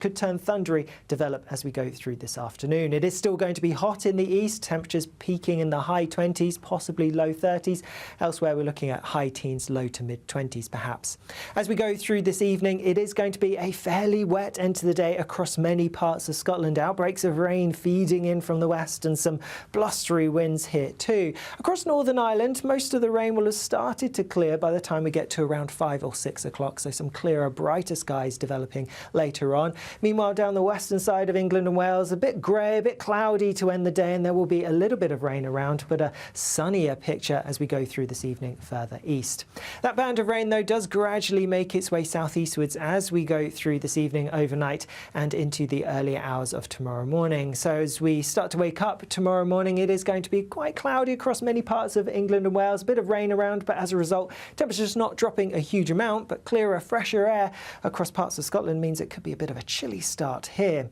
could turn thundery, develop as we go through this afternoon. It is still going to be hot in the east, temperatures peaking in the high 20s, possibly low 30s. Elsewhere, we're looking at high teens, low to mid 20s perhaps. As we go through this evening, it is going to be a fairly wet end to the day across many parts of Scotland. Outbreaks of rain feeding in from the west and some blustery winds here too. Across Northern Ireland, most of the rain will have started to clear by the time we get to around 5 or 6 o'clock, so some clearer, brighter skies developing later on. Meanwhile, down the western side of England and Wales, a bit grey, a bit cloudy to end the day, and there will be a little bit of rain around, but a sunnier picture as we go through this evening further east. That band of rain, though, does gradually make its way southeastwards as we go through this evening, overnight, and into the earlier hours of tomorrow morning. So as we start to wake up tomorrow morning, it is going to be quite cloudy across many parts of England and Wales, a bit of rain around, but as a result, temperatures not dropping a huge amount, but clearer, fresher air across parts of Scotland means it could be a bit of a chilly start here.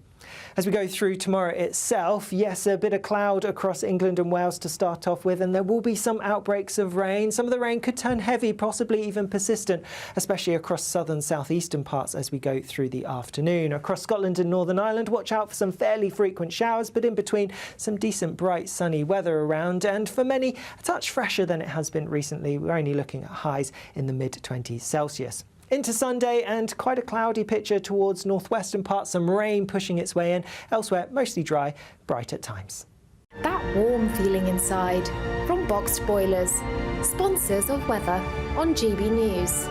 As we go through tomorrow itself, yes, a bit of cloud across England and Wales to start off with, and there will be some outbreaks of rain. Some of the rain could turn heavy, possibly even persistent, especially across southern, southeastern parts as we go through the afternoon. Across Scotland and Northern Ireland, watch out for some fairly frequent showers, but in between, some decent, bright, sunny weather around, and for many, a touch fresher than it has been recently. We're only looking at highs in the mid-20s Celsius. Into Sunday, and quite a cloudy picture towards northwestern parts, some rain pushing its way in. Elsewhere, mostly dry, bright at times. That warm feeling inside from Boxed Boilers, sponsors of weather on GB News.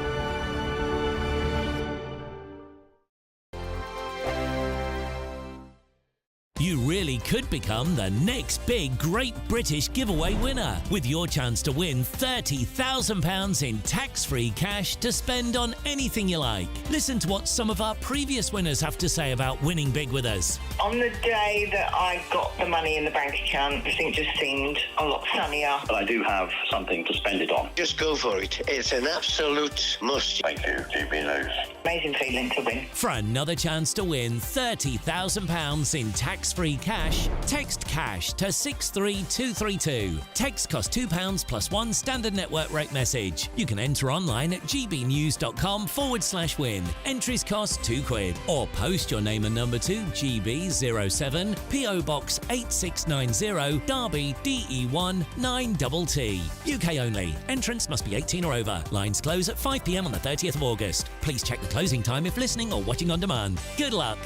You really could become the next big Great British Giveaway winner with your chance to win £30,000 in tax-free cash to spend on anything you like. Listen to what some of our previous winners have to say about winning big with us. On the day that I got the money in the bank account, everything just seemed a lot sunnier. But I do have something to spend it on. Just go for it. It's an absolute must. Thank you, GBNews. Amazing feeling to win. For another chance to win £30,000 in tax-free cash, text cash to 63232. Text costs £2 plus one standard network rate message. You can enter online at gbnews.com/win. Entries cost £2 or post your name and number to GB07 PO Box 8690 Derby DE1 9TT. UK only. Entrance must be 18 or over. Lines close at 5 p.m. on the 30th of August. Please check the closing time if listening or watching on demand. Good luck.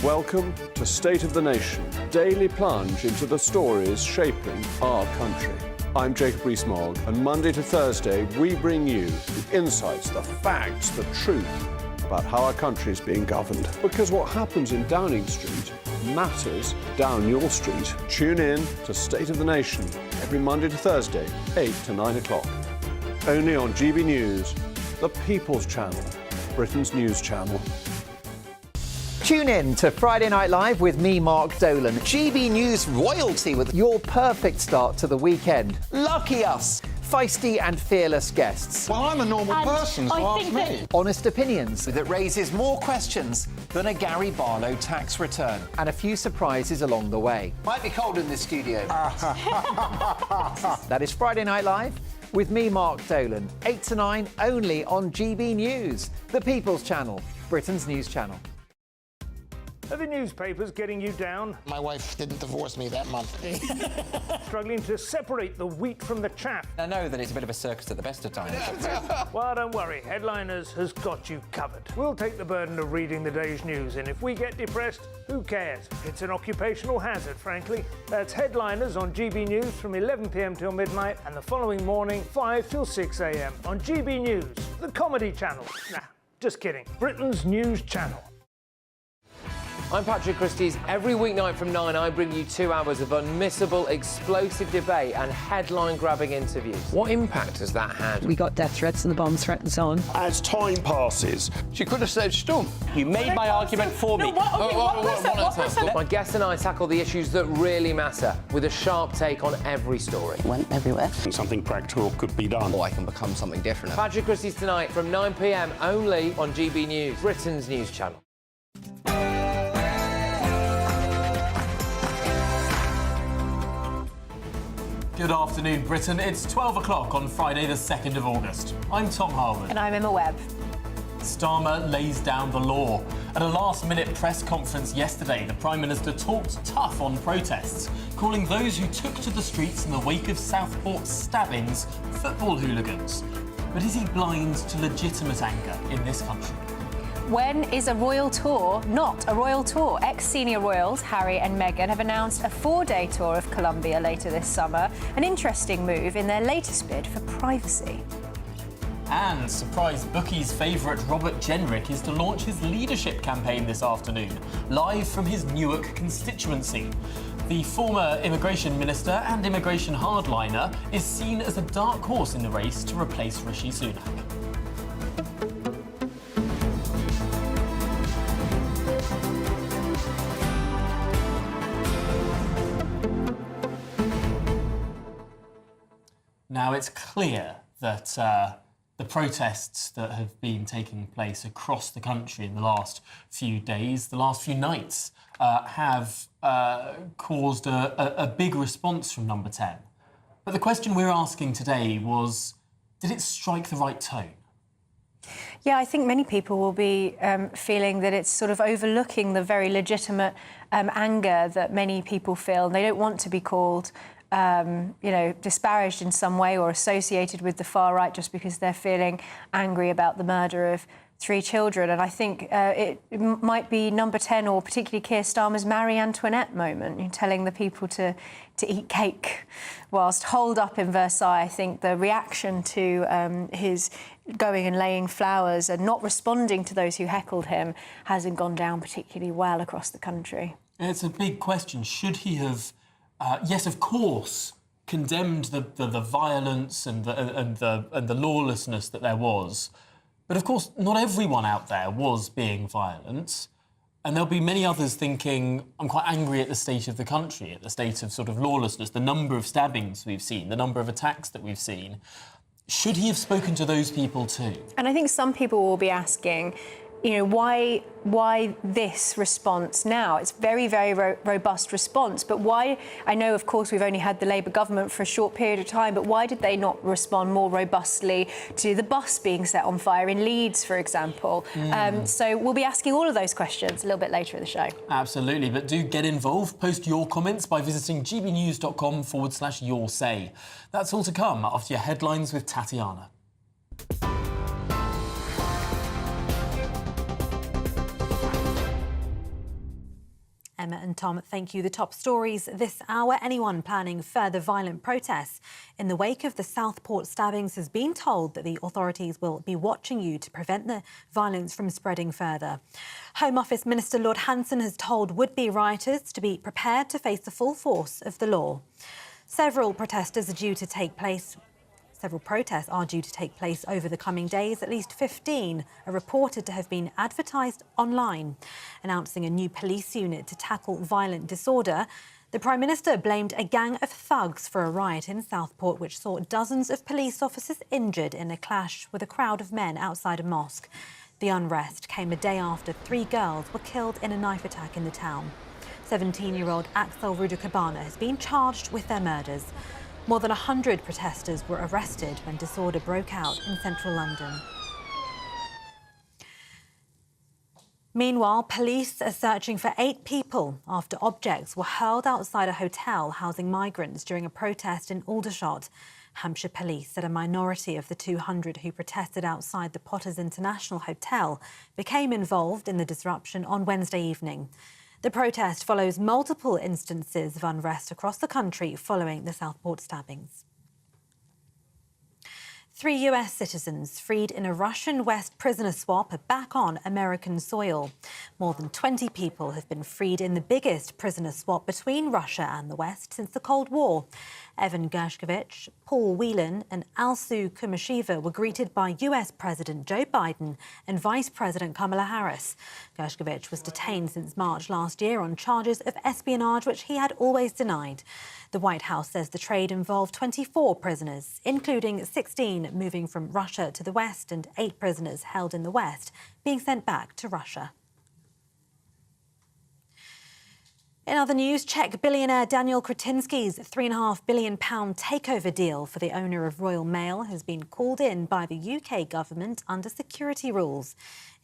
Welcome to State of the Nation, daily plunge into the stories shaping our country. I'm Jacob Rees-Mogg, and Monday to Thursday we bring you the insights, the facts, the truth about how our country is being governed. Because what happens in Downing Street matters down your street. Tune in to State of the Nation every Monday to Thursday, 8 to 9 o'clock. Only on GB News, the People's Channel, Britain's news channel. Tune in to Friday Night Live with me, Mark Dolan. GB News royalty with your perfect start to the weekend. Lucky us. Feisty and fearless guests. Well, I'm a normal person, so ask me. Honest opinions that raises more questions than a Gary Barlow tax return. And a few surprises along the way. Might be cold in this studio. That is Friday Night Live with me, Mark Dolan. 8 to 9 only on GB News, the People's Channel, Britain's news channel. Are the newspapers getting you down? My wife didn't divorce me that month. Struggling to separate the wheat from the chaff? I know that it's a bit of a circus at the best of times. Well, don't worry. Headliners has got you covered. We'll take the burden of reading the day's news, and if we get depressed, who cares? It's an occupational hazard, frankly. That's Headliners on GB News from 11 p.m. till midnight, and the following morning, 5 till 6 a.m. on GB News, the comedy channel. Nah, just kidding. Britain's news channel. I'm Patrick Christie's. Every weeknight from 9, I bring you 2 hours of unmissable, explosive debate and headline-grabbing interviews. What impact has that had? We got death threats and the bomb threat and so on. As time passes, She could have said Stum. You made my argument for me. My guests and I tackle the issues that really matter with a sharp take on every story. Went everywhere. Something practical could be done. Or I can become something different. Patrick Christie's tonight from 9 p.m. only on GB News, Britain's news channel. Good afternoon, Britain. It's 12 o'clock on Friday, the 2nd of August. I'm Tom Harwood. And I'm Emma Webb. Starmer lays down the law. At a last-minute press conference yesterday, the Prime Minister talked tough on protests, calling those who took to the streets in the wake of Southport stabbings football hooligans. But is he blind to legitimate anger in this country? When is a royal tour not a royal tour? Ex-senior royals Harry and Meghan have announced a 4-day tour of Colombia later this summer, an interesting move in their latest bid for privacy. And surprise bookies' favourite Robert Jenrick is to launch his leadership campaign this afternoon, live from his Newark constituency. The former immigration minister and immigration hardliner is seen as a dark horse in the race to replace Rishi Sunak. Now, it's clear that the protests that have been taking place across the country in the last few days, the last few nights, have caused a big response from Number 10. But the question we're asking today was, did it strike the right tone? Yeah, I think many people will be feeling that it's sort of overlooking the very legitimate anger that many people feel. They don't want to be called disparaged in some way or associated with the far right just because they're feeling angry about the murder of 3 children. And I think it might be Number 10 or particularly Keir Starmer's Marie Antoinette moment, telling the people to eat cake whilst holed up in Versailles. I think the reaction to his going and laying flowers and not responding to those who heckled him hasn't gone down particularly well across the country. It's a big question. Should he have... yes, of course, condemned the violence and the lawlessness that there was. But of course, not everyone out there was being violent. And there'll be many others thinking, I'm quite angry at the state of the country, at the state of sort of lawlessness, the number of stabbings we've seen, the number of attacks that we've seen. Should he have spoken to those people too? And I think some people will be asking, why this response now? It's very, very robust response. But why? I know, of course, we've only had the Labour government for a short period of time, but why did they not respond more robustly to the bus being set on fire in Leeds, for example? So we'll be asking all of those questions a little bit later in the show. Absolutely, but do get involved. Post your comments by visiting gbnews.com/your say. That's all to come after your headlines with Tatiana. Emma and Tom, thank you. The top stories this hour. Anyone planning further violent protests in the wake of the Southport stabbings has been told that the authorities will be watching you to prevent the violence from spreading further. Home Office Minister Lord Hanson has told would-be rioters to be prepared to face the full force of the law. Several protests are due to take place over the coming days. At least 15 are reported to have been advertised online. Announcing a new police unit to tackle violent disorder, the Prime Minister blamed a gang of thugs for a riot in Southport which saw dozens of police officers injured in a clash with a crowd of men outside a mosque. The unrest came a day after 3 girls were killed in a knife attack in the town. 17-year-old Axel Rudakabana has been charged with their murders. More than 100 protesters were arrested when disorder broke out in central London. Meanwhile, police are searching for 8 people after objects were hurled outside a hotel housing migrants during a protest in Aldershot. Hampshire police said a minority of the 200 who protested outside the Potters International Hotel became involved in the disruption on Wednesday evening. The protest follows multiple instances of unrest across the country following the Southport stabbings. 3 US citizens freed in a Russian West prisoner swap are back on American soil. More than 20 people have been freed in the biggest prisoner swap between Russia and the West since the Cold War. Evan Gershkovich, Paul Whelan and Alsu Kumasheva were greeted by US President Joe Biden and Vice President Kamala Harris. Gershkovich was detained since March last year on charges of espionage, which he had always denied. The White House says the trade involved 24 prisoners, including 16 moving from Russia to the West and 8 prisoners held in the West being sent back to Russia. In other news, Czech billionaire Daniel Kretinsky's £3.5 billion takeover deal for the owner of Royal Mail has been called in by the UK government under security rules.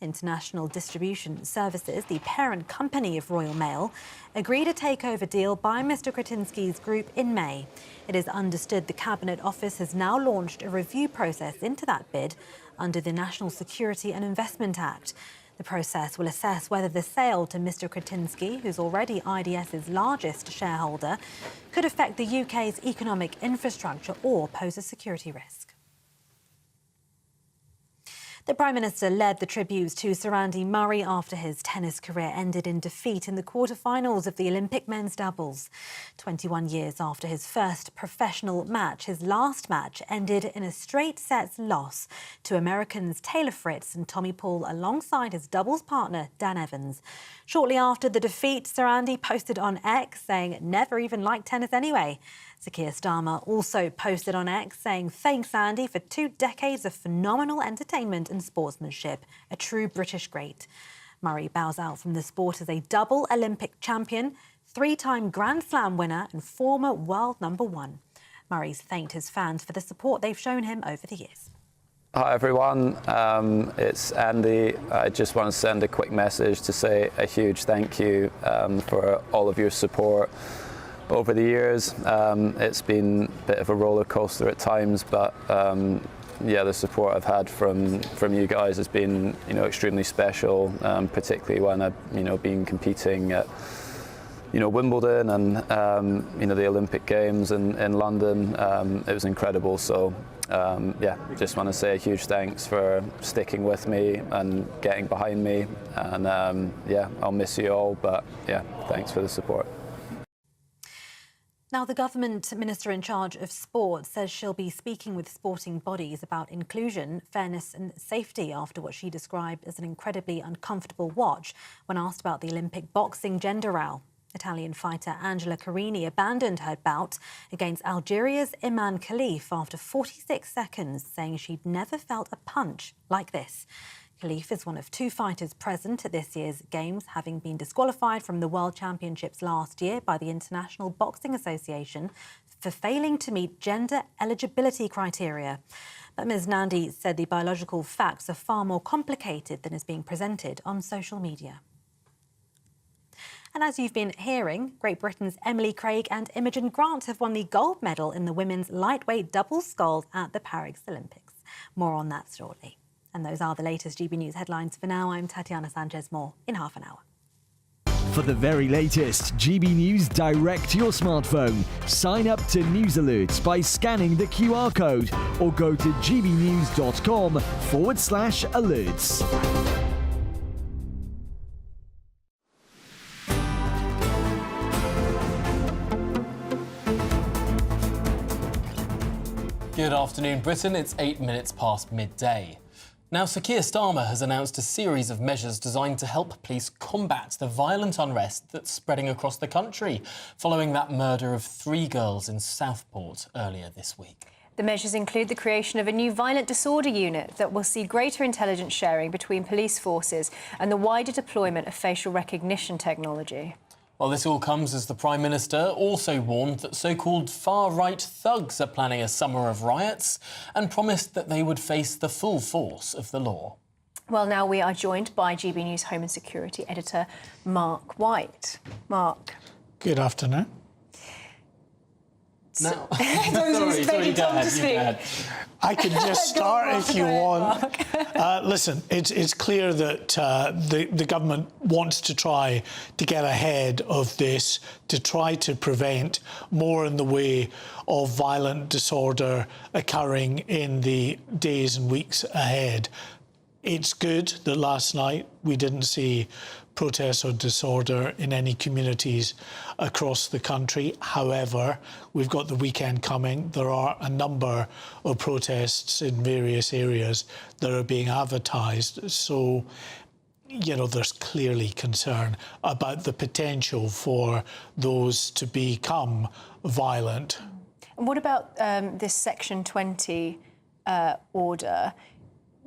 International Distribution Services, the parent company of Royal Mail, agreed a takeover deal by Mr Kretinsky's group in May. It is understood the Cabinet Office has now launched a review process into that bid under the National Security and Investment Act. The process will assess whether the sale to Mr Kretinsky, who's already IDS's largest shareholder, could affect the UK's economic infrastructure or pose a security risk. The Prime Minister led the tributes to Sir Andy Murray after his tennis career ended in defeat in the quarter-finals of the Olympic men's doubles. 21 years after his first professional match, his last match ended in a straight-sets loss to Americans Taylor Fritz and Tommy Paul alongside his doubles partner Dan Evans. Shortly after the defeat, Sir Andy posted on X saying, "Never even liked tennis anyway." Sir Keir Starmer also posted on X saying, "Thanks, Andy, for 2 decades of phenomenal entertainment and sportsmanship. A true British great." Murray bows out from the sport as a double Olympic champion, 3-time Grand Slam winner and former world #1. Murray's thanked his fans for the support they've shown him over the years. Hi everyone, it's Andy. I just want to send a quick message to say a huge thank you for all of your support over the years. It's been a bit of a roller coaster at times, but yeah, the support I've had from you guys has been, extremely special, particularly when I've, been competing at, Wimbledon and, the Olympic Games in London. It was incredible. So yeah, just want to say a huge thanks for sticking with me and getting behind me. And yeah, I'll miss you all, but yeah, thanks for the support. Now, the government minister in charge of sport says she'll be speaking with sporting bodies about inclusion, fairness and safety after what she described as an incredibly uncomfortable watch when asked about the Olympic boxing gender row. Italian fighter Angela Carini abandoned her bout against Algeria's Iman Khalif after 46 seconds, saying she'd never felt a punch like this. Khalif is one of 2 fighters present at this year's Games, having been disqualified from the World Championships last year by the International Boxing Association for failing to meet gender eligibility criteria. But Ms Nandi said the biological facts are far more complicated than is being presented on social media. And as you've been hearing, Great Britain's Emily Craig and Imogen Grant have won the gold medal in the women's lightweight double sculls at the Paris Olympics. More on that shortly. And those are the latest GB News headlines. For now, I'm Tatiana Sanchez. More in half an hour. For the very latest GB News direct to your smartphone, sign up to News Alerts by scanning the QR code or go to gbnews.com/alerts. Good afternoon, Britain. It's 8 minutes past midday. Now, Sir Keir Starmer has announced a series of measures designed to help police combat the violent unrest that's spreading across the country following that murder of 3 girls in Southport earlier this week. The measures include the creation of a new violent disorder unit that will see greater intelligence sharing between police forces and the wider deployment of facial recognition technology. Well, this all comes as the Prime Minister also warned that so-called far-right thugs are planning a summer of riots and promised that they would face the full force of the law. Well, now we are joined by GB News Home and Security Editor Mark White. Mark. Good afternoon. No. Sorry, go ahead. I can just start if you want. Listen, it's clear that the government wants to try to get ahead of this, to try to prevent more in the way of violent disorder occurring in the days and weeks ahead. It's good that last night we didn't see protests or disorder in any communities across the country. However, we've got the weekend coming. There are a number of protests in various areas that are being advertised. So, there's clearly concern about the potential for those to become violent. And what about this Section 20 order?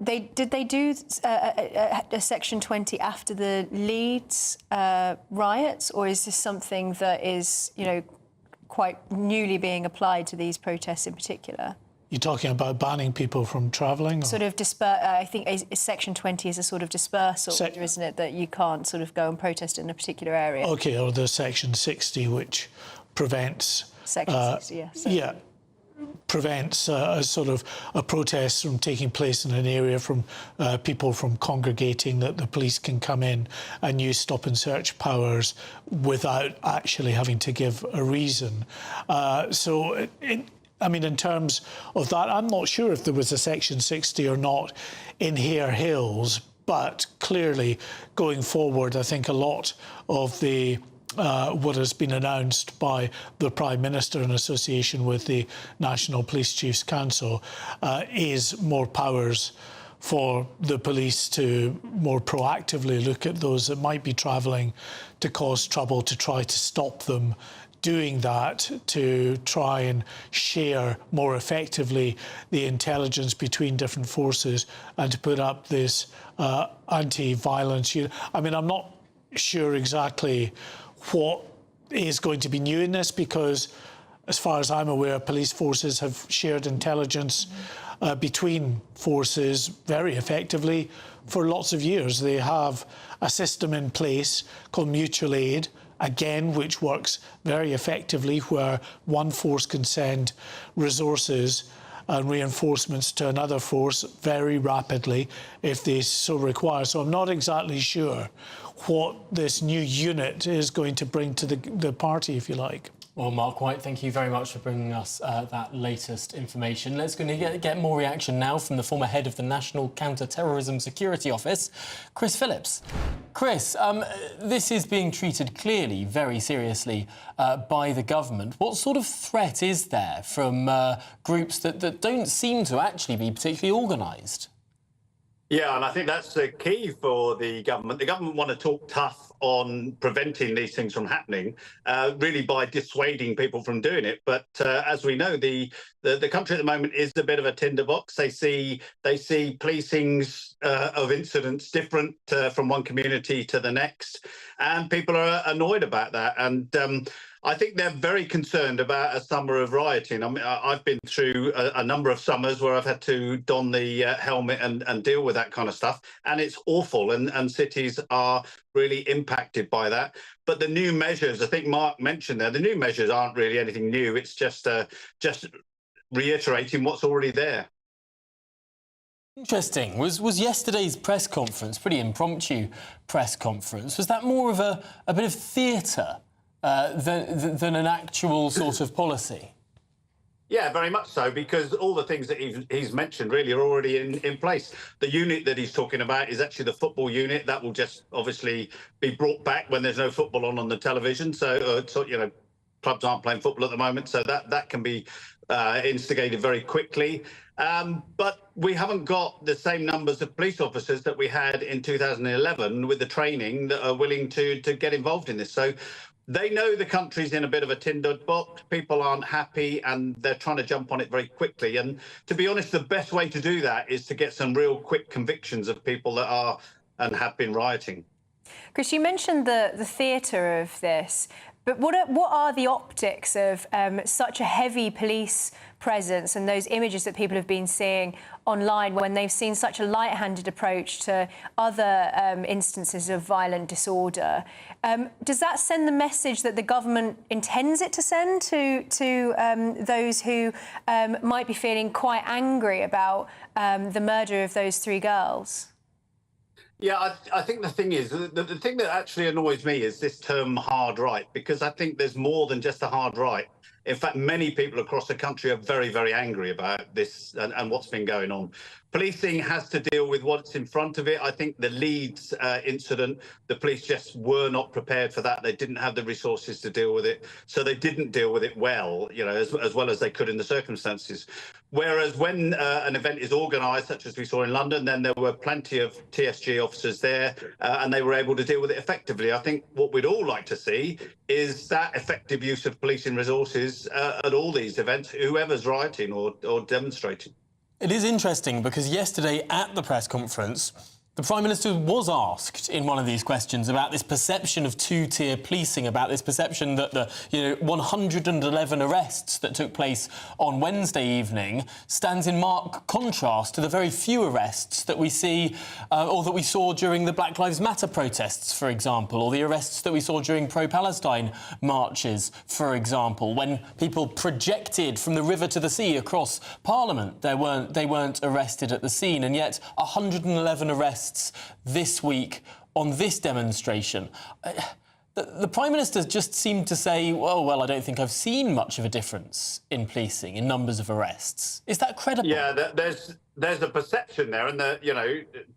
did they do a Section 20 after the Leeds riots, or is this something that is, you know, quite newly being applied to these protests in particular? You're talking about banning people from travelling? Sort of I think Section 20 is a sort of dispersal, isn't it, that you can't sort of go and protest in a particular area? OK, or the Section 60, which prevents... Section 60, yes. Yeah, prevents a sort of a protest from taking place in an area, from people from congregating, that the police can come in and use stop and search powers without actually having to give a reason. I mean, in terms of that, I'm not sure if there was a Section 60 or not in Hare Hills, but clearly going forward, I think a lot of the what has been announced by the Prime Minister in association with the National Police Chiefs Council is more powers for the police to more proactively look at those that might be travelling to cause trouble, to try to stop them doing that, to try and share more effectively the intelligence between different forces, and to put up this anti-violence unit. I mean, I'm not sure exactly what is going to be new in this, because as far as I'm aware, police forces have shared intelligence between forces very effectively for lots of years. They have a system in place called mutual aid, again, which works very effectively, where one force can send resources and reinforcements to another force very rapidly if they so require. So I'm not exactly sure what this new unit is going to bring to the party, if you like. Well, Mark White, thank you very much for bringing us that latest information. Let's go and get more reaction now from the former head of the National Counter-Terrorism Security Office, Chris Phillips. Chris, this is being treated clearly very seriously by the government. What sort of threat is there from groups that don't seem to actually be particularly organised? Yeah, and I think that's the key for the government. The government want to talk tough on preventing these things from happening, really by dissuading people from doing it. But as we know, the country at the moment is a bit of a tinderbox. They see policings of incidents different from one community to the next, and people are annoyed about that. And I think they're very concerned about a summer of rioting. I mean, I've been through a number of summers where I've had to don the helmet and deal with that kind of stuff, and it's awful, and cities are really impacted by that. But the new measures, I think Mark mentioned there, the new measures aren't really anything new. It's just reiterating what's already there. Interesting. Was yesterday's press conference, pretty impromptu press conference, was that more of a bit of theatre than an actual sort of policy? Yeah, very much so, because all the things that he's mentioned really are already in place. The unit that he's talking about is actually the football unit. That will just obviously be brought back when there's no football on the television. So, you know, clubs aren't playing football at the moment, so that can be instigated very quickly. But we haven't got the same numbers of police officers that we had in 2011 with the training that are willing to get involved in this. So they know the country's in a bit of a tinderbox. People aren't happy, and they're trying to jump on it very quickly. And to be honest, the best way to do that is to get some real quick convictions of people that are and have been rioting. Chris, you mentioned the theatre of this, but what are the optics of such a heavy police presence and those images that people have been seeing online when they've seen such a light-handed approach to other instances of violent disorder? Does that send the message that the government intends it to send to those who might be feeling quite angry about the murder of those 3 girls? Yeah, I think the thing is, the thing that actually annoys me is this term hard right, because I think there's more than just a hard right. In fact, many people across the country are very, very angry about this and what's been going on. Policing has to deal with what's in front of it. I think the Leeds incident, the police just were not prepared for that. They didn't have the resources to deal with it. So they didn't deal with it well, you know, as well as they could in the circumstances. Whereas when an event is organised, such as we saw in London, then there were plenty of TSG officers there and they were able to deal with it effectively. I think what we'd all like to see is that effective use of policing resources at all these events, whoever's rioting or demonstrating. It is interesting because yesterday at the press conference, the Prime Minister was asked in one of these questions about this perception of two-tier policing, about this perception that the 111 arrests that took place on Wednesday evening stands in marked contrast to the very few arrests that we see or that we saw during the Black Lives Matter protests, for example, or the arrests that we saw during pro-Palestine marches, for example, when people projected from the river to the sea across Parliament. They weren't arrested at the scene, and yet 111 arrests this week on this demonstration. The Prime Minister just seemed to say, well, I don't think I've seen much of a difference in policing, in numbers of arrests. Is that credible? Yeah, there's a perception there, and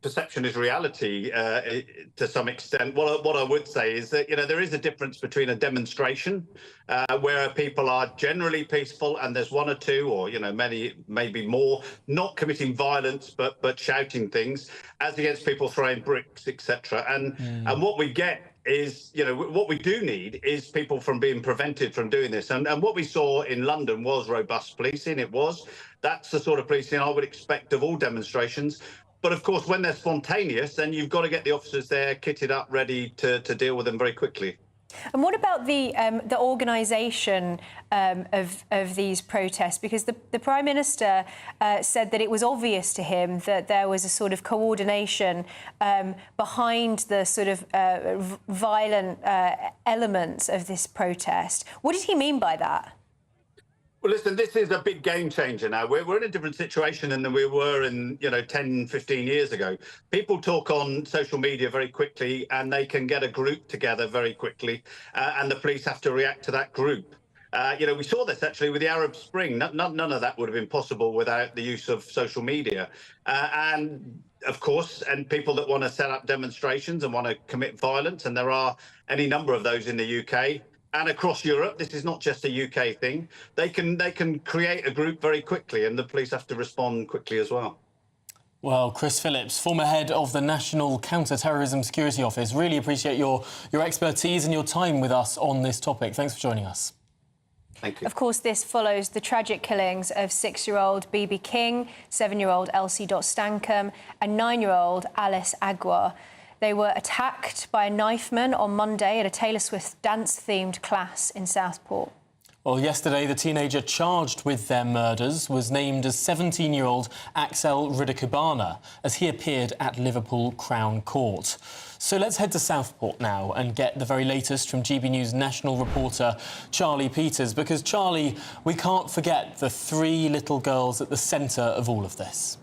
perception is reality to some extent. What I would say is that there is a difference between a demonstration where people are generally peaceful and there's one or two, or many, maybe more, not committing violence but shouting things, as against people throwing bricks, etc. And what we get is, what we do need is people from being prevented from doing this. And what we saw in London was robust policing. That's the sort of policing I would expect of all demonstrations. But of course, when they're spontaneous, then you've got to get the officers there kitted up, ready to deal with them very quickly. And what about the organisation of these protests? Because the Prime Minister said that it was obvious to him that there was a sort of coordination behind the sort of violent elements of this protest. What did he mean by that? Well, listen, this is a big game changer now. We're in a different situation than we were in, 10, 15 years ago. People talk on social media very quickly and they can get a group together very quickly and the police have to react to that group. We saw this actually with the Arab Spring. None of that would have been possible without the use of social media. And of course, and people that want to set up demonstrations and want to commit violence, and there are any number of those in the UK. And across Europe, this is not just a UK thing. They can create a group very quickly, and the police have to respond quickly as well. Well, Chris Phillips, former head of the National Counter-Terrorism Security Office, really appreciate your expertise and your time with us on this topic. Thanks for joining us. Thank you. Of course, this follows the tragic killings of 6-year-old Bibi King, 7-year-old Elsie Stankham and 9-year-old Alice Agua. They were attacked by a knifeman on Monday at a Taylor Swift dance-themed class in Southport. Well, yesterday, the teenager charged with their murders was named as 17-year-old Axel Ridikubana as he appeared at Liverpool Crown Court. So let's head to Southport now and get the very latest from GB News national reporter Charlie Peters, because, Charlie, we can't forget the 3 little girls at the centre of all of this.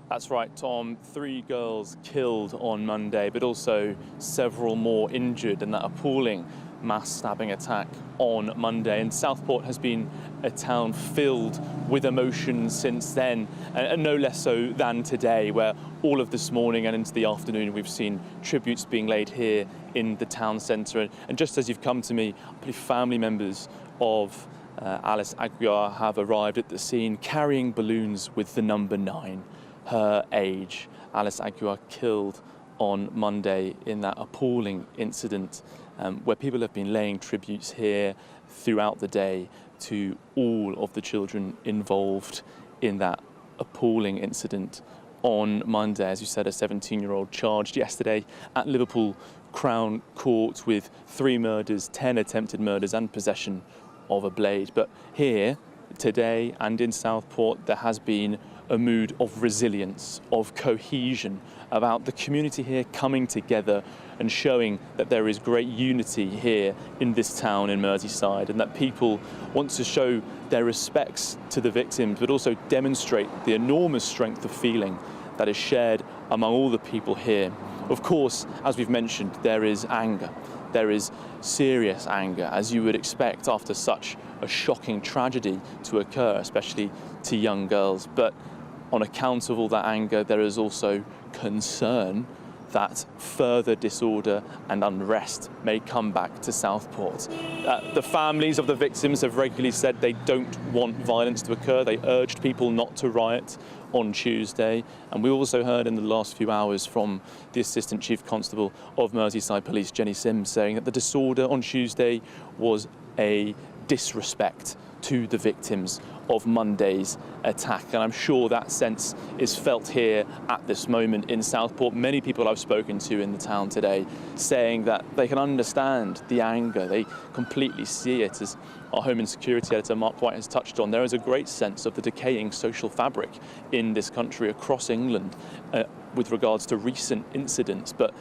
That's right, Tom. 3 girls killed on Monday, but also several more injured in that appalling mass stabbing attack on Monday. And Southport has been a town filled with emotion since then, and no less so than today, where all of this morning and into the afternoon we've seen tributes being laid here in the town centre. And just as you've come to me, I believe family members of Alice Agua have arrived at the scene carrying balloons with the number 9. Her age. Alice Agua killed on Monday in that appalling incident where people have been laying tributes here throughout the day to all of the children involved in that appalling incident on Monday. As you said, a 17-year-old charged yesterday at Liverpool Crown Court with 3 murders, 10 attempted murders and possession of a blade. But here, today and in Southport, there has been a mood of resilience, of cohesion, about the community here coming together and showing that there is great unity here in this town in Merseyside, and that people want to show their respects to the victims, but also demonstrate the enormous strength of feeling that is shared among all the people here. Of course, as we've mentioned, there is anger. There is serious anger, as you would expect after such a shocking tragedy to occur, especially to young girls. But on account of all that anger, there is also concern that further disorder and unrest may come back to Southport. The families of the victims have regularly said they don't want violence to occur. They urged people not to riot on Tuesday. And we also heard in the last few hours from the Assistant Chief Constable of Merseyside Police, Jenny Sims, saying that the disorder on Tuesday was a disrespect to the victims of Monday's attack. And I'm sure that sense is felt here at this moment in Southport. Many people I've spoken to in the town today saying that they can understand the anger. They completely see it. As our Home and Security Editor Mark White has touched on, there is a great sense of the decaying social fabric in this country across England with regards to recent incidents. But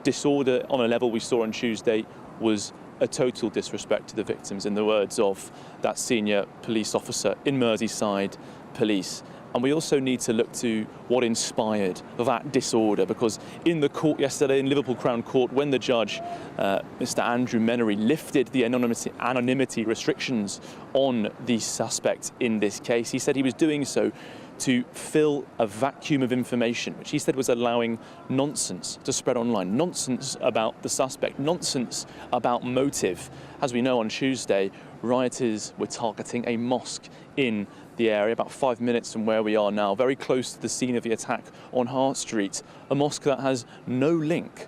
disorder on a level we saw on Tuesday was a total disrespect to the victims, in the words of that senior police officer in Merseyside Police. And we also need to look to what inspired that disorder, because in the court yesterday, in Liverpool Crown Court, when the judge, Mr. Andrew Menery, lifted the anonymity restrictions on the suspect in this case, he said he was doing so to fill a vacuum of information, which he said was allowing nonsense to spread online. Nonsense about the suspect, nonsense about motive. As we know, on Tuesday, rioters were targeting a mosque in the area, about 5 minutes from where we are now, very close to the scene of the attack on Hart Street, a mosque that has no link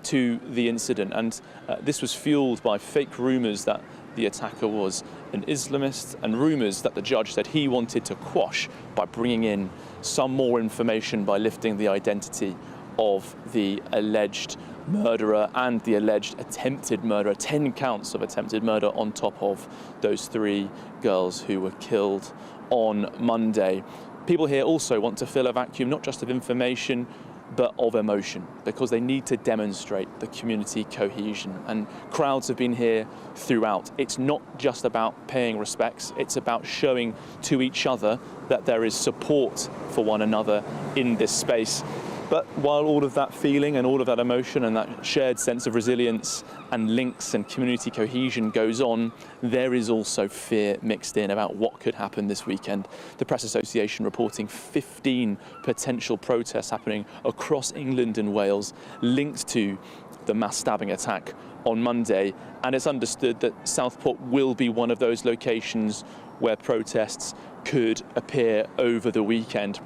to the incident. And this was fueled by fake rumours that the attacker was an Islamist, and rumours that the judge said he wanted to quash by bringing in some more information by lifting the identity of the alleged murderer and the alleged attempted murderer, 10 counts of attempted murder on top of those 3 girls who were killed on Monday. People here also want to fill a vacuum, not just of information, but of emotion, because they need to demonstrate the community cohesion. And crowds have been here throughout. It's not just about paying respects, it's about showing to each other that there is support for one another in this space. But while all of that feeling and all of that emotion and that shared sense of resilience and links and community cohesion goes on, there is also fear mixed in about what could happen this weekend. The Press Association reporting 15 potential protests happening across England and Wales linked to the mass stabbing attack on Monday. And it's understood that Southport will be one of those locations where protests could appear over the weekend,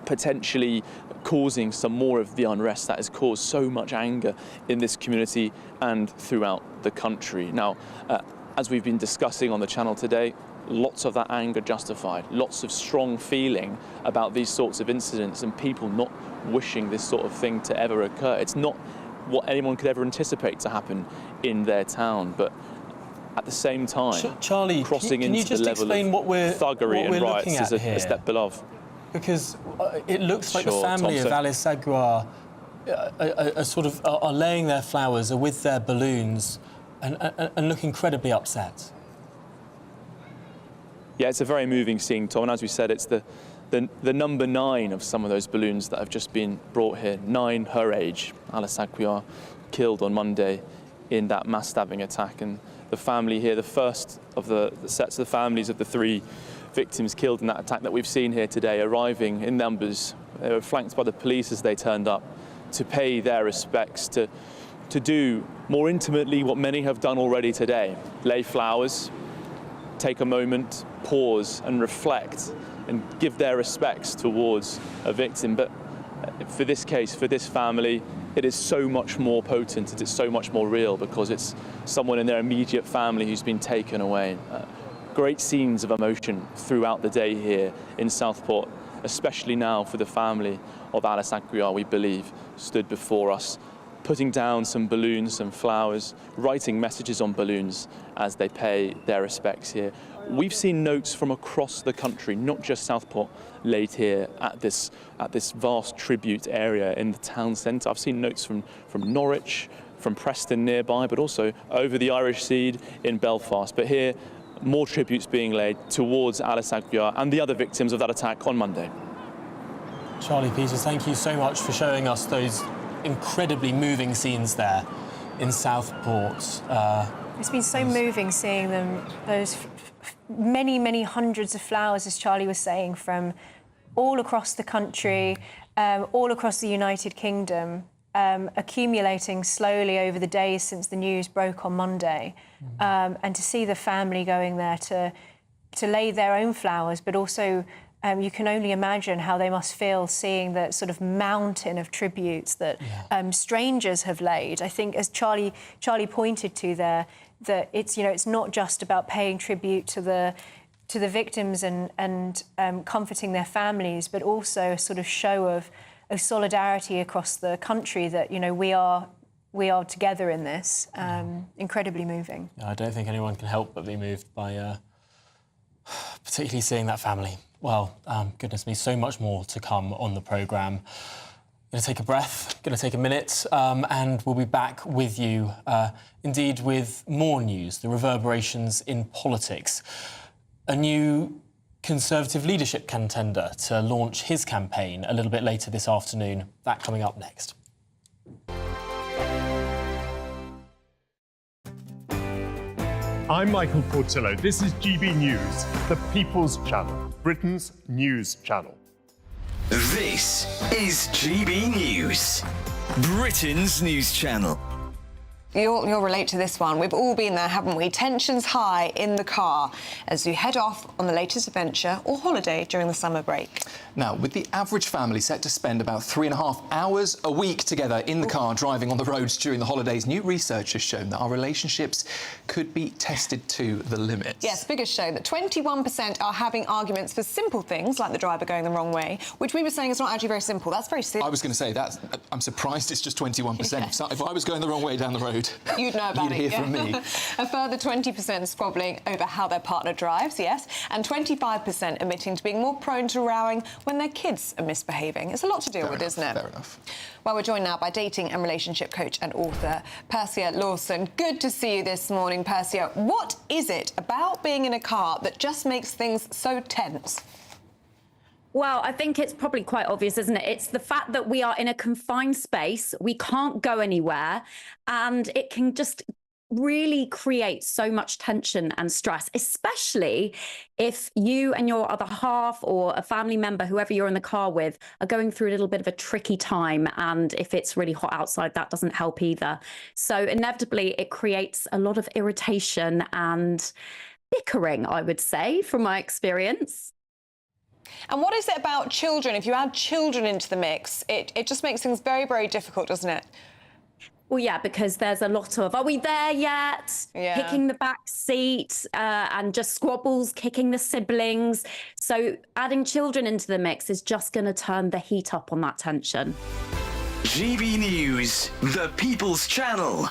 potentially causing some more of the unrest that has caused so much anger in this community and throughout the country. Now, as we've been discussing on the channel today, lots of that anger justified, lots of strong feeling about these sorts of incidents and people not wishing this sort of thing to ever occur. It's not what anyone could ever anticipate to happen in their town, but at the same time, Charlie, crossing can you into just the level explain of thuggery and riots is a step below. Because it looks like Sure, the family Tom, of Alice Aguiar are laying their flowers, are with their balloons, and look incredibly upset. Yeah, it's a very moving scene, Tom. And as we said, it's the number 9 of some of those balloons that have just been brought here. 9 her age. Alice Aguiar killed on Monday in that mass stabbing attack. And the family here, the first of the sets of the families of the 3 victims killed in that attack that we've seen here today, arriving in numbers. They were flanked by the police as they turned up to pay their respects, to do more intimately what many have done already today: lay flowers, take a moment, pause and reflect and give their respects towards a victim. But for this case, for this family, it is so much more potent, it is so much more real, because it's someone in their immediate family who's been taken away. Great scenes of emotion throughout the day here in Southport, especially now for the family of Alice Aguiar, we believe, stood before us, putting down some balloons, some flowers, writing messages on balloons as they pay their respects here. We've seen notes from across the country, not just Southport, laid here at this vast tribute area in the town centre. I've seen notes from Norwich, from Preston nearby, but also over the Irish Sea in Belfast. But here, more tributes being laid towards Alice Aguiar and the other victims of that attack on Monday. Charlie Peters, thank you so much for showing us those incredibly moving scenes there in Southport. It's been so moving seeing them, those many, many hundreds of flowers, as Charlie was saying, from all across the country, all across the United Kingdom, accumulating slowly over the days since the news broke on Monday. And to see the family going there to lay their own flowers, but also you can only imagine how they must feel seeing the sort of mountain of tributes that strangers have laid. I think, as Charlie pointed to there, that it's not just about paying tribute to the victims and comforting their families, but also a sort of show of solidarity across the country that we are together in this. Incredibly moving. I don't think anyone can help but be moved by particularly seeing that family. Well, goodness me, so much more to come on the programme. Going to take a breath, going to take a minute, and we'll be back with you, indeed, with more news, the reverberations in politics. A new Conservative leadership contender to launch his campaign a little bit later this afternoon. That coming up next. I'm Michael Portillo. This is GB News, the People's Channel, Britain's news channel. This is GB News, Britain's news channel. You'll relate to this one. We've all been there, haven't we? Tensions high in the car as you head off on the latest adventure or holiday during the summer break. Now, with the average family set to spend about 3.5 hours a week together in the car driving on the roads during the holidays, new research has shown that our relationships could be tested to the limit. Yes, figures show that 21% are having arguments for simple things like the driver going the wrong way, which we were saying is not actually very simple. That's very serious. I was going to say that. I'm surprised it's just 21%. Yeah. So if I was going the wrong way down the road, you'd know about you'd it. hear from me. A further 20% squabbling over how their partner drives, yes, and 25% admitting to being more prone to rowing when their kids are misbehaving. It's a lot to deal with, isn't it? Fair enough. Well, we're joined now by dating and relationship coach and author Persia Lawson. Good to see you this morning, Persia. What is it about being in a car that just makes things so tense? Well, I think it's probably quite obvious, isn't it? It's the fact that we are in a confined space, we can't go anywhere, and it can just really create so much tension and stress, especially if you and your other half or a family member, whoever you're in the car with, are going through a little bit of a tricky time. And if it's really hot outside, that doesn't help either. So inevitably, it creates a lot of irritation and bickering, I would say, from my experience. And what is it about children? If you add children into the mix, it just makes things very, very difficult, doesn't it? Well, yeah, because there's a lot of, are we there yet? Yeah. Kicking the back seat and just squabbles, kicking the siblings. So adding children into the mix is just going to turn the heat up on that tension. GB News, the People's Channel.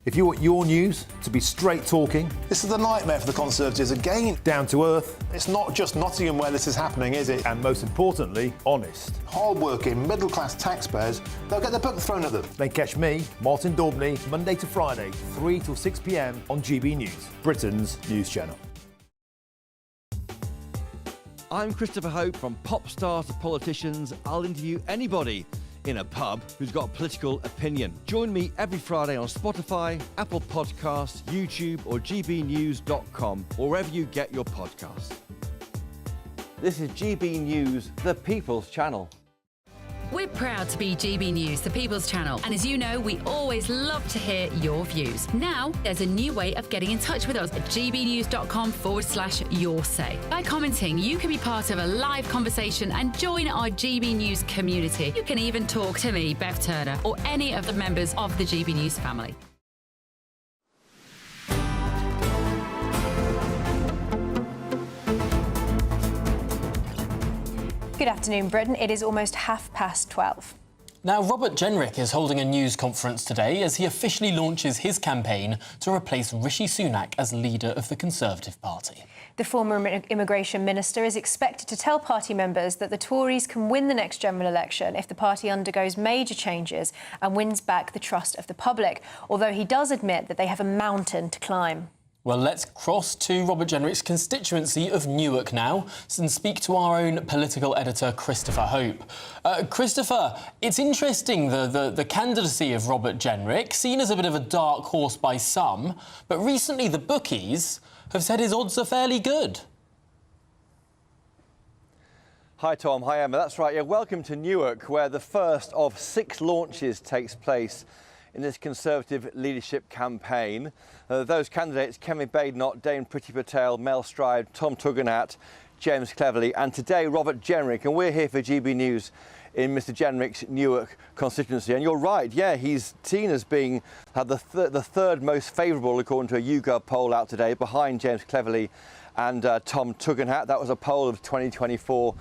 If you want your news to be straight talking... This is a nightmare for the Conservatives again. Down to earth. It's not just Nottingham where this is happening, is it? And most importantly, honest. Hard-working, middle-class taxpayers, they'll get their book thrown at them. Then catch me, Martin Daubney, Monday to Friday, 3 till 6 p.m. on GB News, Britain's news channel. I'm Christopher Hope. From pop stars to politicians, I'll interview anybody in a pub who's got a political opinion. Join me every Friday on Spotify, Apple Podcasts, YouTube or gbnews.com, or wherever you get your podcasts. This is GB News, the People's Channel. We're proud to be GB News, the People's Channel. And as you know, we always love to hear your views. Now, there's a new way of getting in touch with us at gbnews.com/your say. By commenting, you can be part of a live conversation and join our GB News community. You can even talk to me, Bev Turner, or any of the members of the GB News family. Good afternoon, Britain. It is almost 12:30. Now, Robert Jenrick is holding a news conference today as he officially launches his campaign to replace Rishi Sunak as leader of the Conservative Party. The former immigration minister is expected to tell party members that the Tories can win the next general election if the party undergoes major changes and wins back the trust of the public, although he does admit that they have a mountain to climb. Well, let's cross to Robert Jenrick's constituency of Newark now and speak to our own political editor, Christopher Hope. Christopher, it's interesting, the candidacy of Robert Jenrick, seen as a bit of a dark horse by some, but recently the bookies have said his odds are fairly good. Hi, Tom. Hi, Emma. That's right. Yeah, welcome to Newark, where the first of 6 launches takes place in this Conservative leadership campaign. Those candidates, Kemi Badenoch, Dame Priti Patel, Mel Stride, Tom Tugendhat, James Cleverly, and today Robert Jenrick, and we're here for GB News in Mr Jenrick's Newark constituency. And you're right, yeah, he's seen as being the third most favourable according to a YouGov poll out today, behind James Cleverly and Tom Tugendhat. That was a poll of 2024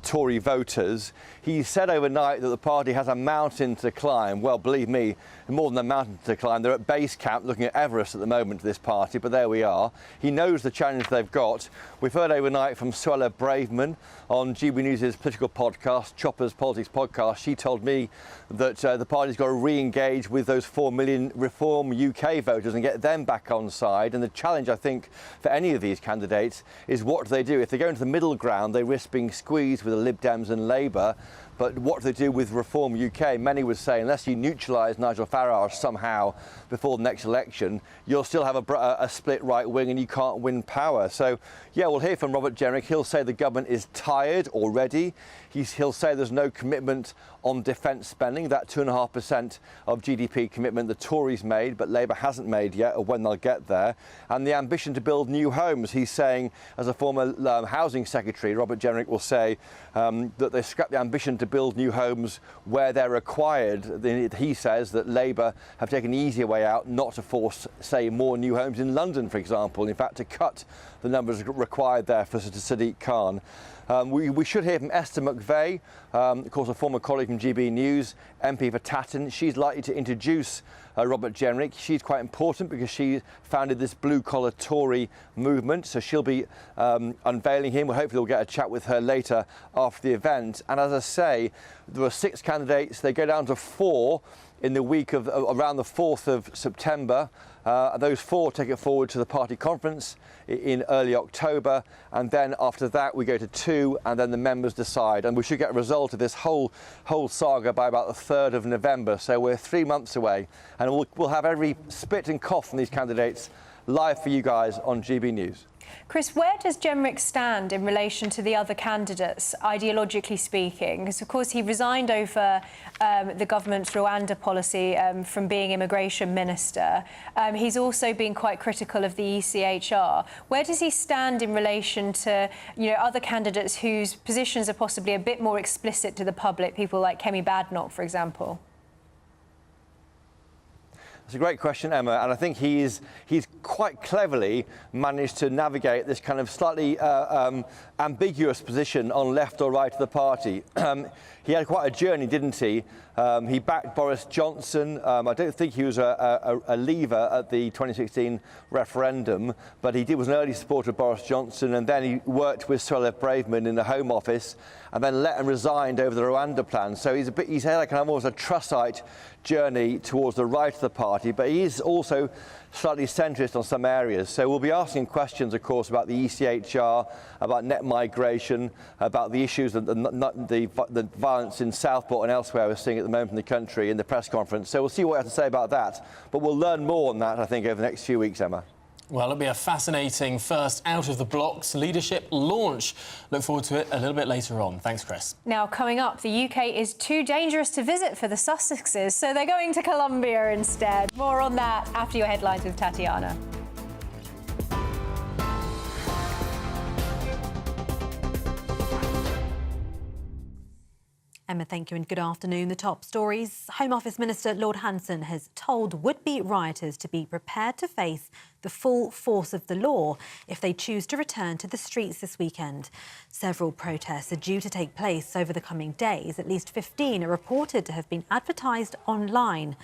Tory voters. He said overnight that the party has a mountain to climb. Well, believe me, more than a mountain to climb. They're at base camp looking at Everest at the moment, this party, but there we are. He knows the challenge they've got. We've heard overnight from Suella Braverman on GB News' political podcast, Chopper's Politics podcast. She told me that the party's got to re-engage with those 4 million Reform UK voters and get them back on side. And the challenge, I think, for any of these candidates is what do they do? If they go into the middle ground, they risk being squeezed with the Lib Dems and Labour. But what do they do with Reform UK? Many would say unless you neutralise Nigel Farage somehow before the next election, you'll still have a split right wing and you can't win power. So, yeah, we'll hear from Robert Jenrick. He'll say the government is tired already. He'll say there's no commitment on defence spending, that 2.5% of GDP commitment the Tories made, but Labour hasn't made yet, or when they'll get there. And the ambition to build new homes. He's saying, as a former housing secretary, Robert Jenrick will say that they scrapped the ambition to build new homes where they're required. He says that Labour have taken the easier way out, not to force, say, more new homes in London, for example. In fact, to cut the numbers required there for Sadiq Khan. We should hear from Esther McVeigh, of course, a former colleague from GB News, MP for Tatton. She's likely to introduce Robert Jenrick. She's quite important because she founded this blue-collar Tory movement, so she'll be unveiling him. Hopefully we'll get a chat with her later after the event. And as I say, there were 6 candidates. They go down to 4 in the week of around the 4th of September. Those 4 take it forward to the party conference in early October, and then after that we go to 2, and then the members decide. And we should get a result of this whole saga by about the 3rd of November. So we're 3 months away, and we'll have every spit and cough from these candidates live for you guys on GB News. Chris, where does Jenrick stand in relation to the other candidates, ideologically speaking? Because, of course, he resigned over the government's Rwanda policy from being immigration minister. He's also been quite critical of the ECHR. Where does he stand in relation to, other candidates whose positions are possibly a bit more explicit to the public, people like Kemi Badenoch, for example? It's a great question, Emma, and I think he's quite cleverly managed to navigate this kind of slightly ambiguous position on left or right of the party. He had quite a journey, didn't he? He backed Boris Johnson. I don't think he was a leaver at the 2016 referendum, but he was an early supporter of Boris Johnson, and then he worked with Suella Braverman in the Home Office, and then let him resigned over the Rwanda plan. So he's had a kind of almost a Trussite journey towards the right of the party, but he is also slightly centrist on some areas. So we'll be asking questions, of course, about the ECHR, about net migration, about the issues of the violence in Southport and elsewhere we're seeing at the moment in the country in the press conference. So we'll see what I have to say about that. But we'll learn more on that, I think, over the next few weeks, Emma. Well, it'll be a fascinating first out-of-the-blocks leadership launch. Look forward to it a little bit later on. Thanks, Chris. Now, coming up, the UK is too dangerous to visit for the Sussexes, so they're going to Colombia instead. More on that after your headlines with Tatiana. Emma, thank you and good afternoon. The top stories. Home Office Minister Lord Hanson has told would-be rioters to be prepared to face the full force of the law if they choose to return to the streets this weekend. Several protests are due to take place over the coming days. At least 15 are reported to have been advertised online.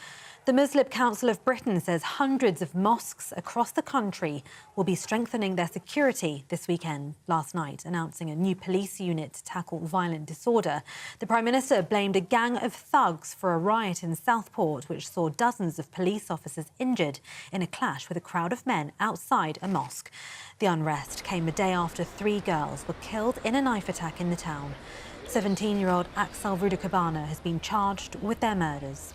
The Muslim Council of Britain says hundreds of mosques across the country will be strengthening their security this weekend. Last night, announcing a new police unit to tackle violent disorder. The Prime Minister blamed a gang of thugs for a riot in Southport, which saw dozens of police officers injured in a clash with a crowd of men outside a mosque. The unrest came a day after 3 girls were killed in a knife attack in the town. 17-year-old Axel Rudakabana has been charged with their murders.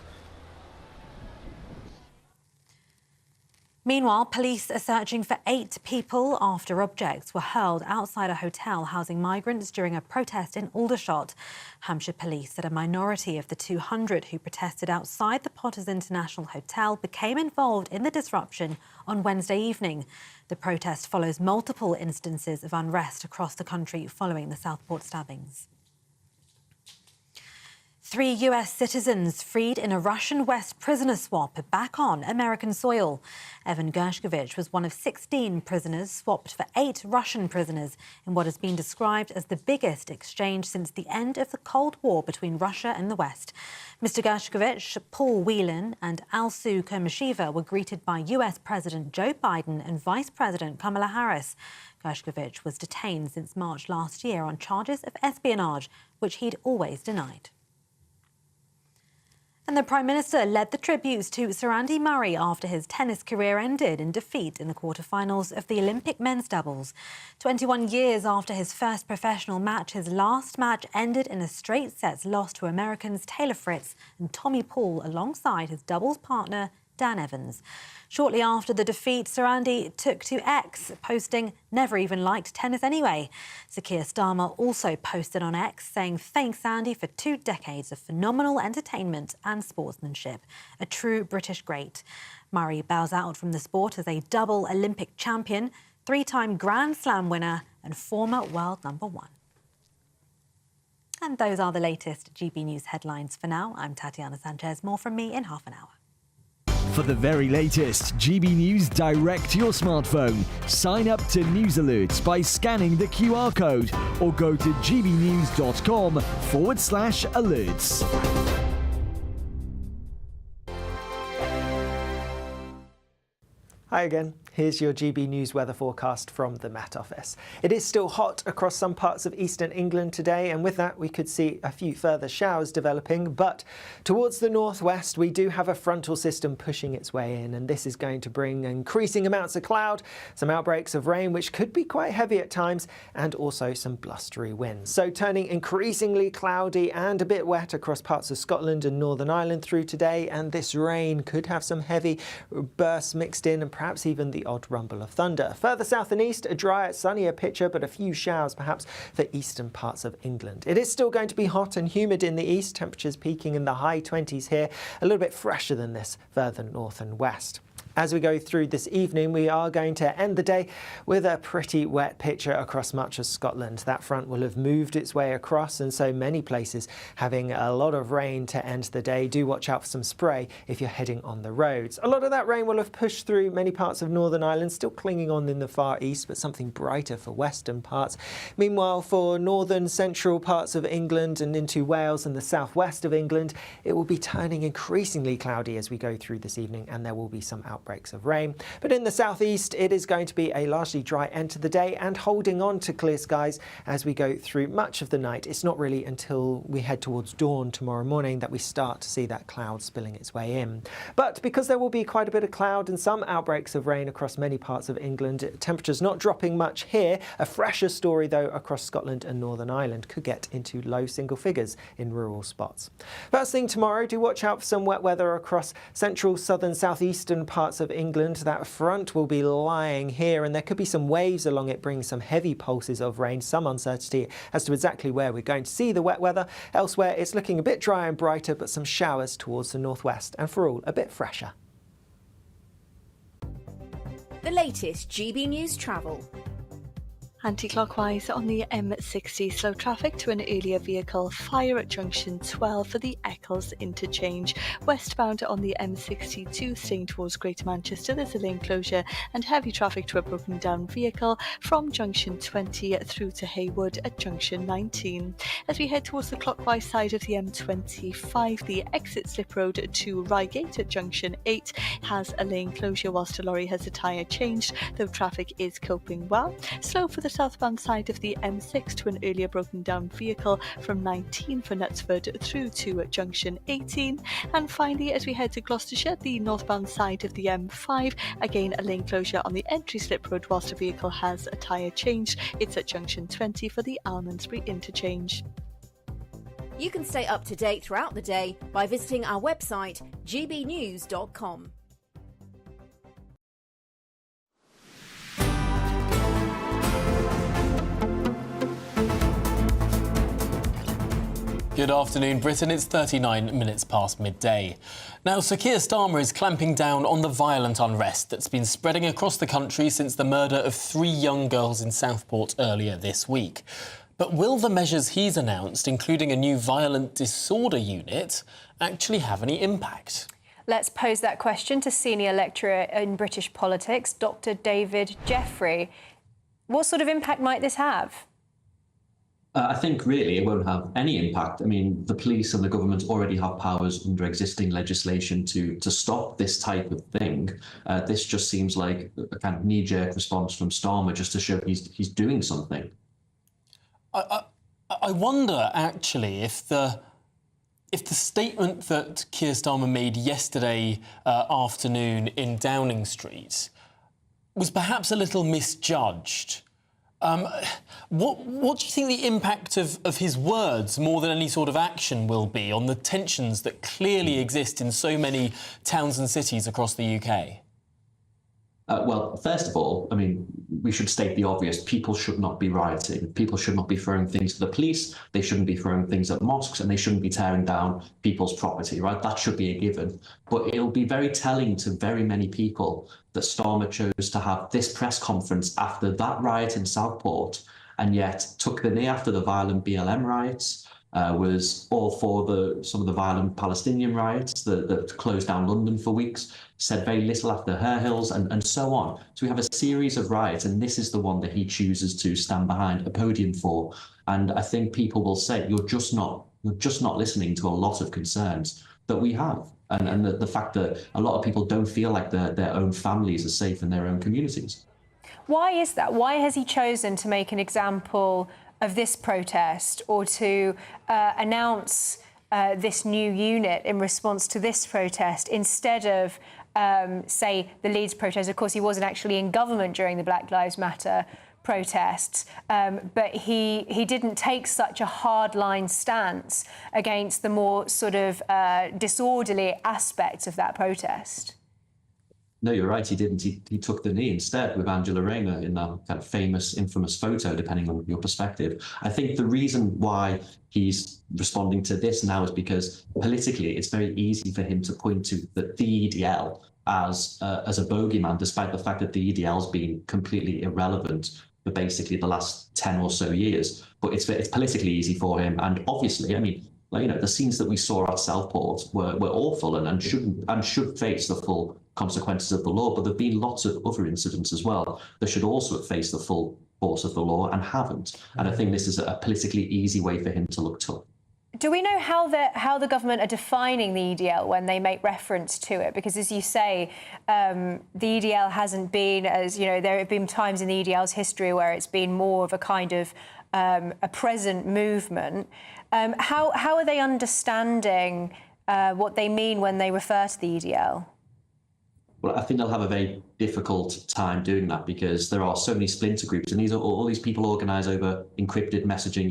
Meanwhile, police are searching for 8 people after objects were hurled outside a hotel housing migrants during a protest in Aldershot. Hampshire police said a minority of the 200 who protested outside the Potters International Hotel became involved in the disruption on Wednesday evening. The protest follows multiple instances of unrest across the country following the Southport stabbings. 3 US citizens freed in a Russian West prisoner swap are back on American soil. Evan Gershkovich was one of 16 prisoners swapped for 8 Russian prisoners in what has been described as the biggest exchange since the end of the Cold War between Russia and the West. Mr. Gershkovich, Paul Whelan and Alsu Kurmashiva were greeted by US President Joe Biden and Vice President Kamala Harris. Gershkovich was detained since March last year on charges of espionage, which he'd always denied. And the Prime Minister led the tributes to Sir Andy Murray after his tennis career ended in defeat in the quarter-finals of the Olympic men's doubles. 21 years after his first professional match, his last match ended in a straight sets loss to Americans Taylor Fritz and Tommy Paul alongside his doubles partner Dan Evans. Shortly after the defeat, Sir Andy took to X, posting, "Never even liked tennis anyway." Sir Keir Starmer also posted on X, saying thanks Andy for 2 decades of phenomenal entertainment and sportsmanship. A true British great. Murray bows out from the sport as a double Olympic champion, 3-time Grand Slam winner and former world number 1. And those are the latest GB News headlines for now. I'm Tatiana Sanchez. More from me in half an hour. For the very latest GB News direct to your smartphone, sign up to News Alerts by scanning the QR code or go to gbnews.com/alerts. Hi again. Here's your GB News weather forecast from the Met Office. It is still hot across some parts of eastern England today, and with that we could see a few further showers developing, but towards the northwest we do have a frontal system pushing its way in, and this is going to bring increasing amounts of cloud, some outbreaks of rain which could be quite heavy at times, and also some blustery winds. So turning increasingly cloudy and a bit wet across parts of Scotland and Northern Ireland through today, and this rain could have some heavy bursts mixed in and perhaps even the odd rumble of thunder. Further south and east, a drier, sunnier picture, but a few showers perhaps for eastern parts of England. It is still going to be hot and humid in the east, temperatures peaking in the high 20s here, a little bit fresher than this further north and west. As we go through this evening, we are going to end the day with a pretty wet picture across much of Scotland. That front will have moved its way across, and so many places having a lot of rain to end the day. Do watch out for some spray if you're heading on the roads. A lot of that rain will have pushed through many parts of Northern Ireland, still clinging on in the far east, but something brighter for western parts. Meanwhile, for northern central parts of England and into Wales and the southwest of England, it will be turning increasingly cloudy as we go through this evening, and there will be some outbreaks of rain. But in the southeast, it is going to be a largely dry end to the day and holding on to clear skies as we go through much of the night. It's not really until we head towards dawn tomorrow morning that we start to see that cloud spilling its way in. But because there will be quite a bit of cloud and some outbreaks of rain across many parts of England, temperatures not dropping much here. A fresher story though across Scotland and Northern Ireland, could get into low single figures in rural spots. First thing tomorrow, do watch out for some wet weather across central, southern, southeastern parts of England. That front will be lying here, and there could be some waves along it, bringing some heavy pulses of rain, some uncertainty as to exactly where we're going to see the wet weather. Elsewhere, it's looking a bit drier and brighter, but some showers towards the northwest, and for all, a bit fresher. The latest GB News travel. Anti-clockwise on the M60, slow traffic to an earlier vehicle, fire at junction 12 for the Eccles interchange. Westbound on the M62 staying towards Greater Manchester, there's a lane closure and heavy traffic to a broken down vehicle from junction 20 through to Haywood at junction 19. As we head towards the clockwise side of the M25, the exit slip road to Reigate at junction 8 has a lane closure whilst a lorry has a tyre changed, though traffic is coping well. Slow for the southbound side of the M6 to an earlier broken down vehicle from 19 for Knutsford through to junction 18. And finally, as we head to Gloucestershire, the northbound side of the M5, again a lane closure on the entry slip road whilst a vehicle has a tyre changed. It's at junction 20 for the Almondsbury interchange. You can stay up to date throughout the day by visiting our website gbnews.com. Good afternoon, Britain. It's 39 minutes past midday. Now, Sir Keir Starmer is clamping down on the violent unrest that's been spreading across the country since the murder of 3 young girls in Southport earlier this week. But will the measures he's announced, including a new violent disorder unit, actually have any impact? Let's pose that question to senior lecturer in British politics, Dr. David Jeffrey. What sort of impact might this have? I think really it won't have any impact. I mean, the police and the government already have powers under existing legislation to stop this type of thing. This just seems like a kind of knee-jerk response from Starmer just to show he's doing something. I wonder, actually, if the statement that Keir Starmer made yesterday afternoon in Downing Street was perhaps a little misjudged. What do you think the impact of his words, more than any sort of action, will be on the tensions that clearly exist in so many towns and cities across the UK? Well, first of all, I mean, we should state the obvious. People should not be rioting. People should not be throwing things at the police. They shouldn't be throwing things at mosques, and they shouldn't be tearing down people's property, right? That should be a given. But it'll be very telling to very many people that Starmer chose to have this press conference after that riot in Southport, and yet took the knee after the violent BLM riots, was all for some of the violent Palestinian riots that closed down London for weeks, said very little after Her Hills, and so on. So we have a series of riots, and this is the one that he chooses to stand behind a podium for. And I think people will say, you're just not listening to a lot of concerns that we have. And the fact that a lot of people don't feel like their own families are safe in their own communities. Why is that? Why has he chosen to make an example of this protest, or to announce this new unit in response to this protest instead of, say, the Leeds protest? Of course, he wasn't actually in government during the Black Lives Matter protests, but he didn't take such a hardline stance against the more sort of disorderly aspects of that protest. No, you're right, he didn't. He took the knee instead with Angela Rayner in that kind of famous, infamous photo, depending on your perspective. I think the reason why he's responding to this now is because politically it's very easy for him to point to the EDL as a bogeyman, despite the fact that the EDL's been completely irrelevant for basically the last 10 or so years. But it's politically easy for him. And obviously, I mean, the scenes that we saw at Southport were awful and should face the full consequences of the law, but there have been lots of other incidents as well that should also face the full force of the law and haven't. And I think this is a politically easy way for him to look tough. Do we know how the government are defining the EDL when they make reference to it? Because, as you say, the EDL hasn't been, as you know, there have been times in the EDL's history where it's been more of a kind of a present movement. How are they understanding what they mean when they refer to the EDL? Well, I think they'll have a very difficult time doing that because there are so many splinter groups, and all these people organise over encrypted messaging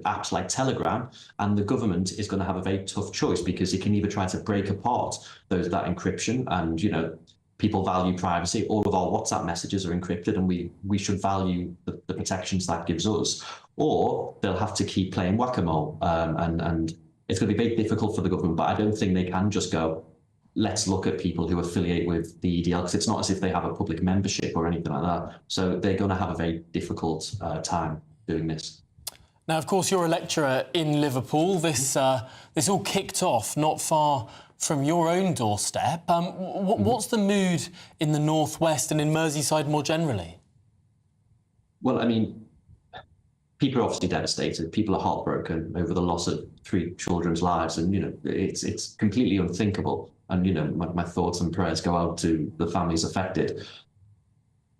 apps like Telegram, and the government is going to have a very tough choice because it can either try to break apart that encryption, and people value privacy. All of our WhatsApp messages are encrypted, and we should value the protections that gives us, or they'll have to keep playing whack-a-mole, and it's going to be very difficult for the government. But I don't think they can just go, let's look at people who affiliate with the EDL, because it's not as if they have a public membership or anything like that. So they're going to have a very difficult time doing this. Now, of course, you're a lecturer in Liverpool. This all kicked off not far from your own doorstep. What's the mood in the Northwest and in Merseyside more generally? Well, I mean, people are obviously devastated. People are heartbroken over the loss of 3 children's lives, and it's completely unthinkable. And my thoughts and prayers go out to the families affected.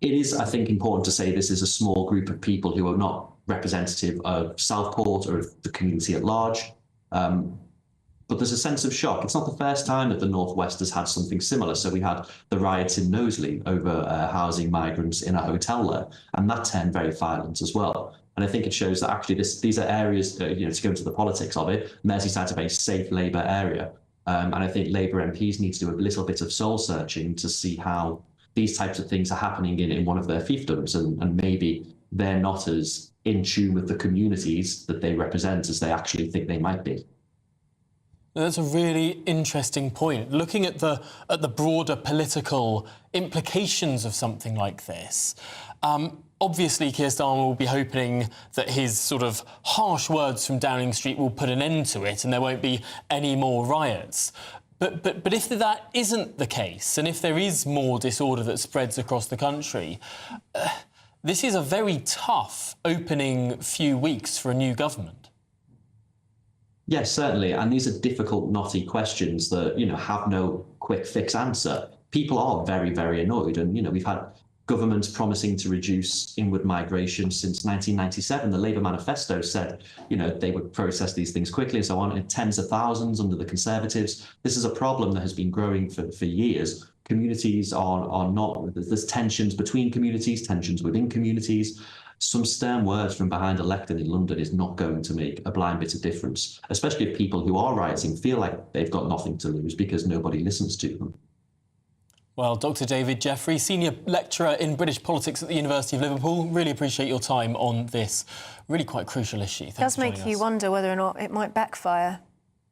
It is, I think, important to say this is a small group of people who are not representative of Southport or of the community at large. But there's a sense of shock. It's not the first time that the Northwest has had something similar. So we had the riots in Knowsley over housing migrants in a hotel there, and that turned very violent as well. And I think it shows that actually these are areas, to go into the politics of it, Merseyside's a very safe Labour area. And I think Labour MPs need to do a little bit of soul searching to see how these types of things are happening in one of their fiefdoms, and maybe they're not as in tune with the communities that they represent as they actually think they might be. That's a really interesting point. Looking at the broader political implications of something like this, obviously Keir Starmer will be hoping that his sort of harsh words from Downing Street will put an end to it and there won't be any more riots. But if that isn't the case, and if there is more disorder that spreads across the country, this is a very tough opening few weeks for a new government. Yes, certainly. And these are difficult, knotty questions that, have no quick fix answer. People are very, very annoyed. And, we've had governments promising to reduce inward migration since 1997. The Labour manifesto said, they would process these things quickly and so on. And tens of thousands under the Conservatives. This is a problem that has been growing for years. Communities are not, there's tensions between communities, tensions within communities. Some stern words from behind a lectern in London is not going to make a blind bit of difference, especially if people who are rioting feel like they've got nothing to lose because nobody listens to them. Well, Dr. David Jeffrey, Senior Lecturer in British Politics at the University of Liverpool, really appreciate your time on this really quite crucial issue. Thanks it does make you wonder whether or not it might backfire,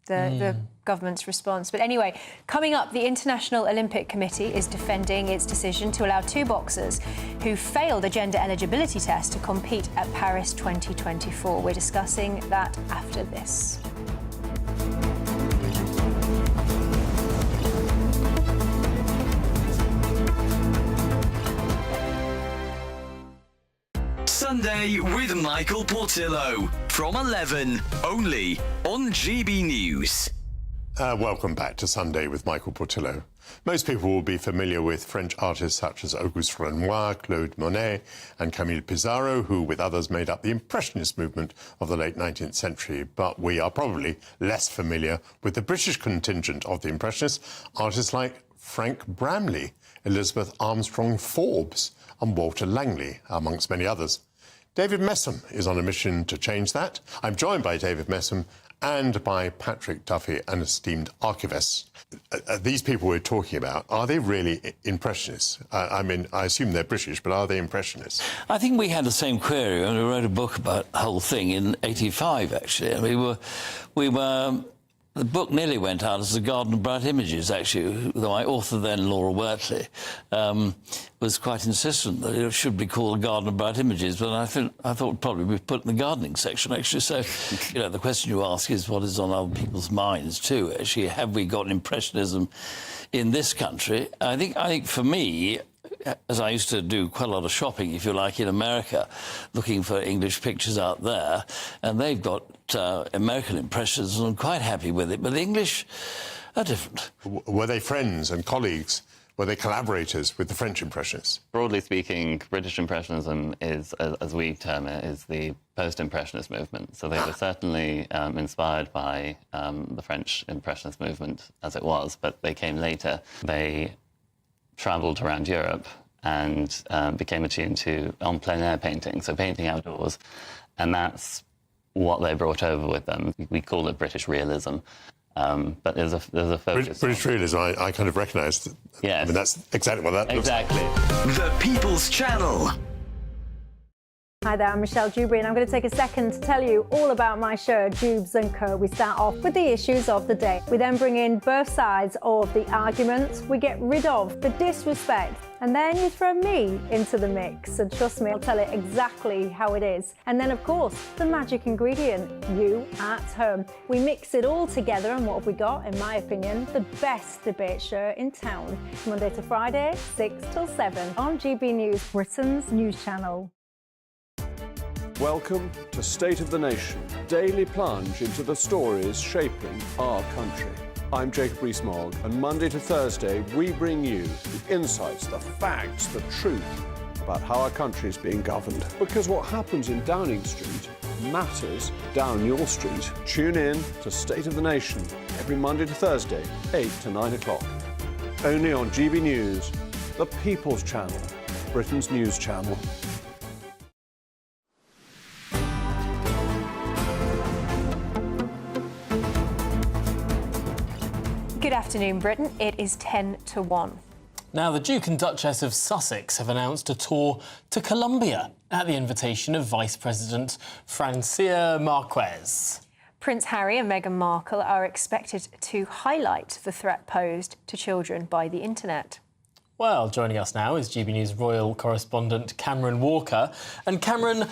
the government's response. But anyway, coming up, the International Olympic Committee is defending its decision to allow 2 boxers who failed a gender eligibility test to compete at Paris 2024. We're discussing that after this. Sunday with Michael Portillo from 11, only on GB News. Welcome back to Sunday with Michael Portillo. Most people will be familiar with French artists such as Auguste Renoir, Claude Monet and Camille Pissarro, who with others made up the Impressionist movement of the late 19th century. But we are probably less familiar with the British contingent of the Impressionists, artists like Frank Bramley, Elizabeth Armstrong Forbes and Walter Langley, amongst many others. David Messam is on a mission to change that. I'm joined by David Messam and by Patrick Duffy, an esteemed archivist. These people we're talking about, are they really Impressionists? I mean, I assume they're British, but are they Impressionists? I think we had the same query when we wrote a book about the whole thing in '85, actually. And we were the book nearly went out as The Garden of Bright Images, actually, though my author then, Laura Wortley, was quite insistent that it should be called The Garden of Bright Images, but I thought probably we'd put it in the gardening section, actually. So, the question you ask is what is on other people's minds, too, actually. Have we got Impressionism in this country? I think for me, as I used to do quite a lot of shopping, if you like, in America, looking for English pictures out there, and they've got American Impressionism, and I'm quite happy with it, but the English are different. Were they friends and colleagues? Were they collaborators with the French Impressionists? Broadly speaking, British Impressionism is, as we term it, is the post-Impressionist movement. So they were certainly inspired by the French Impressionist movement as it was, but they came later. They travelled around Europe and became attuned to en plein air painting, so painting outdoors, and that's what they brought over with them. We call it British realism, but there's a focus. British realism, I kind of recognise. Yeah, I mean that's exactly what that looks like. The People's Channel. Hi there, I'm Michelle Dewberry, and I'm going to take a second to tell you all about my show, Dubes & Co. We start off with the issues of the day. We then bring in both sides of the arguments. We get rid of the disrespect. And then you throw me into the mix. And trust me, I'll tell it exactly how it is. And then, of course, the magic ingredient, you at home. We mix it all together, and what have we got? In my opinion, the best debate show in town. Monday to Friday, 6 till 7 on GB News, Britain's news channel. Welcome to State of the Nation, daily plunge into the stories shaping our country. I'm Jacob Rees-Mogg, and Monday to Thursday we bring you the insights, the facts, the truth about how our country is being governed. Because what happens in Downing Street matters down your street. Tune in to State of the Nation every Monday to Thursday, 8 to 9 o'clock. Only on GB News, the People's Channel, Britain's news channel. Good afternoon, Britain. It is 10 to 1. Now, the Duke and Duchess of Sussex have announced a tour to Colombia at the invitation of Vice President Francia Marquez. Prince Harry and Meghan Markle are expected to highlight the threat posed to children by the internet. Well, joining us now is GB News royal correspondent Cameron Walker. And Cameron,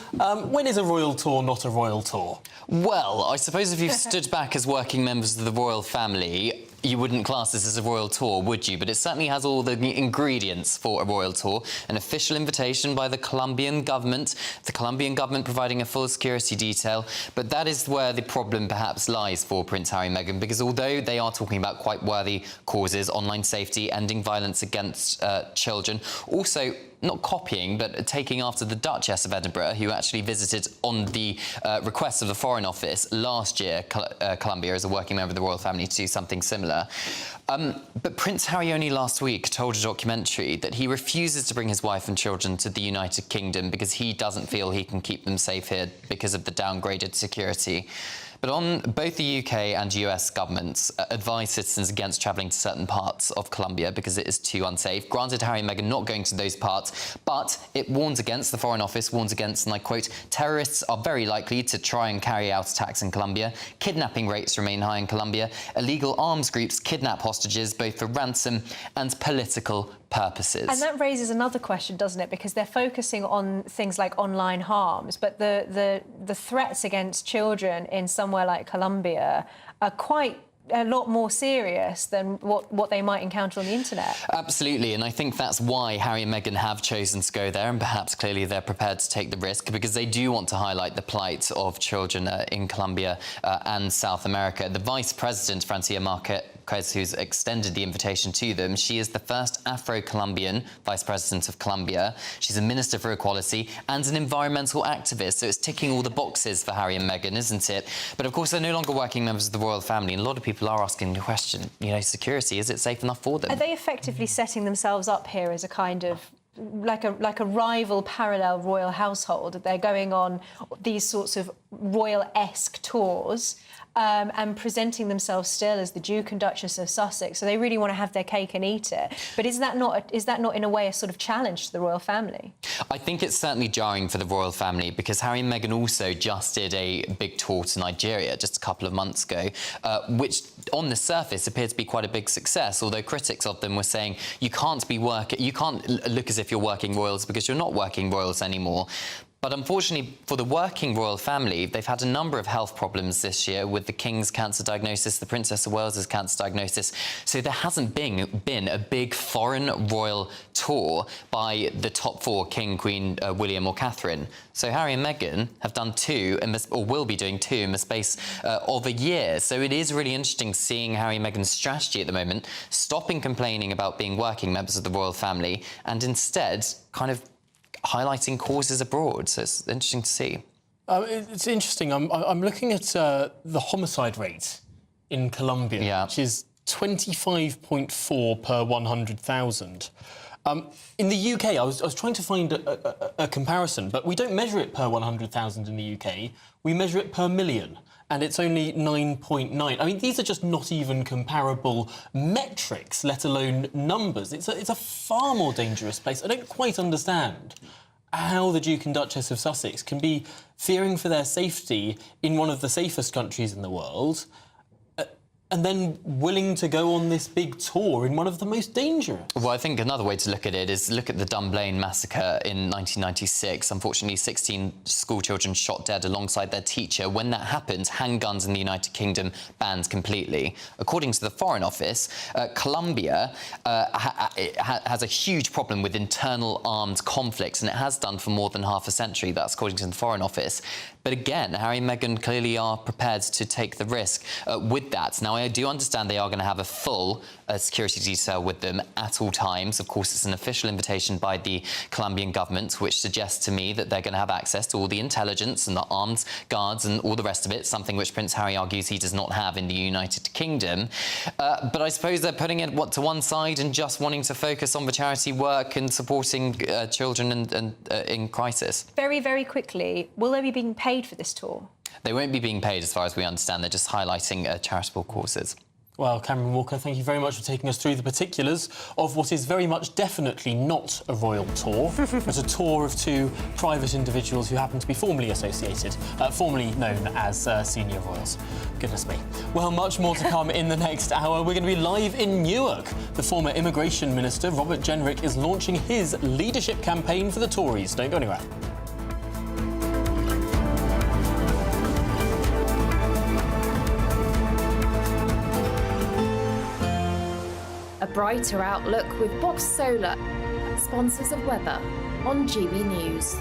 when is a royal tour not a royal tour? Well, I suppose if you've stood back as working members of the royal family, you wouldn't class this as a royal tour, would you? But it certainly has all the ingredients for a royal tour. An official invitation by the Colombian government providing a full security detail. But that is where the problem perhaps lies for Prince Harry and Meghan, because although they are talking about quite worthy causes, online safety, ending violence against children, also not copying, but taking after the Duchess of Edinburgh, who actually visited on the request of the Foreign Office last year, Colombia, as a working member of the royal family, to do something similar. But Prince Harry only last week told a documentary that he refuses to bring his wife and children to the United Kingdom because he doesn't feel he can keep them safe here because of the downgraded security. But on both the UK and US governments advise citizens against travelling to certain parts of Colombia because it is too unsafe. Granted, Harry and Meghan not going to those parts, but it warns against, the Foreign Office warns against, and I quote, terrorists are very likely to try and carry out attacks in Colombia. Kidnapping rates remain high in Colombia. Illegal arms groups kidnap hostages both for ransom and political purposes. And that raises another question, doesn't it? Because they're focusing on things like online harms, but the threats against children in somewhere like Colombia are quite a lot more serious than what they might encounter on the internet. Absolutely, and I think that's why Harry and Meghan have chosen to go there, and perhaps clearly they're prepared to take the risk because they do want to highlight the plight of children in Colombia and South America. The Vice President, Francia Marquez, who's extended the invitation to them. She is the first Afro-Colombian Vice President of Colombia. She's a Minister for Equality and an environmental activist, so it's ticking all the boxes for Harry and Meghan, isn't it? But of course, they're no longer working members of the royal family, and a lot of people are asking the question, you know, security, is it safe enough for them? Are they effectively setting themselves up here as a kind of like a rival parallel royal household? They're going on these sorts of royal-esque tours and presenting themselves still as the Duke and Duchess of Sussex. So they really want to have their cake and eat it. But is that not in a way a sort of challenge to the royal family? I think it's certainly jarring for the royal family because Harry and Meghan also just did a big tour to Nigeria just a couple of months ago, which on the surface appeared to be quite a big success, although critics of them were saying you can't look as if you're working royals because you're not working royals anymore. But unfortunately for the working royal family, they've had a number of health problems this year with the King's cancer diagnosis, the Princess of Wales's cancer diagnosis. So there hasn't been a big foreign royal tour by the top four, King, Queen, William or Catherine. So Harry and Meghan have done two, or will be doing two in the space of a year. So it is really interesting seeing Harry and Meghan's strategy at the moment, stopping complaining about being working members of the royal family and instead kind of highlighting causes abroad, so it's interesting to see. It's interesting. I'm looking at the homicide rate in Colombia, which is 25.4 per 100,000. In the UK, I was trying to find a comparison, but we don't measure it per 100,000 in the UK. We measure it per million, and it's only 9.9. I mean, these are just not even comparable metrics, let alone numbers. It's a far more dangerous place. I don't quite understand how the Duke and Duchess of Sussex can be fearing for their safety in one of the safest countries in the world, and then willing to go on this big tour in one of the most dangerous. Well, I think another way to look at it is look at the Dunblane massacre in 1996. Unfortunately, 16 school children shot dead alongside their teacher. When that happened, handguns in the United Kingdom banned completely. According to the Foreign Office, Colombia has a huge problem with internal armed conflicts, and it has done for more than half a century. That's according to the Foreign Office. But again, Harry and Meghan clearly are prepared to take the risk with that. Now, I do understand they are going to have a full security detail with them at all times. Of course, it's an official invitation by the Colombian government, which suggests to me that they're going to have access to all the intelligence and the armed guards and all the rest of it, something which Prince Harry argues he does not have in the United Kingdom. But I suppose they're putting it to one side and just wanting to focus on the charity work and supporting children in crisis. Very, very quickly, will they be being paid for this tour? They won't be being paid, as far as we understand. They're just highlighting charitable causes. Well, Cameron Walker, thank you very much for taking us through the particulars of what is very much definitely not a royal tour, but a tour of two private individuals who happen to be formally associated, formerly known as senior royals. Goodness me. Well, much more to come in the next hour. We're going to be live in Newark. The former Immigration Minister, Robert Jenrick, is launching his leadership campaign for the Tories. Don't go anywhere. A brighter outlook with Box Solar, sponsors of weather on GB News.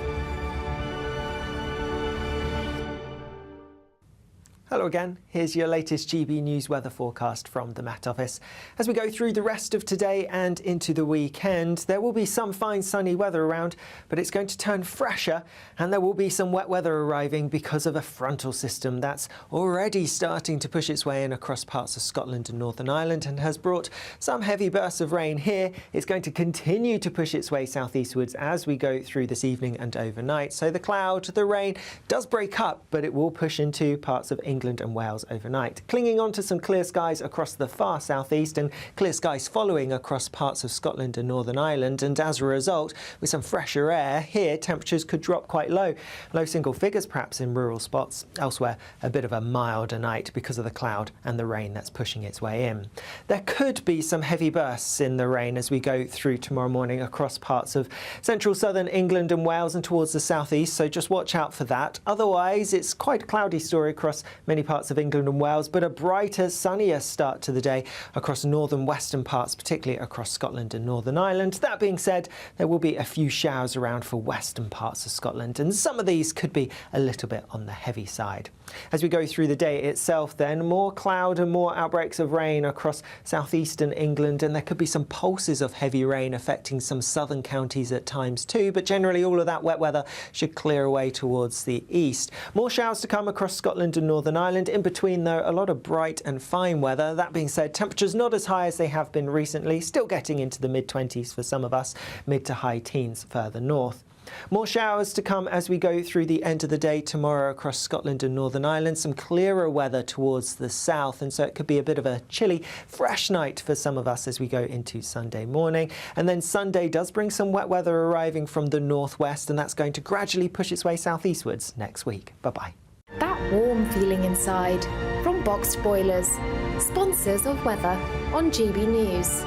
Hello again, here's your latest GB News weather forecast from the Met Office. As we go through the rest of today and into the weekend, there will be some fine sunny weather around, but it's going to turn fresher and there will be some wet weather arriving because of a frontal system that's already starting to push its way in across parts of Scotland and Northern Ireland and has brought some heavy bursts of rain here. It's going to continue to push its way southeastwards as we go through this evening and overnight. So the rain does break up, but it will push into parts of England and Wales overnight, clinging on to some clear skies across the far southeast and clear skies following across parts of Scotland and Northern Ireland. And as a result, with some fresher air here, temperatures could drop quite low single figures perhaps in rural spots. Elsewhere, a bit of a milder night because of the cloud and the rain that's pushing its way in. There could be some heavy bursts in the rain as we go through tomorrow morning across parts of central southern England and Wales and towards the southeast, so just watch out for that. Otherwise, it's quite a cloudy story across many parts of England and Wales, but a brighter, sunnier start to the day across northern western parts, particularly across Scotland and Northern Ireland. That being said, there will be a few showers around for western parts of Scotland, and some of these could be a little bit on the heavy side. As we go through the day itself then, more cloud and more outbreaks of rain across southeastern England, and there could be some pulses of heavy rain affecting some southern counties at times too, but generally all of that wet weather should clear away towards the east. More showers to come across Scotland and Northern Ireland. In between though, a lot of bright and fine weather. That being said, temperatures not as high as they have been recently, still getting into the mid-20s for some of us, mid to high teens further north. More showers to come as we go through the end of the day tomorrow across Scotland and Northern Ireland. Some clearer weather towards the south, and so it could be a bit of a chilly, fresh night for some of us as we go into Sunday morning. And then Sunday does bring some wet weather arriving from the northwest, and that's going to gradually push its way southeastwards next week. Bye-bye. That warm feeling inside from Boxed Boilers, sponsors of weather on GB News.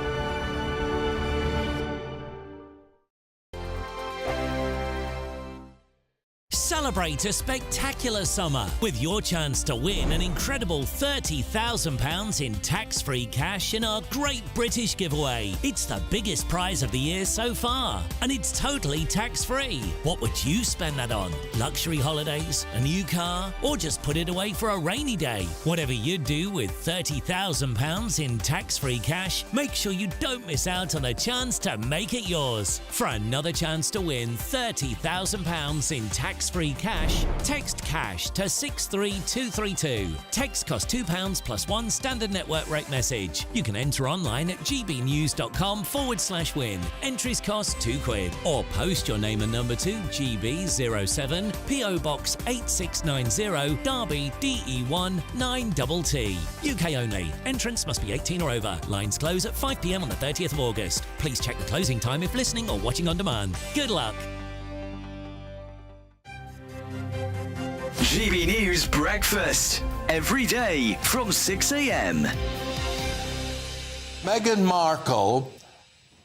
Celebrate a spectacular summer with your chance to win an incredible £30,000 in tax-free cash in our Great British Giveaway. It's the biggest prize of the year so far, and it's totally tax-free. What would you spend that on? Luxury holidays, a new car, or just put it away for a rainy day? Whatever you do with £30,000 in tax-free cash, make sure you don't miss out on a chance to make it yours. For another chance to win £30,000 in tax-free cash, text cash to 63232. Text costs £2 plus one standard network rate message. You can enter online at gbnews.com/win. Entries cost £2, or post your name and number to GB07 PO Box 8690 Derby DE1 9TT. UK only. Entrance must be 18 or over. Lines close at 5 p.m. on the 30th of August. Please check the closing time if listening or watching on demand. Good luck. GB News Breakfast. Every day from 6 a.m. Meghan Markle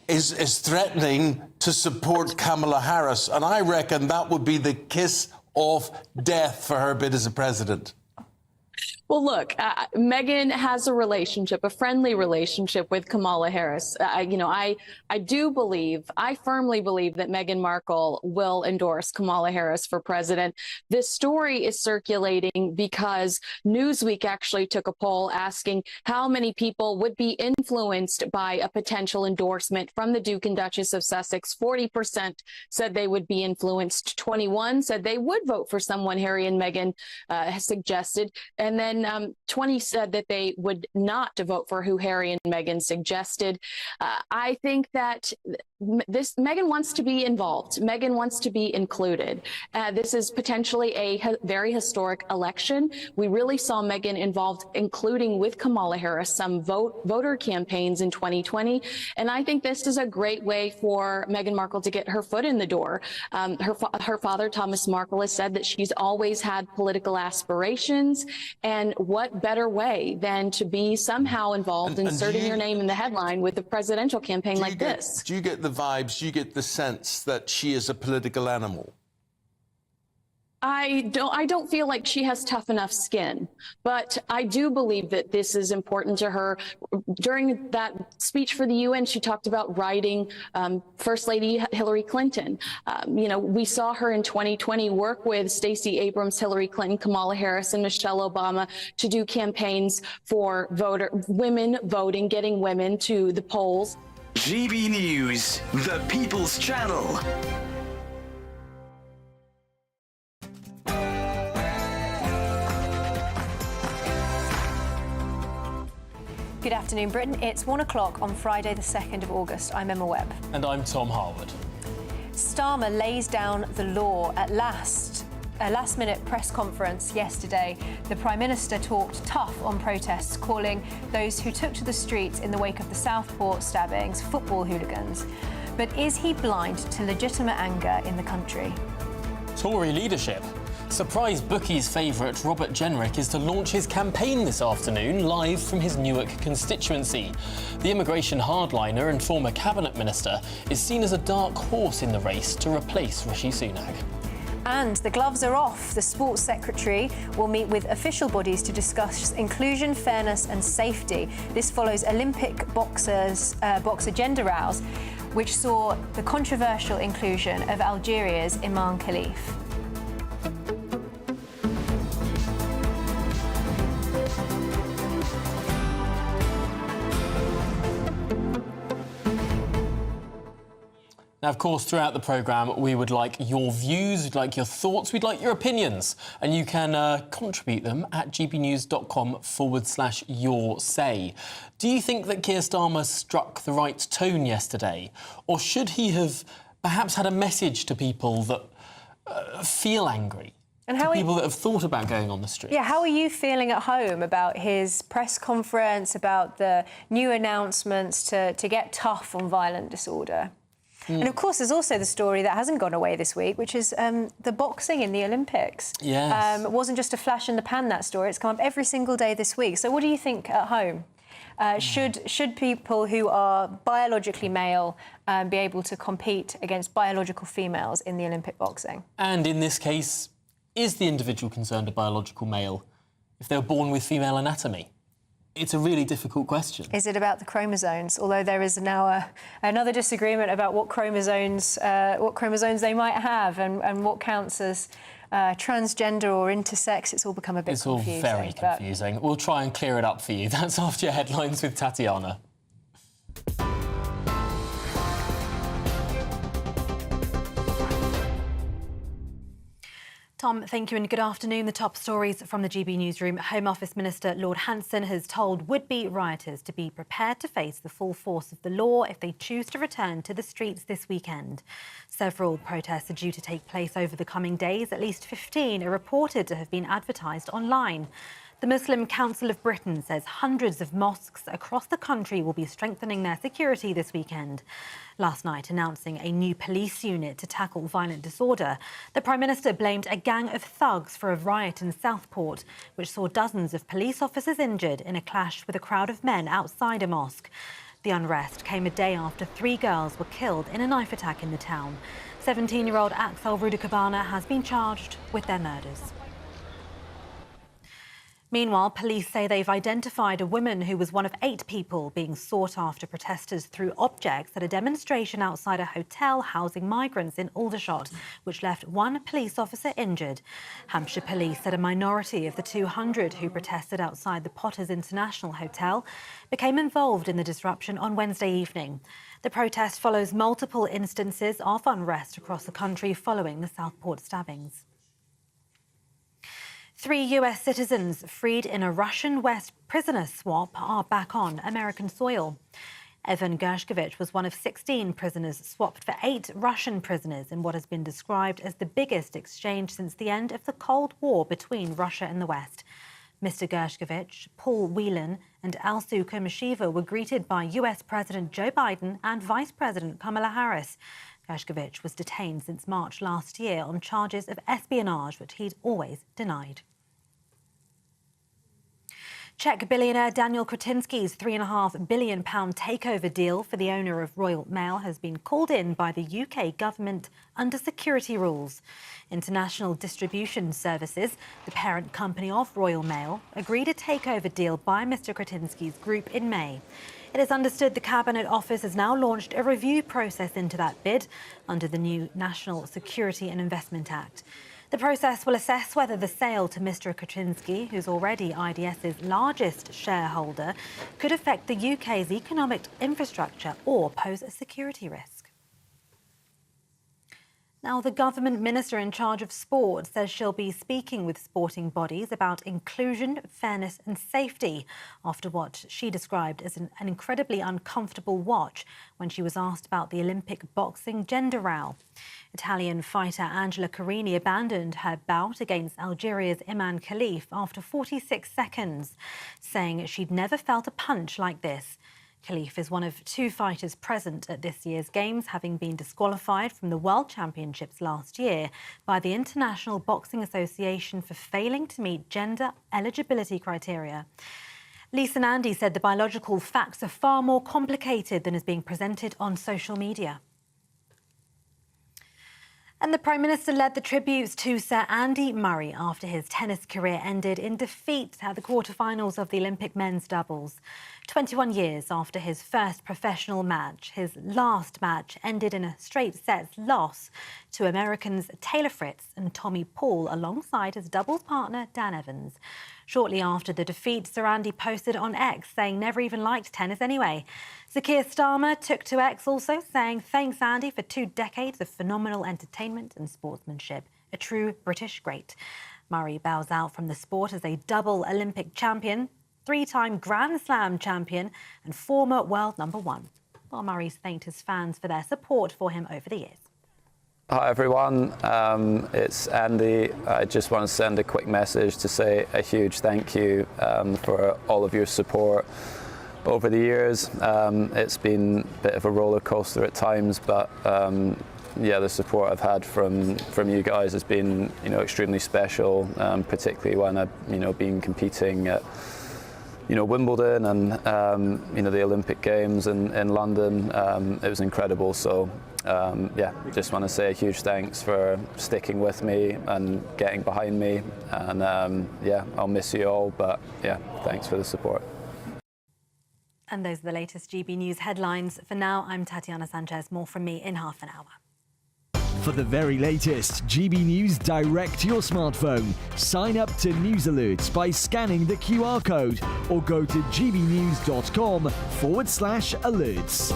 is threatening to support Kamala Harris, and I reckon that would be the kiss of death for her bid as a president. Well, look, Meghan has a relationship, a friendly relationship with Kamala Harris. I firmly believe that Meghan Markle will endorse Kamala Harris for president. This story is circulating because Newsweek actually took a poll asking how many people would be influenced by a potential endorsement from the Duke and Duchess of Sussex. 40% said they would be influenced. 21% said they would vote for someone Harry and Meghan has suggested. And then when 20 said that they would not vote for who Harry and Meghan suggested. I think that Meghan wants to be involved. Meghan wants to be included. This is potentially a very historic election. We really saw Meghan involved, including with Kamala Harris, some voter campaigns in 2020. And I think this is a great way for Meghan Markle to get her foot in the door. Her father, Thomas Markle, has said that she's always had political aspirations. And what better way than to be somehow involved, inserting your name in the headline with a presidential campaign like this? Do you get the vibes, do you get the sense that she is a political animal? I don't feel like she has tough enough skin, but I do believe that this is important to her. During that speech for the UN, she talked about writing First Lady Hillary Clinton. We saw her in 2020 work with Stacey Abrams, Hillary Clinton, Kamala Harris, and Michelle Obama to do campaigns for women voting, getting women to the polls. GB News, the People's Channel. Good afternoon, Britain. It's 1 o'clock on Friday, the 2nd of August. I'm Emma Webb. And I'm Tom Harwood. Starmer lays down the law at last. A last-minute press conference yesterday, the Prime Minister talked tough on protests, calling those who took to the streets in the wake of the Southport stabbings football hooligans. But is he blind to legitimate anger in the country? Tory leadership. Surprise bookies favourite Robert Jenrick is to launch his campaign this afternoon live from his Newark constituency. The immigration hardliner and former cabinet minister is seen as a dark horse in the race to replace Rishi Sunak. And the gloves are off. The Sports Secretary will meet with official bodies to discuss inclusion, fairness and safety. This follows Olympic boxer gender rows, which saw the controversial inclusion of Algeria's Imam Khalif. Now, of course, throughout the programme, we would like your views, we'd like your thoughts, we'd like your opinions. And you can contribute them at gbnews.com/your say. Do you think that Keir Starmer struck the right tone yesterday? Or should he have perhaps had a message to people that feel angry? And how people that have thought about going on the street? Yeah, how are you feeling at home about his press conference, about the new announcements to get tough on violent disorder? And of course, there's also the story that hasn't gone away this week, which is the boxing in the Olympics. Yes. It wasn't just a flash in the pan, that story. It's come up every single day this week. So what do you think at home? Should people who are biologically male be able to compete against biological females in the Olympic boxing? And in this case, is the individual concerned a biological male if they were born with female anatomy? It's a really difficult question. Is it about the chromosomes? Although there is now another disagreement about what chromosomes they might have and what counts as transgender or intersex. It's all become a bit confusing. It's all very confusing. We'll try and clear it up for you. That's after your headlines with Tatiana. Tom, thank you and good afternoon. The top stories from the GB newsroom. Home Office Minister Lord Hanson has told would-be rioters to be prepared to face the full force of the law if they choose to return to the streets this weekend. Several protests are due to take place over the coming days. At least 15 are reported to have been advertised online. The Muslim Council of Britain says hundreds of mosques across the country will be strengthening their security this weekend. Last night, announcing a new police unit to tackle violent disorder, the Prime Minister blamed a gang of thugs for a riot in Southport, which saw dozens of police officers injured in a clash with a crowd of men outside a mosque. The unrest came a day after 3 girls were killed in a knife attack in the town. 17-year-old Axel Rudakabana has been charged with their murders. Meanwhile, police say they've identified a woman who was one of 8 people being sought after protesters threw objects at a demonstration outside a hotel housing migrants in Aldershot, which left 1 police officer injured. Hampshire Police said a minority of the 200 who protested outside the Potters International Hotel became involved in the disruption on Wednesday evening. The protest follows multiple instances of unrest across the country following the Southport stabbings. 3 US citizens freed in a Russian West prisoner swap are back on American soil. Evan Gershkovich was one of 16 prisoners swapped for 8 Russian prisoners in what has been described as the biggest exchange since the end of the Cold War between Russia and the West. Mr. Gershkovich, Paul Whelan and Alsu Komashiva were greeted by US President Joe Biden and Vice President Kamala Harris. Gershkovich was detained since March last year on charges of espionage, which he'd always denied. Czech billionaire Daniel Kretinsky's £3.5 billion takeover deal for the owner of Royal Mail has been called in by the UK government under security rules. International Distribution Services, the parent company of Royal Mail, agreed a takeover deal by Mr Kretinsky's group in May. It is understood the Cabinet Office has now launched a review process into that bid under the new National Security and Investment Act. The process will assess whether the sale to Mr Kretinsky, who's already IDS's largest shareholder, could affect the UK's economic infrastructure or pose a security risk. Now, the government minister in charge of sport says she'll be speaking with sporting bodies about inclusion, fairness and safety after what she described as an incredibly uncomfortable watch when she was asked about the Olympic boxing gender row. Italian fighter Angela Carini abandoned her bout against Algeria's Iman Khalif after 46 seconds, saying she'd never felt a punch like this. Khalif is one of 2 fighters present at this year's Games, having been disqualified from the World Championships last year by the International Boxing Association for failing to meet gender eligibility criteria. Lisa Nandy said the biological facts are far more complicated than is being presented on social media. And the Prime Minister led the tributes to Sir Andy Murray after his tennis career ended in defeat at the quarterfinals of the Olympic men's doubles. 21 years after his first professional match, his last match ended in a straight sets loss to Americans Taylor Fritz and Tommy Paul alongside his doubles partner Dan Evans. Shortly after the defeat, Sir Andy posted on X saying never even liked tennis anyway. Sir Keir Starmer took to X also saying thanks Andy for 2 decades of phenomenal entertainment and sportsmanship. A true British great. Murray bows out from the sport as a double Olympic champion, 3-time Grand Slam champion and former world #1. While Murray's thanked his fans for their support for him over the years. Hi everyone, it's Andy. I just want to send a quick message to say a huge thank you for all of your support over the years. It's been a bit of a roller coaster at times, but yeah, the support I've had from you guys has been, extremely special, particularly when I've, been competing at, Wimbledon and, the Olympic Games in London. It was incredible. So, yeah, just want to say a huge thanks for sticking with me and getting behind me. And, yeah, I'll miss you all, but yeah, thanks for the support. And those are the latest GB News headlines. For now, I'm Tatiana Sanchez. More from me in half an hour. For the very latest GB News direct to your smartphone, sign up to News Alerts by scanning the QR code or go to gbnews.com/alerts.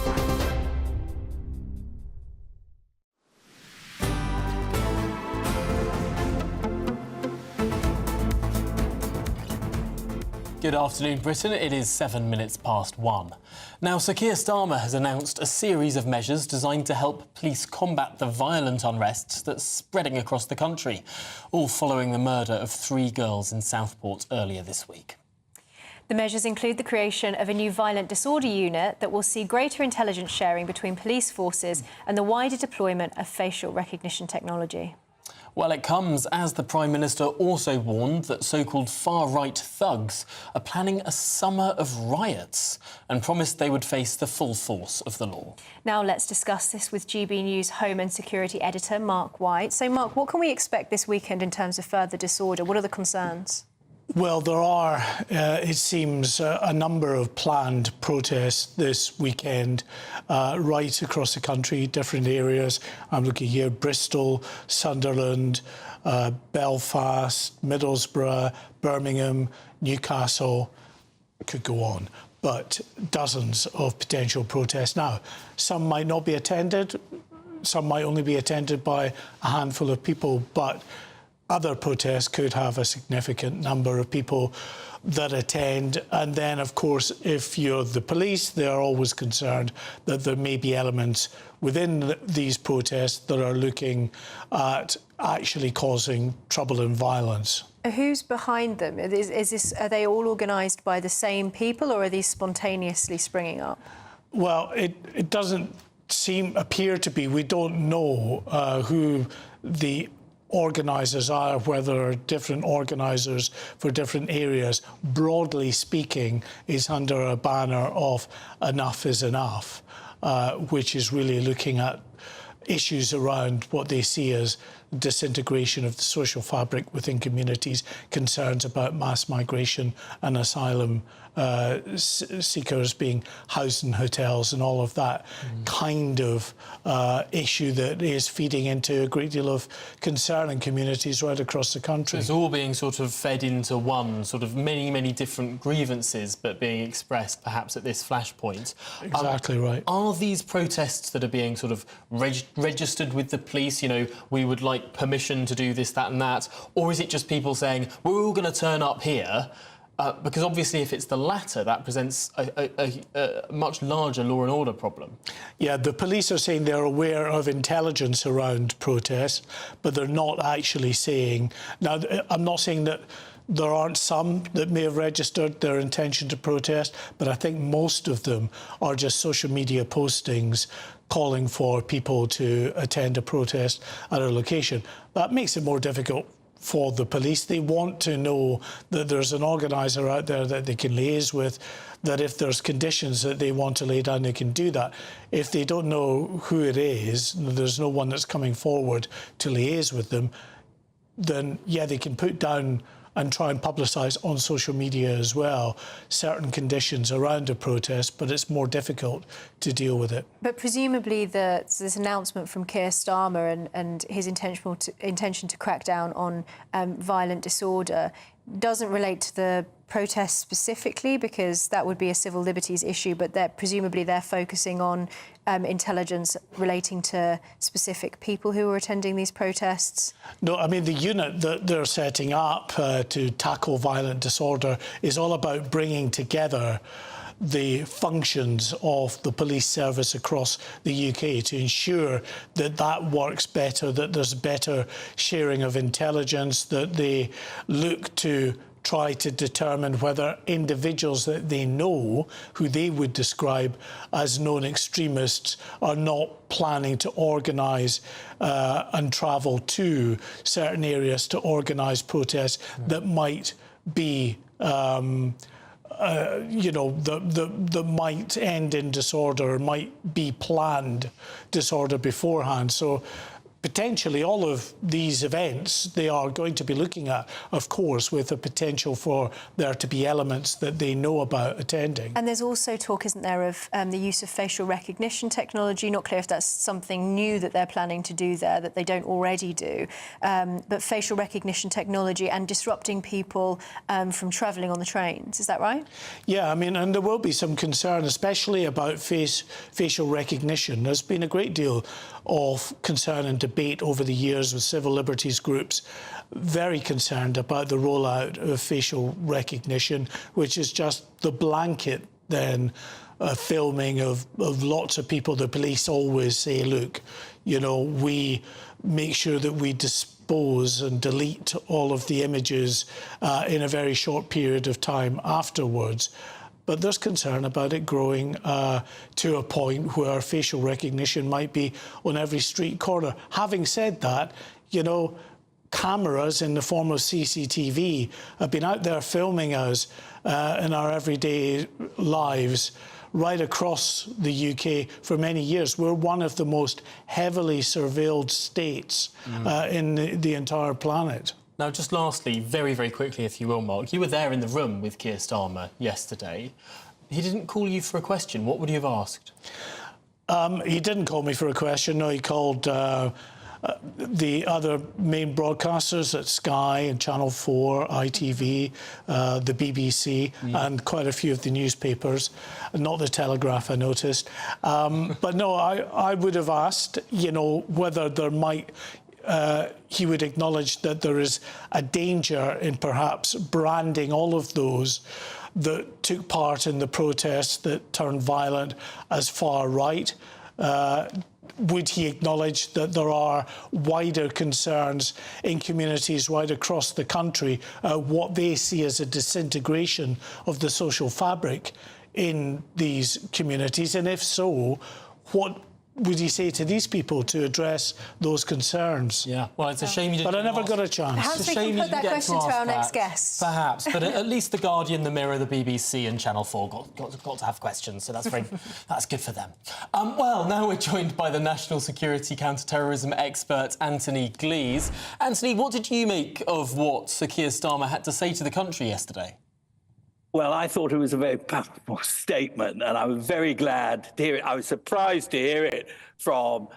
Good afternoon, Britain. It is 7 minutes past 1. Now, Sir Keir Starmer has announced a series of measures designed to help police combat the violent unrest that's spreading across the country, all following the murder of 3 girls in Southport earlier this week. The measures include the creation of a new violent disorder unit that will see greater intelligence sharing between police forces and the wider deployment of facial recognition technology. Well, it comes as the Prime Minister also warned that so-called far-right thugs are planning a summer of riots and promised they would face the full force of the law. Now let's discuss this with GB News Home and Security Editor Mark White. So, Mark, what can we expect this weekend in terms of further disorder? What are the concerns? Well, there are, it seems, a number of planned protests this weekend right across the country, different areas. I'm looking here, Bristol, Sunderland, Belfast, Middlesbrough, Birmingham, Newcastle. Could go on, but dozens of potential protests. Now, some might not be attended, some might only be attended by a handful of people, but other protests could have a significant number of people that attend. And then, of course, if you're the police, they're always concerned that there may be elements within these protests that are looking at actually causing trouble and violence. Who's behind them? Are they all organised by the same people, or are these spontaneously springing up? Well, it doesn't appear to be. We don't know who the organisers are, whether different organisers for different areas. Broadly speaking, is under a banner of Enough is Enough, which is really looking at issues around what they see as disintegration of the social fabric within communities, concerns about mass migration and asylum seekers being housed in hotels, and all of that kind of issue that is feeding into a great deal of concern in communities right across the country. It's all being sort of fed into one, sort of many different grievances, but being expressed perhaps at this flashpoint. Exactly right. Are these protests that are being sort of registered with the police, you know, we would like permission to do this, that and that, or is it just people saying, we're all going to turn up here? Because obviously if it's the latter, that presents a much larger law and order problem. Yeah, the police are saying they're aware of intelligence around protests, but they're not actually saying... Now, I'm not saying that there aren't some that may have registered their intention to protest, but I think most of them are just social media postings calling for people to attend a protest at a location. That makes it more difficult for the police. They want to know that there's an organiser out there that they can liaise with, that if there's conditions that they want to lay down, they can do that. If they don't know who it is, there's no one that's coming forward to liaise with them, then, yeah, they can put down and try and publicise on social media as well certain conditions around a protest, but it's more difficult to deal with it. But presumably this announcement from Keir Starmer and his intention to crack down on violent disorder doesn't relate to the protests specifically, because that would be a civil liberties issue, but presumably they're focusing on intelligence relating to specific people who are attending these protests? No, I mean, the unit that they're setting up to tackle violent disorder is all about bringing together the functions of the police service across the UK to ensure that that works better, that there's better sharing of intelligence, that they look to try to determine whether individuals that they know, who they would describe as known extremists, are not planning to organise and travel to certain areas to organise protests that might be you know, that might end in disorder, might be planned disorder beforehand. So potentially all of these events they are going to be looking at, of course, with the potential for there to be elements that they know about attending. And there's also talk, isn't there, of the use of facial recognition technology. Not clear if that's something new that they're planning to do there that they don't already do. But facial recognition technology and disrupting people from travelling on the trains. Is that right? Yeah, I mean, and there will be some concern, especially about facial recognition. There's been a great deal of concern and debate over the years with civil liberties groups very concerned about the rollout of facial recognition, which is just the blanket then filming of lots of people. The police always say, look, you know, we make sure that we dispose and delete all of the images in a very short period of time afterwards. But there's concern about it growing to a point where facial recognition might be on every street corner. Having said that, you know, cameras in the form of CCTV have been out there filming us in our everyday lives right across the UK for many years. We're one of the most heavily surveilled states in the entire planet. Now, just lastly, very, very quickly, if you will, Mark, you were there in the room with Keir Starmer yesterday. He didn't call you for a question. What would you have asked? He didn't call me for a question. No, he called the other main broadcasters at Sky and Channel 4, ITV, the BBC, and quite a few of the newspapers, not the Telegraph, I noticed. But no, I would have asked, you know, whether there might... he would acknowledge that there is a danger in perhaps branding all of those that took part in the protests that turned violent as far right. Would he acknowledge that there are wider concerns in communities right across the country, what they see as a disintegration of the social fabric in these communities? And if so, what would he say to these people to address those concerns? Yeah, well, it's a shame you didn't. But I never got a chance. Perhaps we can put that question to our next guest. Perhaps, but at least The Guardian, The Mirror, the BBC and Channel 4 got to have questions, so that's good for them. Well, now we're joined by the national security counter-terrorism expert, Anthony Glees. Anthony, what did you make of what Sir Keir Starmer had to say to the country yesterday? Well, I thought it was a very powerful statement, and I was very glad to hear it. I was surprised to hear it from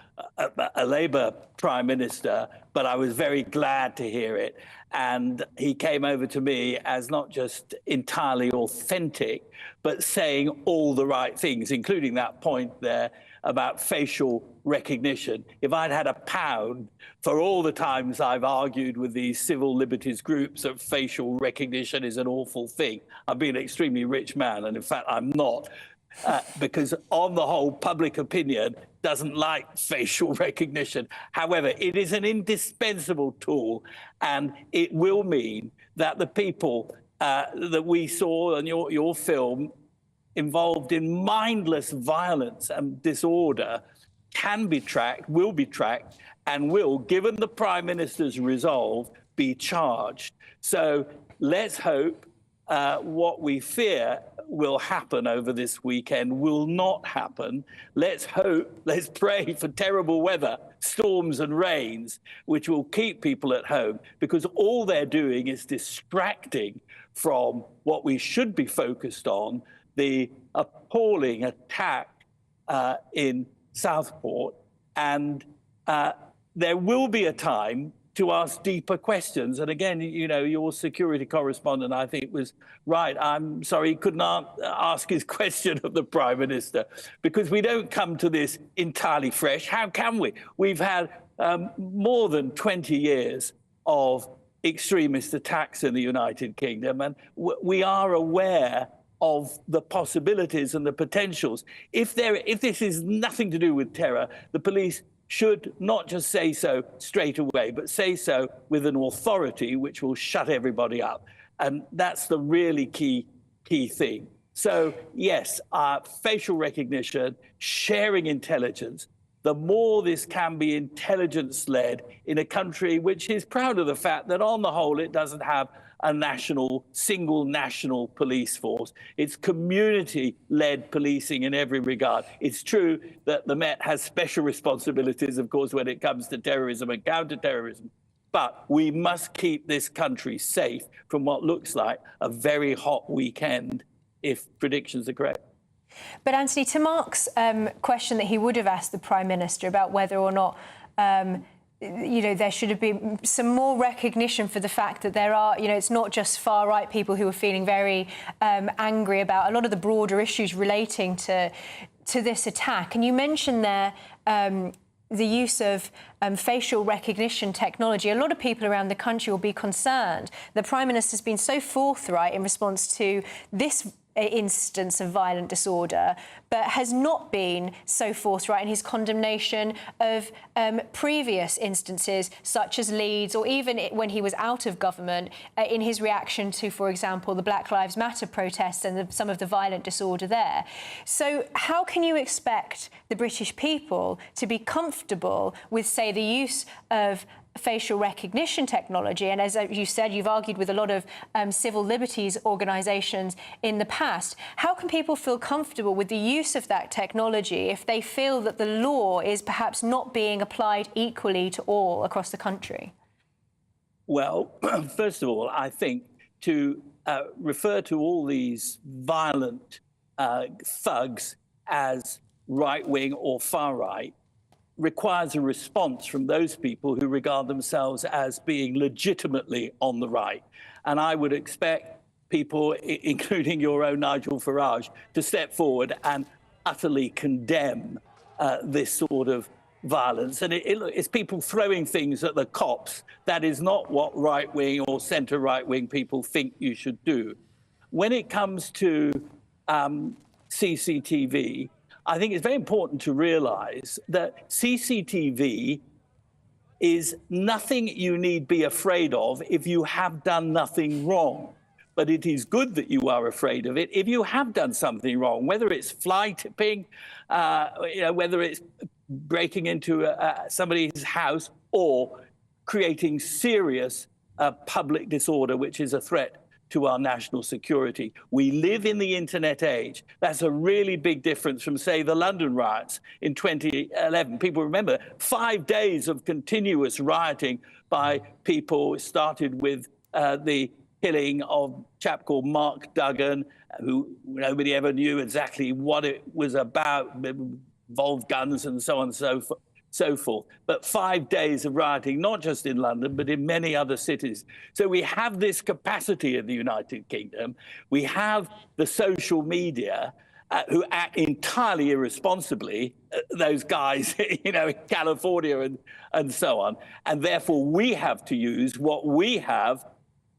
a Labour Prime Minister, but I was very glad to hear it. And he came over to me as not just entirely authentic, but saying all the right things, including that point there about facial recognition. If I'd had £1 for all the times I've argued with these civil liberties groups that facial recognition is an awful thing, I'd be an extremely rich man, and in fact I'm not, because on the whole public opinion doesn't like facial recognition. However, it is an indispensable tool, and it will mean that the people that we saw in your film involved in mindless violence and disorder can be tracked, will be tracked, and will, given the Prime Minister's resolve, be charged. So let's hope what we fear will happen over this weekend will not happen. Let's hope, let's pray for terrible weather, storms and rains, which will keep people at home, because all they're doing is distracting from what we should be focused on, the appalling attack in Southport. And there will be a time to ask deeper questions. And again, you know, your security correspondent, I think, was right. I'm sorry he couldn't ask his question of the Prime Minister, because we don't come to this entirely fresh. How can we? We've had more than 20 years of extremist attacks in the United Kingdom, and we are aware of the possibilities and the potentials. If this is nothing to do with terror, the police should not just say so straight away, but say so with an authority which will shut everybody up. And that's the really key thing. So yes, facial recognition, sharing intelligence, the more this can be intelligence-led in a country which is proud of the fact that on the whole it doesn't have a single national police force. It's community-led policing in every regard. It's true that the Met has special responsibilities, of course, when it comes to terrorism and counter-terrorism. But we must keep this country safe from what looks like a very hot weekend, if predictions are correct. But Anthony, to Mark's question that he would have asked the Prime Minister about whether or not you know, there should have been some more recognition for the fact that there are, you know, it's not just far-right people who are feeling very angry about a lot of the broader issues relating to this attack. And you mentioned there the use of facial recognition technology. A lot of people around the country will be concerned. The Prime Minister's been so forthright in response to this instance of violent disorder, but has not been so forthright in his condemnation of previous instances, such as Leeds, or even when he was out of government, in his reaction to, for example, the Black Lives Matter protests and some of the violent disorder there. So how can you expect the British people to be comfortable with, say, the use of facial recognition technology? And as you said, you've argued with a lot of civil liberties organisations in the past. How can people feel comfortable with the use of that technology if they feel that the law is perhaps not being applied equally to all across the country? Well, first of all, I think to refer to all these violent thugs as right-wing or far-right requires a response from those people who regard themselves as being legitimately on the right. And I would expect people, including your own Nigel Farage, to step forward and utterly condemn this sort of violence, and it's people throwing things at the cops. That is not what right-wing or centre-right-wing people think you should do. When it comes to CCTV, I think it's very important to realise that CCTV is nothing you need be afraid of if you have done nothing wrong. But it is good that you are afraid of it if you have done something wrong, whether it's fly tipping, whether it's breaking into somebody's house or creating serious public disorder, which is a threat to our national security. We live in the internet age. That's a really big difference from, say, the London riots in 2011. People remember 5 days of continuous rioting by people. It started with the killing of a chap called Mark Duggan, who nobody ever knew exactly what it was about, involved guns and so on and so forth. But 5 days of rioting, not just in London, but in many other cities. So we have this capacity in the United Kingdom. We have the social media who act entirely irresponsibly, those guys, in California and so on. And therefore, we have to use what we have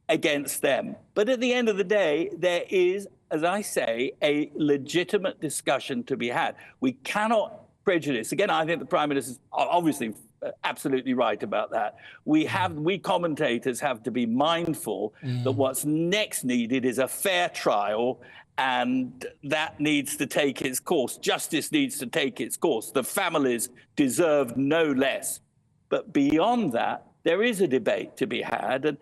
against them. But at the end of the day, there is, as I say, a legitimate discussion to be had. We cannot prejudice. Again, I think the Prime Minister is obviously absolutely right about that. We commentators have to be mindful that what's next needed is a fair trial, and that needs to take its course. Justice needs to take its course. The families deserve no less. But beyond that, there is a debate to be had, and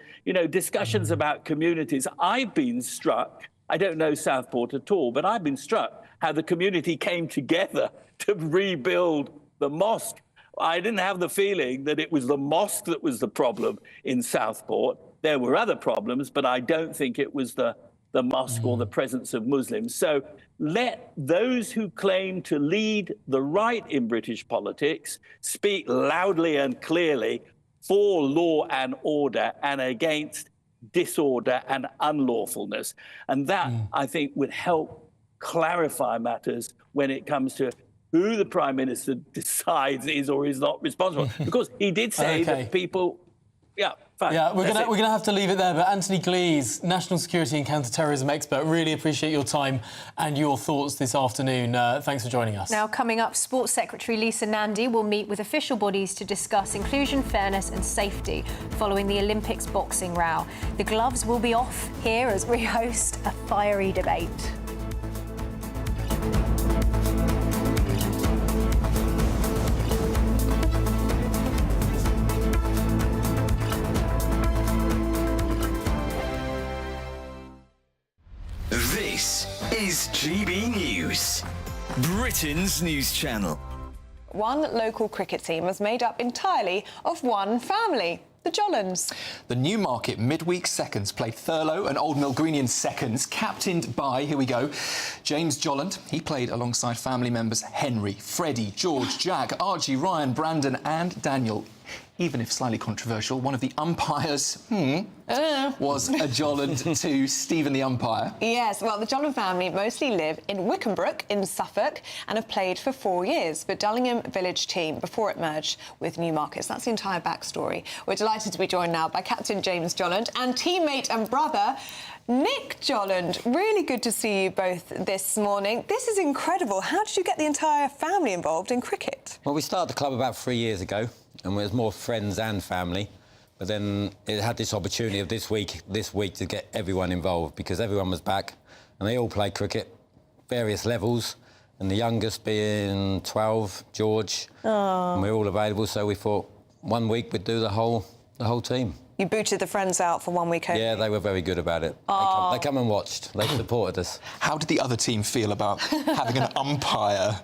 discussions about communities. I've been struck, I don't know Southport at all, but I've been struck how the community came together to rebuild the mosque. I didn't have the feeling that it was the mosque that was the problem in Southport. There were other problems, but I don't think it was the mosque or the presence of Muslims. So let those who claim to lead the right in British politics speak loudly and clearly for law and order and against disorder and unlawfulness. And that, I think, would help clarify matters when it comes to who the Prime Minister decides is or is not responsible. Because he did say that people... Yeah, fine. Yeah, we're gonna have to leave it there. But Anthony Glees, national security and counter-terrorism expert, really appreciate your time and your thoughts this afternoon. Thanks for joining us. Now, coming up, Sports Secretary Lisa Nandy will meet with official bodies to discuss inclusion, fairness and safety following the Olympics boxing row. The gloves will be off here as we host a fiery debate. This is GB News, Britain's news channel. One local cricket team was made up entirely of one family, the Jollands. The Newmarket midweek seconds played Thurlow and Old Mill Greenian seconds, captained by, here we go, James Jolland. He played alongside family members Henry, Freddie, George, Jack, Archie, Ryan, Brandon and Daniel. Even if slightly controversial, one of the umpires was a Jolland to Stephen the umpire. Yes, well, the Jolland family mostly live in Wickenbrook in Suffolk and have played for 4 years for Dullingham Village team before it merged with Newmarket. So that's the entire backstory. We're delighted to be joined now by Captain James Jolland and teammate and brother Nick Jolland. Really good to see you both this morning. This is incredible. How did you get the entire family involved in cricket? Well, we started the club about 3 years ago, and it was more friends and family. But then it had this opportunity of this week to get everyone involved, because everyone was back and they all played cricket, various levels, and the youngest being 12, George, and we're all available. So we thought 1 week we'd do the whole team. You booted the friends out for 1 week only? Yeah, they were very good about it. They come and watched. They supported us. How did the other team feel about having an umpire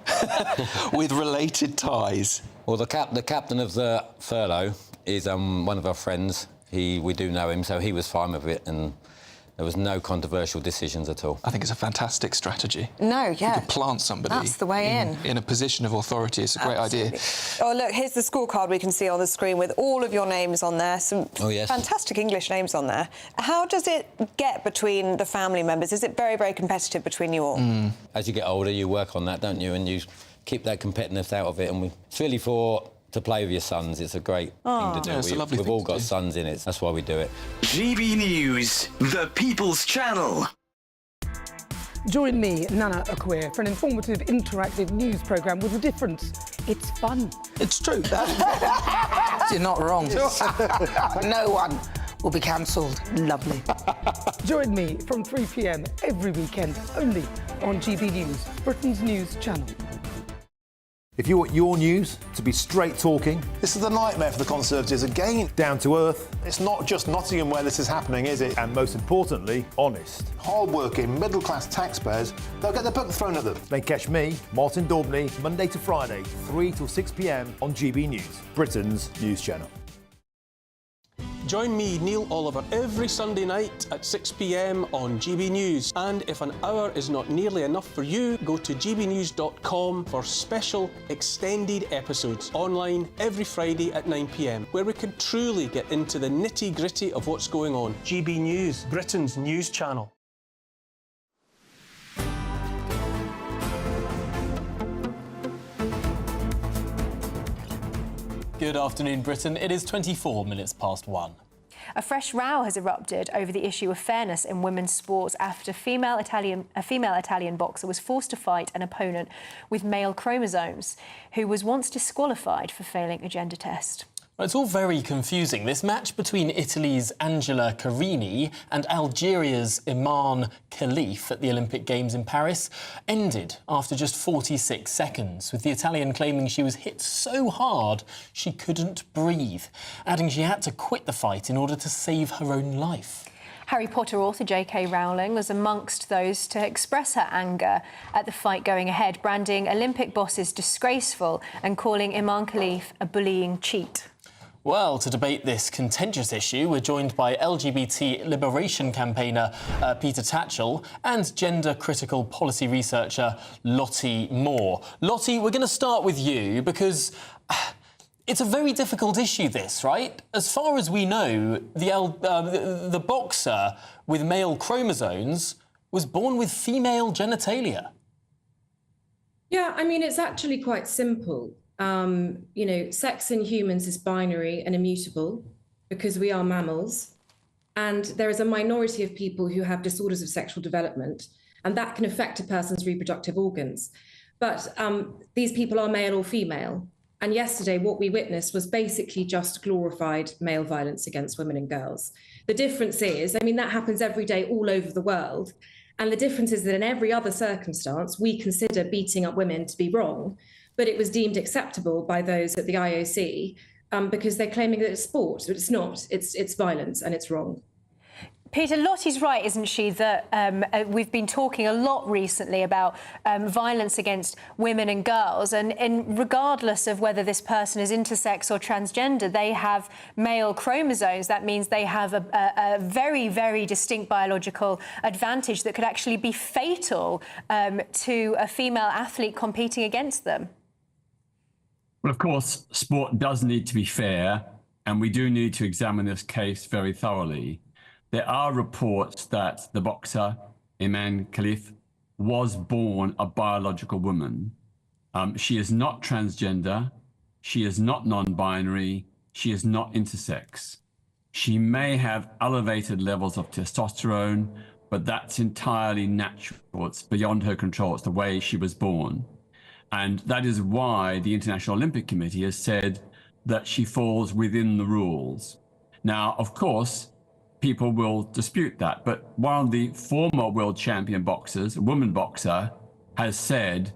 with related ties? Well, the captain of the Thurlow is one of our friends. We do know him, so he was fine with it, and there was no controversial decisions at all. I think it's a fantastic strategy. No, yeah. You could plant somebody. That's the way in a position of authority. It's a great idea. Oh, look, here's the scorecard we can see on the screen with all of your names on there. Some fantastic English names on there. How does it get between the family members? Is it very, very competitive between you all? As you get older, you work on that, don't you? And you keep that competitiveness out of it. And it's really to play with your sons. It's a great thing to do. Yeah, it's a lovely We've thing all to got do. sons in it. That's why we do it. GB News, the People's Channel. Join me, Nana Akwe, for an informative, interactive news programme with a difference. It's fun. It's true. You're not wrong. No one will be cancelled. Lovely. Join me from 3 p.m. every weekend, only on GB News, Britain's news channel. If you want your news to be straight talking... This is a nightmare for the Conservatives again. Down to earth. It's not just Nottingham where this is happening, is it? And most importantly, honest. Hard-working, middle-class taxpayers, they'll get their book thrown at them. Then catch me, Martin Daubney, Monday to Friday, 3 till 6 p.m. on GB News, Britain's news channel. Join me, Neil Oliver, every Sunday night at 6 p.m. on GB News. And if an hour is not nearly enough for you, go to gbnews.com for special extended episodes online every Friday at 9 p.m, where we can truly get into the nitty-gritty of what's going on. GB News, Britain's news channel. Good afternoon, Britain. It is 24 minutes past 1. A fresh row has erupted over the issue of fairness in women's sports after a female Italian boxer was forced to fight an opponent with male chromosomes who was once disqualified for failing a gender test. Well, it's all very confusing. This match between Italy's Angela Carini and Algeria's Iman Khalif at the Olympic Games in Paris ended after just 46 seconds, with the Italian claiming she was hit so hard she couldn't breathe, adding she had to quit the fight in order to save her own life. Harry Potter author J.K. Rowling was amongst those to express her anger at the fight going ahead, branding Olympic bosses disgraceful and calling Iman Khalif a bullying cheat. Well, to debate this contentious issue, we're joined by LGBT liberation campaigner Peter Tatchell and gender-critical policy researcher Lottie Moore. Lottie, we're going to start with you because it's a very difficult issue, this, right? As far as we know, the boxer with male chromosomes was born with female genitalia. Yeah, I mean, it's actually quite simple. You know, sex in humans is binary and immutable because we are mammals. And there is a minority of people who have disorders of sexual development, and that can affect a person's reproductive organs. But these people are male or female. And yesterday, what we witnessed was basically just glorified male violence against women and girls. The difference is, I mean, that happens every day all over the world. And the difference is that in every other circumstance, we consider beating up women to be wrong. But it was deemed acceptable by those at the IOC because they're claiming that it's sport, but it's not. It's violence and it's wrong. Peter, Lottie's right, isn't she, that we've been talking a lot recently about violence against women and girls, and regardless of whether this person is intersex or transgender, they have male chromosomes. That means they have a very, very distinct biological advantage that could actually be fatal to a female athlete competing against them. Well, of course, sport does need to be fair, and we do need to examine this case very thoroughly. There are reports that the boxer, Iman Khalif, was born a biological woman. She is not transgender. She is not non-binary. She is not intersex. She may have elevated levels of testosterone, but that's entirely natural. It's beyond her control. It's the way she was born. And that is why the International Olympic Committee has said that she falls within the rules. Now, of course, people will dispute that, but one of the former world champion boxers, a woman boxer, has said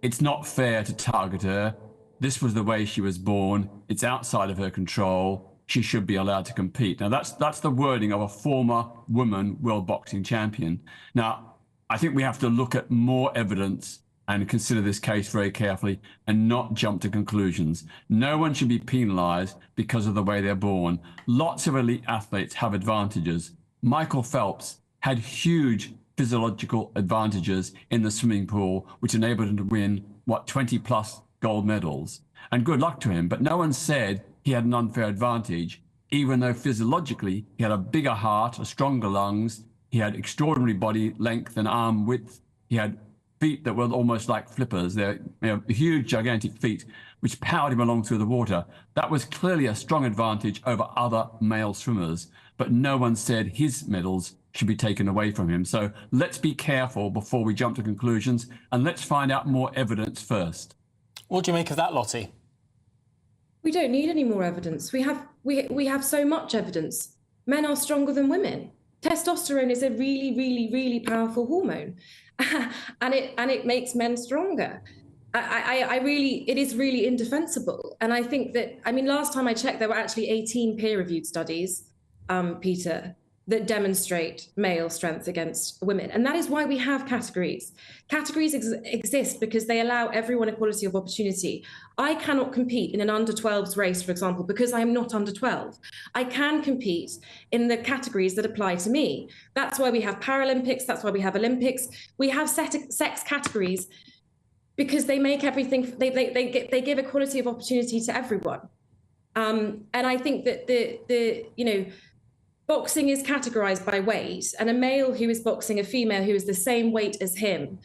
it's not fair to target her. This was the way she was born. It's outside of her control. She should be allowed to compete. Now, that's the wording of a former woman world boxing champion. Now, I think we have to look at more evidence and consider this case very carefully and not jump to conclusions. No one should be penalised because of the way they're born. Lots of elite athletes have advantages. Michael Phelps had huge physiological advantages in the swimming pool, which enabled him to win, 20 plus gold medals. And good luck to him, but no one said he had an unfair advantage, even though physiologically he had a bigger heart, a stronger lungs, he had extraordinary body length and arm width, he had feet that were almost like flippers. They're huge, gigantic feet, which powered him along through the water. That was clearly a strong advantage over other male swimmers, but no one said his medals should be taken away from him. So let's be careful before we jump to conclusions, and let's find out more evidence first. What do you make of that, Lottie? We don't need any more evidence. We have so much evidence. Men are stronger than women. Testosterone is a really, really, really powerful hormone, and it makes men stronger. It is really indefensible. And I think that, last time I checked, there were actually 18 peer-reviewed studies, Peter, that demonstrate male strength against women. And that is why we have categories. Categories exist because they allow everyone equality of opportunity. I cannot compete in an under-12s race, for example, because I'm not under 12. I can compete in the categories that apply to me. That's why we have Paralympics. That's why we have Olympics. We have sex categories because they make everything, they give equality of opportunity to everyone. And I think that boxing is categorized by weight, and a male who is boxing a female who is the same weight as him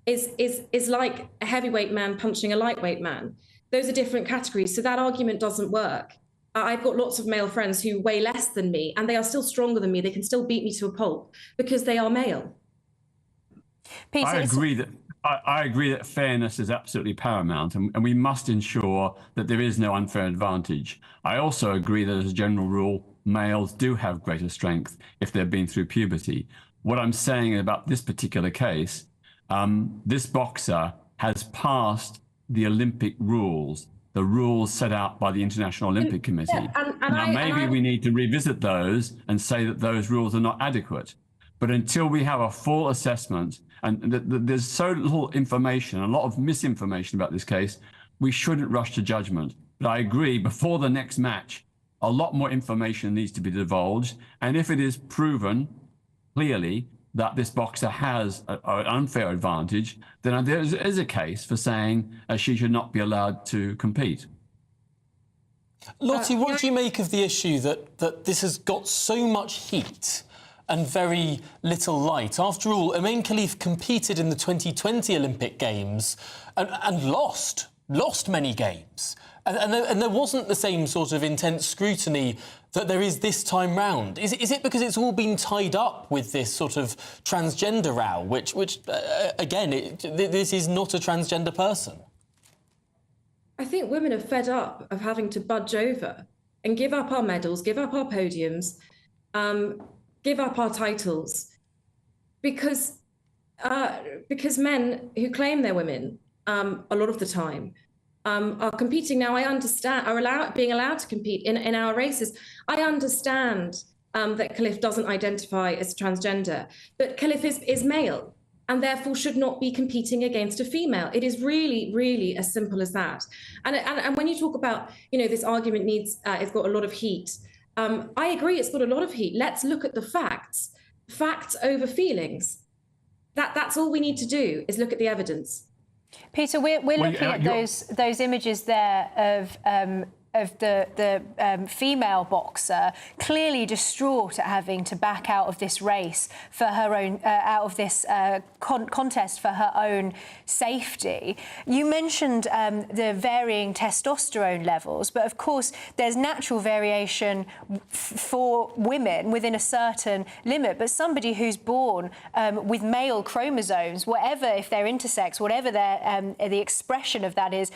is like a heavyweight man punching a lightweight man. Those are different categories, so that argument doesn't work. I've got lots of male friends who weigh less than me, and they are still stronger than me. They can still beat me to a pulp because they are male. Peter, I agree that fairness is absolutely paramount, and we must ensure that there is no unfair advantage. I also agree that, as a general rule, males do have greater strength if they've been through puberty. What I'm saying about this particular case, this boxer has passed the Olympic rules, the rules set out by the International Olympic Committee. Maybe we need to revisit those and say that those rules are not adequate. But until we have a full assessment, and there's so little information, a lot of misinformation about this case, we shouldn't rush to judgment. But I agree, before the next match, a lot more information needs to be divulged. And if it is proven clearly that this boxer has an unfair advantage, then there is a case for saying she should not be allowed to compete. Lottie, what do you make of the issue that this has got so much heat and very little light? After all, Emain Khalif competed in the 2020 Olympic Games and lost many games. And there wasn't the same sort of intense scrutiny that there is this time round. Is it because it's all been tied up with this sort of transgender row, which again, this is not a transgender person? I think women are fed up of having to budge over and give up our medals, give up our podiums, give up our titles, because men who claim they're women a lot of the time are competing now. I understand, being allowed to compete in our races. I understand that Khalif doesn't identify as transgender, but Khalif is male and therefore should not be competing against a female. It is really, really as simple as that. And when you talk about, this argument it's got a lot of heat. I agree, it's got a lot of heat. Let's look at the facts. Facts over feelings. That's all we need to do, is look at the evidence. Peter, we're looking at those images there of the female boxer clearly distraught at having to back out of this race for her own, out of this contest for her own safety. You mentioned the varying testosterone levels, but of course there's natural variation for women within a certain limit. But somebody who's born with male chromosomes, whatever, if they're intersex, whatever the expression of that is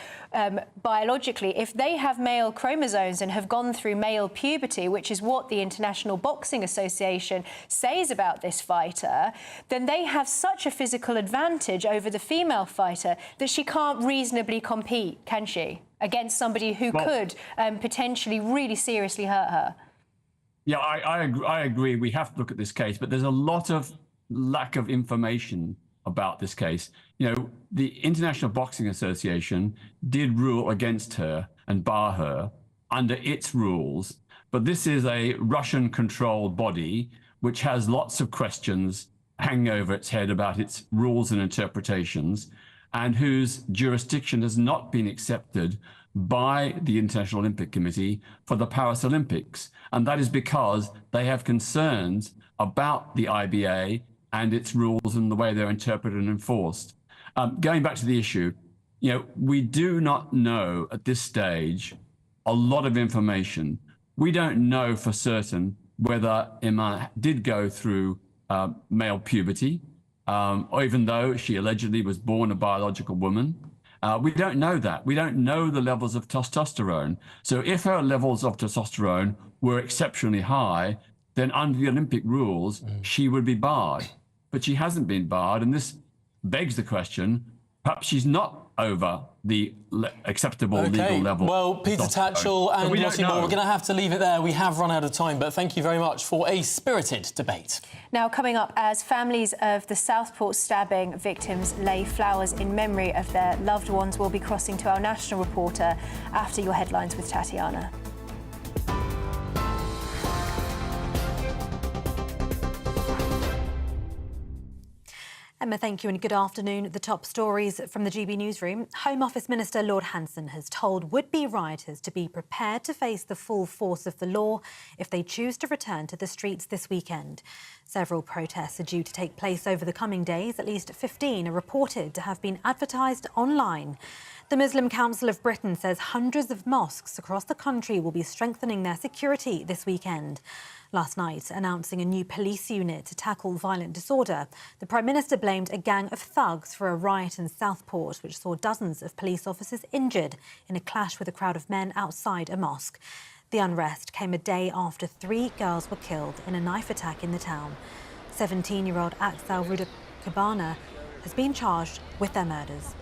biologically, if they have male chromosomes and have gone through male puberty, which is what the International Boxing Association says about this fighter, then they have such a physical advantage over the female fighter that she can't reasonably compete, can she, against somebody who could potentially really seriously hurt her? Yeah, I agree. We have to look at this case, but there's a lot of lack of information about this case. The International Boxing Association did rule against her and bar her under its rules, but this is a Russian-controlled body which has lots of questions hanging over its head about its rules and interpretations, and whose jurisdiction has not been accepted by the International Olympic Committee for the Paris Olympics. And that is because they have concerns about the IBA and its rules and the way they're interpreted and enforced. Going back to the issue, we do not know at this stage a lot of information. We don't know for certain whether Iman did go through male puberty, or even though she allegedly was born a biological woman. We don't know that. We don't know the levels of testosterone. So if her levels of testosterone were exceptionally high, then under the Olympic rules, she would be barred. But she hasn't been barred, and this begs the question, perhaps she's not over the acceptable legal level. Well, Peter Tatchell and Lottie Moore, we're going to have to leave it there. We have run out of time, but thank you very much for a spirited debate. Now, coming up, as families of the Southport stabbing victims lay flowers in memory of their loved ones, we'll be crossing to our national reporter after your headlines with Tatiana. Emma, thank you and good afternoon. The top stories from the GB newsroom. Home Office Minister Lord Hanson has told would-be rioters to be prepared to face the full force of the law if they choose to return to the streets this weekend. Several protests are due to take place over the coming days. At least 15 are reported to have been advertised online. The Muslim Council of Britain says hundreds of mosques across the country will be strengthening their security this weekend. Last night, announcing a new police unit to tackle violent disorder, the Prime Minister blamed a gang of thugs for a riot in Southport, which saw dozens of police officers injured in a clash with a crowd of men outside a mosque. The unrest came a day after 3 girls were killed in a knife attack in the town. 17-year-old Axel Ruda Cabana has been charged with their murders.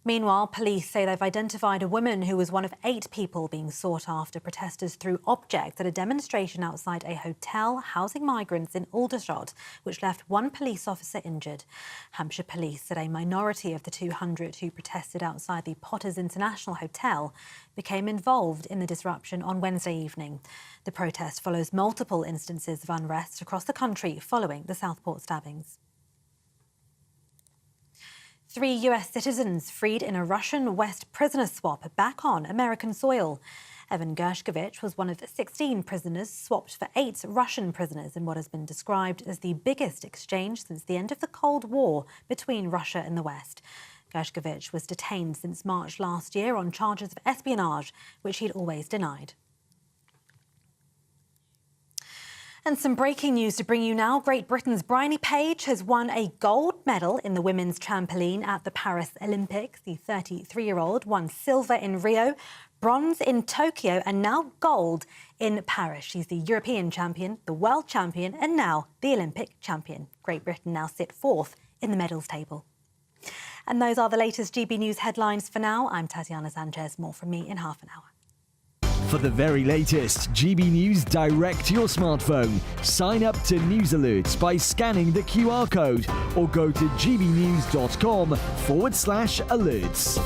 Meanwhile, police say they've identified a woman who was one of 8 people being sought after protesters threw objects at a demonstration outside a hotel housing migrants in Aldershot, which left 1 police officer injured. Hampshire Police said a minority of the 200 who protested outside the Potters International Hotel became involved in the disruption on Wednesday evening. The protest follows multiple instances of unrest across the country following the Southport stabbings. 3 US citizens freed in a Russian West prisoner swap are back on American soil. Evan Gershkovich was one of 16 prisoners swapped for 8 Russian prisoners in what has been described as the biggest exchange since the end of the Cold War between Russia and the West. Gershkovich was detained since March last year on charges of espionage, which he'd always denied. And some breaking news to bring you now. Great Britain's Bryony Page has won a gold medal in the women's trampoline at the Paris Olympics. The 33-year-old won silver in Rio, bronze in Tokyo and now gold in Paris. She's the European champion, the world champion and now the Olympic champion. Great Britain now sit 4th in the medals table. And those are the latest GB News headlines for now. I'm Tatiana Sanchez. More from me in half an hour. For the very latest GB News direct to your smartphone, sign up to News Alerts by scanning the QR code or go to gbnews.com/alerts.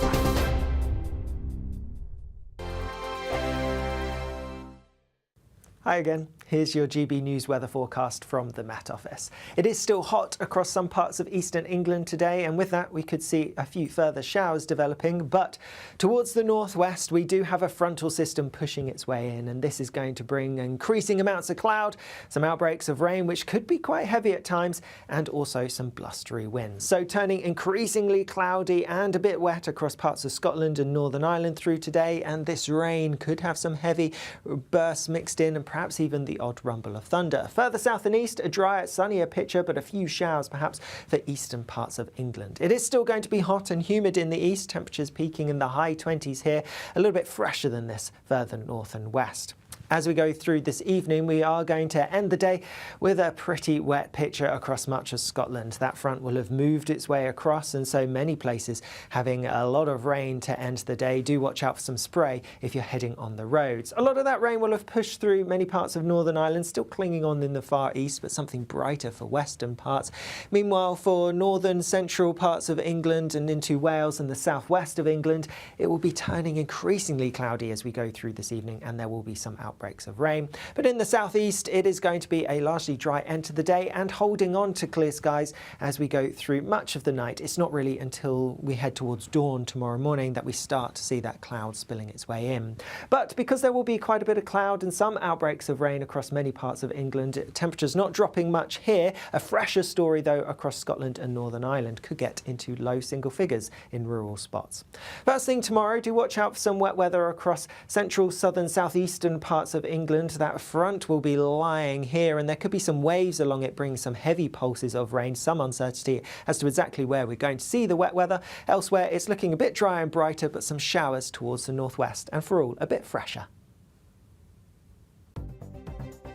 Hi again. Here's your GB News weather forecast from the Met Office. It is still hot across some parts of eastern England today, and with that we could see a few further showers developing, but towards the northwest we do have a frontal system pushing its way in, and this is going to bring increasing amounts of cloud, some outbreaks of rain which could be quite heavy at times, and also some blustery winds. So turning increasingly cloudy and a bit wet across parts of Scotland and Northern Ireland through today, and this rain could have some heavy bursts mixed in and perhaps even the odd rumble of thunder. Further south and east, a drier, sunnier picture, but a few showers perhaps for eastern parts of England. It is still going to be hot and humid in the east, temperatures peaking in the high 20s here, a little bit fresher than this further north and west. As we go through this evening, we are going to end the day with a pretty wet picture across much of Scotland. That front will have moved its way across, and so many places having a lot of rain to end the day. Do watch out for some spray if you're heading on the roads. A lot of that rain will have pushed through many parts of Northern Ireland, still clinging on in the far east, but something brighter for western parts. Meanwhile, for northern central parts of England and into Wales and the southwest of England, it will be turning increasingly cloudy as we go through this evening, and there will be some outbreaks outbreaks of rain. But in the southeast, it is going to be a largely dry end to the day and holding on to clear skies as we go through much of the night. It's not really until we head towards dawn tomorrow morning that we start to see that cloud spilling its way in. But because there will be quite a bit of cloud and some outbreaks of rain across many parts of England, temperatures not dropping much here. A fresher story, though, across Scotland and Northern Ireland could get into low single figures in rural spots. First thing tomorrow, do watch out for some wet weather across central, southern, southeastern parts of England. That front will be lying here and there could be some waves along it, bringing some heavy pulses of rain, some uncertainty as to exactly where we're going to see the wet weather. Elsewhere, it's looking a bit drier and brighter, but some showers towards the northwest and for all, a bit fresher.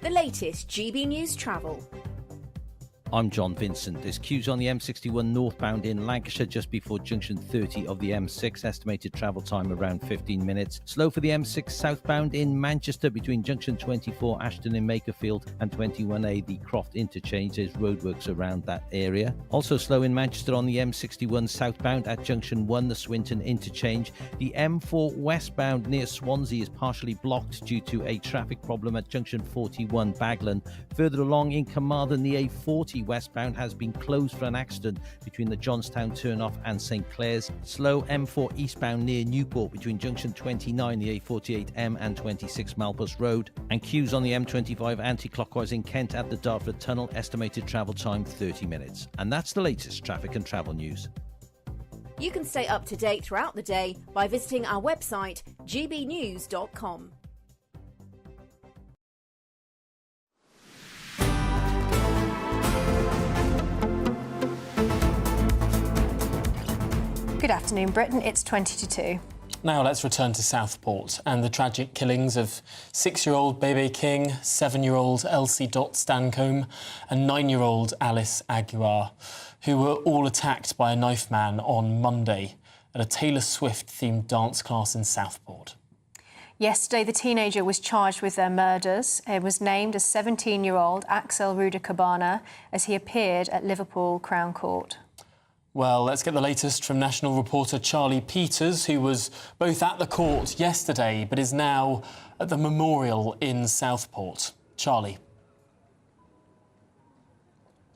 The latest GB News travel. I'm John Vincent. There's queues on the M61 northbound in Lancashire just before junction 30 of the M6. Estimated travel time around 15 minutes. Slow for the M6 southbound in Manchester between junction 24 Ashton in Makerfield and 21A the Croft interchange. There's roadworks around that area. Also slow in Manchester on the M61 southbound at junction 1 the Swinton interchange. The M4 westbound near Swansea is partially blocked due to a traffic problem at junction 41 Baglan. Further along in Carmarthen, the A40 westbound has been closed for an accident between the Johnstown turnoff and St Clears. Slow M4 eastbound near Newport between junction 29, the A48M and 26 Malpas Road. And queues on the M25 anti-clockwise in Kent at the Dartford Tunnel. Estimated travel time 30 minutes. And that's the latest traffic and travel news. You can stay up to date throughout the day by visiting our website, gbnews.com. Good afternoon, Britain. It's 20 to 2. Now let's return to Southport and the tragic killings of 6-year-old Bebe King, 7-year-old Elsie Dot Stancombe and 9-year-old Alice Aguiar, who were all attacked by a knife man on Monday at a Taylor Swift-themed dance class in Southport. Yesterday, the teenager was charged with their murders. It was named as 17-year-old Axel Ruda-Cabana as he appeared at Liverpool Crown Court. Well, let's get the latest from national reporter Charlie Peters, who was both at the court yesterday but is now at the memorial in Southport. Charlie.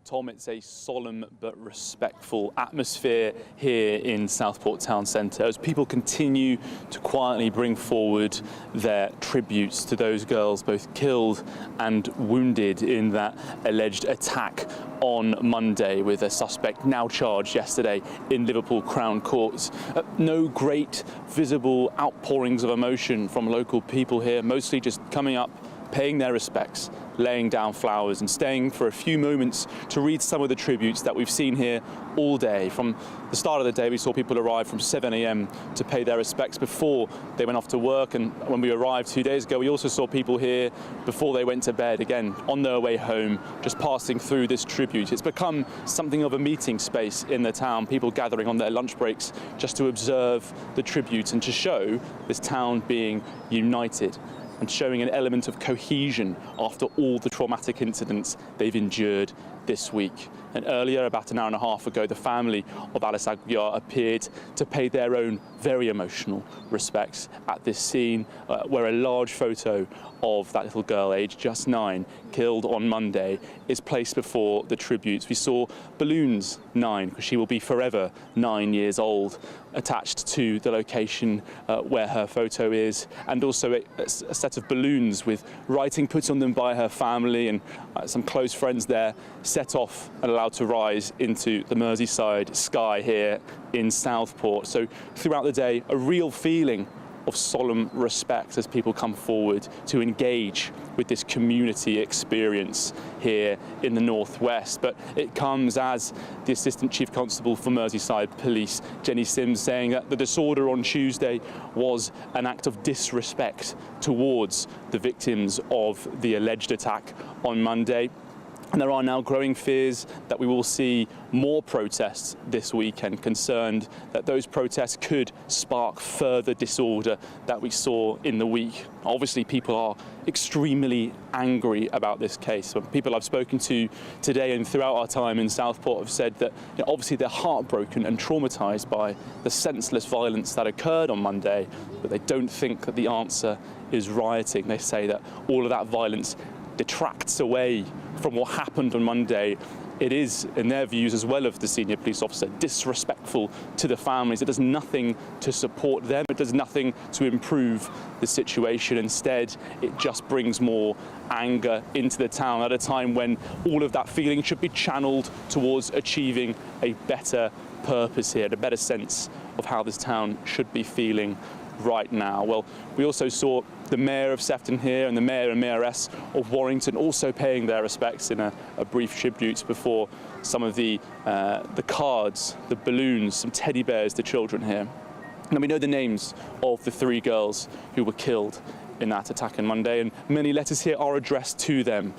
Tom, it's a solemn but respectful atmosphere here in Southport Town Centre as people continue to quietly bring forward their tributes to those girls both killed and wounded in that alleged attack on Monday, with a suspect now charged yesterday in Liverpool Crown Court. No great visible outpourings of emotion from local people here, mostly just coming up, paying their respects, laying down flowers and staying for a few moments to read some of the tributes that we've seen here all day. From the start of the day, we saw people arrive from 7 a.m. to pay their respects before they went off to work, and when we arrived 2 days ago, we also saw people here before they went to bed, again, on their way home, just passing through this tribute. It's become something of a meeting space in the town, people gathering on their lunch breaks just to observe the tribute and to show this town being united and showing an element of cohesion after all the traumatic incidents they've endured this week. And earlier, about an hour and a half ago, the family of Alice Aguiar appeared to pay their own very emotional respects at this scene, where a large photo of that little girl, aged just 9, killed on Monday, is placed before the tributes. We saw balloons 9, because she will be forever 9 years old, attached to the location where her photo is, and also a set of balloons with writing put on them by her family and some close friends there, set off and allowed to rise into the Merseyside sky here in Southport. So throughout the day, a real feeling of solemn respect as people come forward to engage with this community experience here in the Northwest. But it comes as the Assistant Chief Constable for Merseyside Police, Jenny Sims, saying that the disorder on Tuesday was an act of disrespect towards the victims of the alleged attack on Monday. And there are now growing fears that we will see more protests this weekend, concerned that those protests could spark further disorder that we saw in the week. Obviously, people are extremely angry about this case. People I've spoken to today and throughout our time in Southport have said that obviously they're heartbroken and traumatised by the senseless violence that occurred on Monday, but they don't think that the answer is rioting. They say that all of that violence detracts away from what happened on Monday. It is, in their views as well of the senior police officer, disrespectful to the families. It does nothing to support them. It does nothing to improve the situation. Instead, it just brings more anger into the town at a time when all of that feeling should be channeled towards achieving a better purpose here, a better sense of how this town should be feeling right now. Well, we also saw the Mayor of Sefton here and the Mayor and Mayoress of Warrington also paying their respects in a brief tribute before some of the cards, the balloons, some teddy bears to children here. And we know the names of the 3 girls who were killed in that attack on Monday, and many letters here are addressed to them,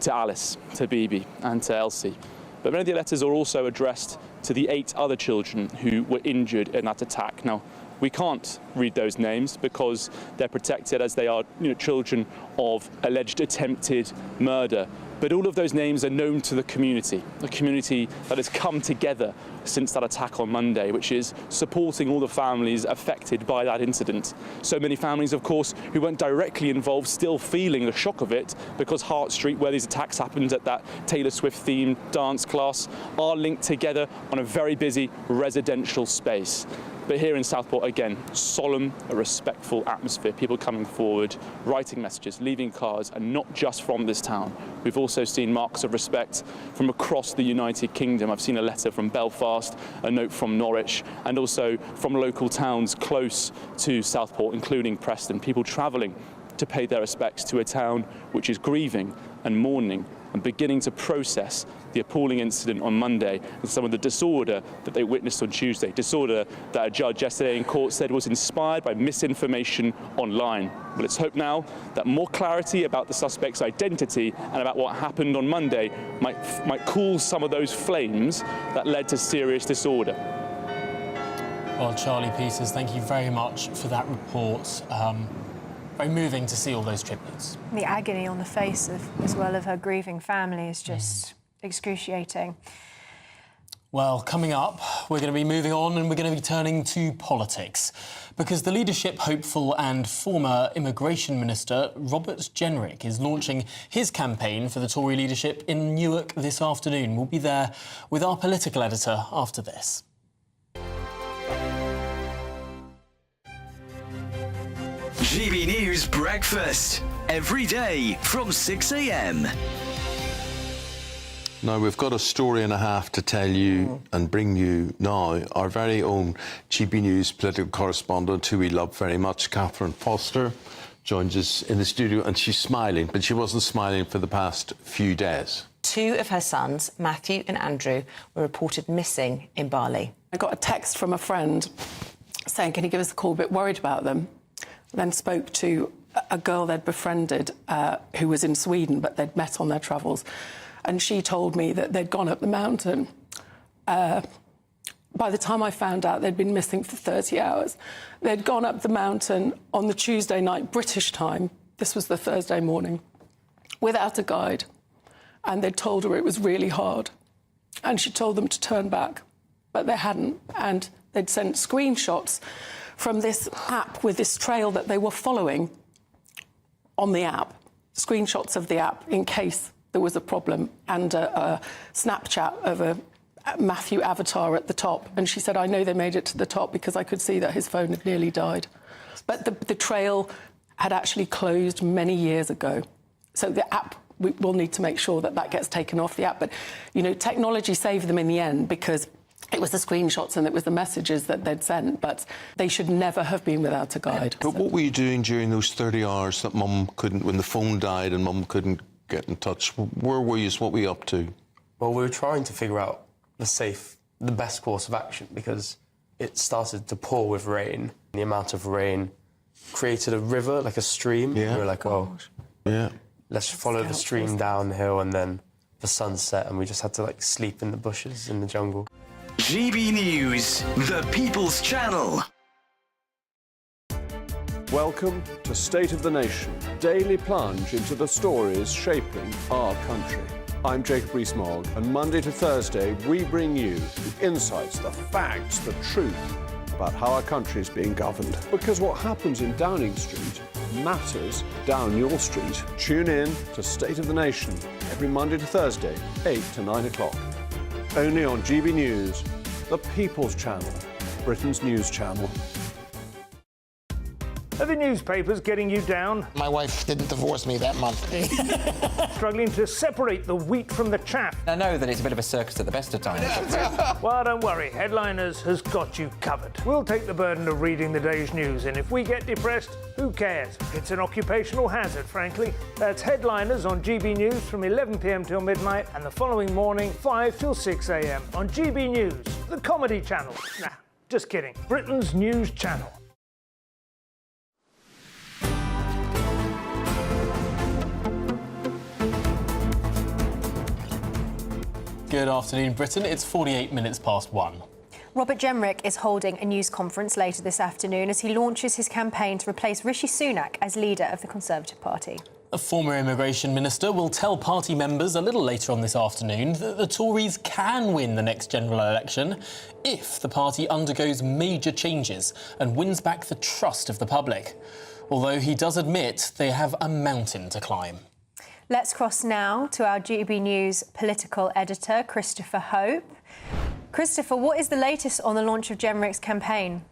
to Alice, to Bibi and to Elsie. But many of the letters are also addressed to the 8 other children who were injured in that attack. Now, we can't read those names because they're protected as they are children of alleged attempted murder. But all of those names are known to the community, a community that has come together since that attack on Monday, which is supporting all the families affected by that incident. So many families, of course, who weren't directly involved, still feeling the shock of it, because Hart Street, where these attacks happened at that Taylor Swift-themed dance class, are linked together on a very busy residential space. But here in Southport, again, solemn, a respectful atmosphere, people coming forward, writing messages, leaving cards, and not just from this town. We've also seen marks of respect from across the United Kingdom. I've seen a letter from Belfast, a note from Norwich, and also from local towns close to Southport, including Preston, people travelling to pay their respects to a town which is grieving and mourning and beginning to process the appalling incident on Monday and some of the disorder that they witnessed on Tuesday. Disorder that a judge yesterday in court said was inspired by misinformation online. Well, let's hope now that more clarity about the suspect's identity and about what happened on Monday might cool some of those flames that led to serious disorder. Well, Charlie Peters, thank you very much for that report. Very moving to see all those tributes. The agony on the face as well of her grieving family is just excruciating. Well, coming up, we're going to be moving on and we're going to be turning to politics, because the leadership hopeful and former Immigration Minister Robert Jenrick is launching his campaign for the Tory leadership in Newark this afternoon. We'll be there with our political editor after this. GB News Breakfast, every day from 6 a.m. Now, we've got a story and a half to tell you and bring you now. Our very own GB News political correspondent, who we love very much, Catherine Foster, joins us in the studio, and she's smiling, but she wasn't smiling for the past few days. 2 of her sons, Matthew and Andrew, were reported missing in Bali. I got a text from a friend saying, can you give us a call, a bit worried about them. Then spoke to a girl they'd befriended who was in Sweden, but they'd met on their travels. And she told me that they'd gone up the mountain. By the time I found out, they'd been missing for 30 hours. They'd gone up the mountain on the Tuesday night, British time. This was the Thursday morning, without a guide. And they'd told her it was really hard. And she told them to turn back, but they hadn't. And they'd sent screenshots from this app with this trail that they were following on the app, screenshots of the app in case there was a problem, and a Snapchat of a Matthew avatar at the top. And she said, I know they made it to the top because I could see that his phone had nearly died. But the trail had actually closed many years ago. So the app, we will need to make sure that that gets taken off the app. But, you know, technology saved them in the end because it was the screenshots and it was the messages that they'd sent, but they should never have been without a guide. But what were you doing during those 30 hours that Mum couldn't, when the phone died and Mum couldn't get in touch? Where were you? What were you up to? Well, we were trying to figure out the best course of action, because it started to pour with rain. The amount of rain created a river, like a stream. Yeah. We were like, oh, yeah, let's follow the stream downhill and then the sun set and we just had to like sleep in the bushes in the jungle. GB News, the People's Channel. Welcome to State of the Nation, daily plunge into the stories shaping our country. I'm Jacob Rees-Mogg, and Monday to Thursday we bring you the insights, the facts, the truth about how our country is being governed. Because what happens in Downing Street matters down your street. Tune in to State of the Nation every Monday to Thursday, 8 to 9 o'clock. Only on GB News, the People's Channel, Britain's news channel. Are the newspapers getting you down? My wife didn't divorce me that month. Struggling to separate the wheat from the chaff? I know that it's a bit of a circus at the best of times. Well, don't worry, Headliners has got you covered. We'll take the burden of reading the day's news, and if we get depressed, who cares? It's an occupational hazard, frankly. That's Headliners on GB News from 11 p.m. till midnight, and the following morning, 5 till 6 a.m. on GB News, the comedy channel. Nah, just kidding. Britain's news channel. Good afternoon, Britain. It's 48 minutes past 1. Robert Jenrick is holding a news conference later this afternoon as he launches his campaign to replace Rishi Sunak as leader of the Conservative Party. A former immigration minister will tell party members a little later on this afternoon that the Tories can win the next general election if the party undergoes major changes and wins back the trust of the public. Although he does admit they have a mountain to climb. Let's cross now to our GB News political editor, Christopher Hope. Christopher, what is the latest on the launch of Jenrick's campaign?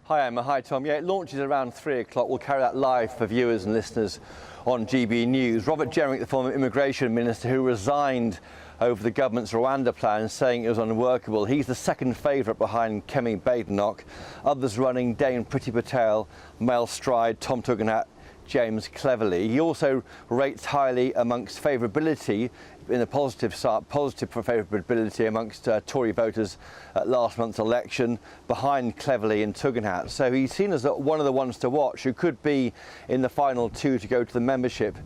Hi, Emma. Hi, Tom. Yeah, it launches around 3 o'clock. We'll carry that live for viewers and listeners on GB News. Robert Jenrick, the former immigration minister who resigned over the government's Rwanda plan, saying it was unworkable. He's the second favourite behind Kemi Badenoch. Others running: Dame Priti Patel, Mel Stride, Tom Tugendhat, James Cleverly. He also rates highly amongst favourability, in the positive for favourability amongst Tory voters at last month's election, behind Cleverly and Tugendhat. So he's seen as one of the ones to watch, who could be in the final two to go to the membership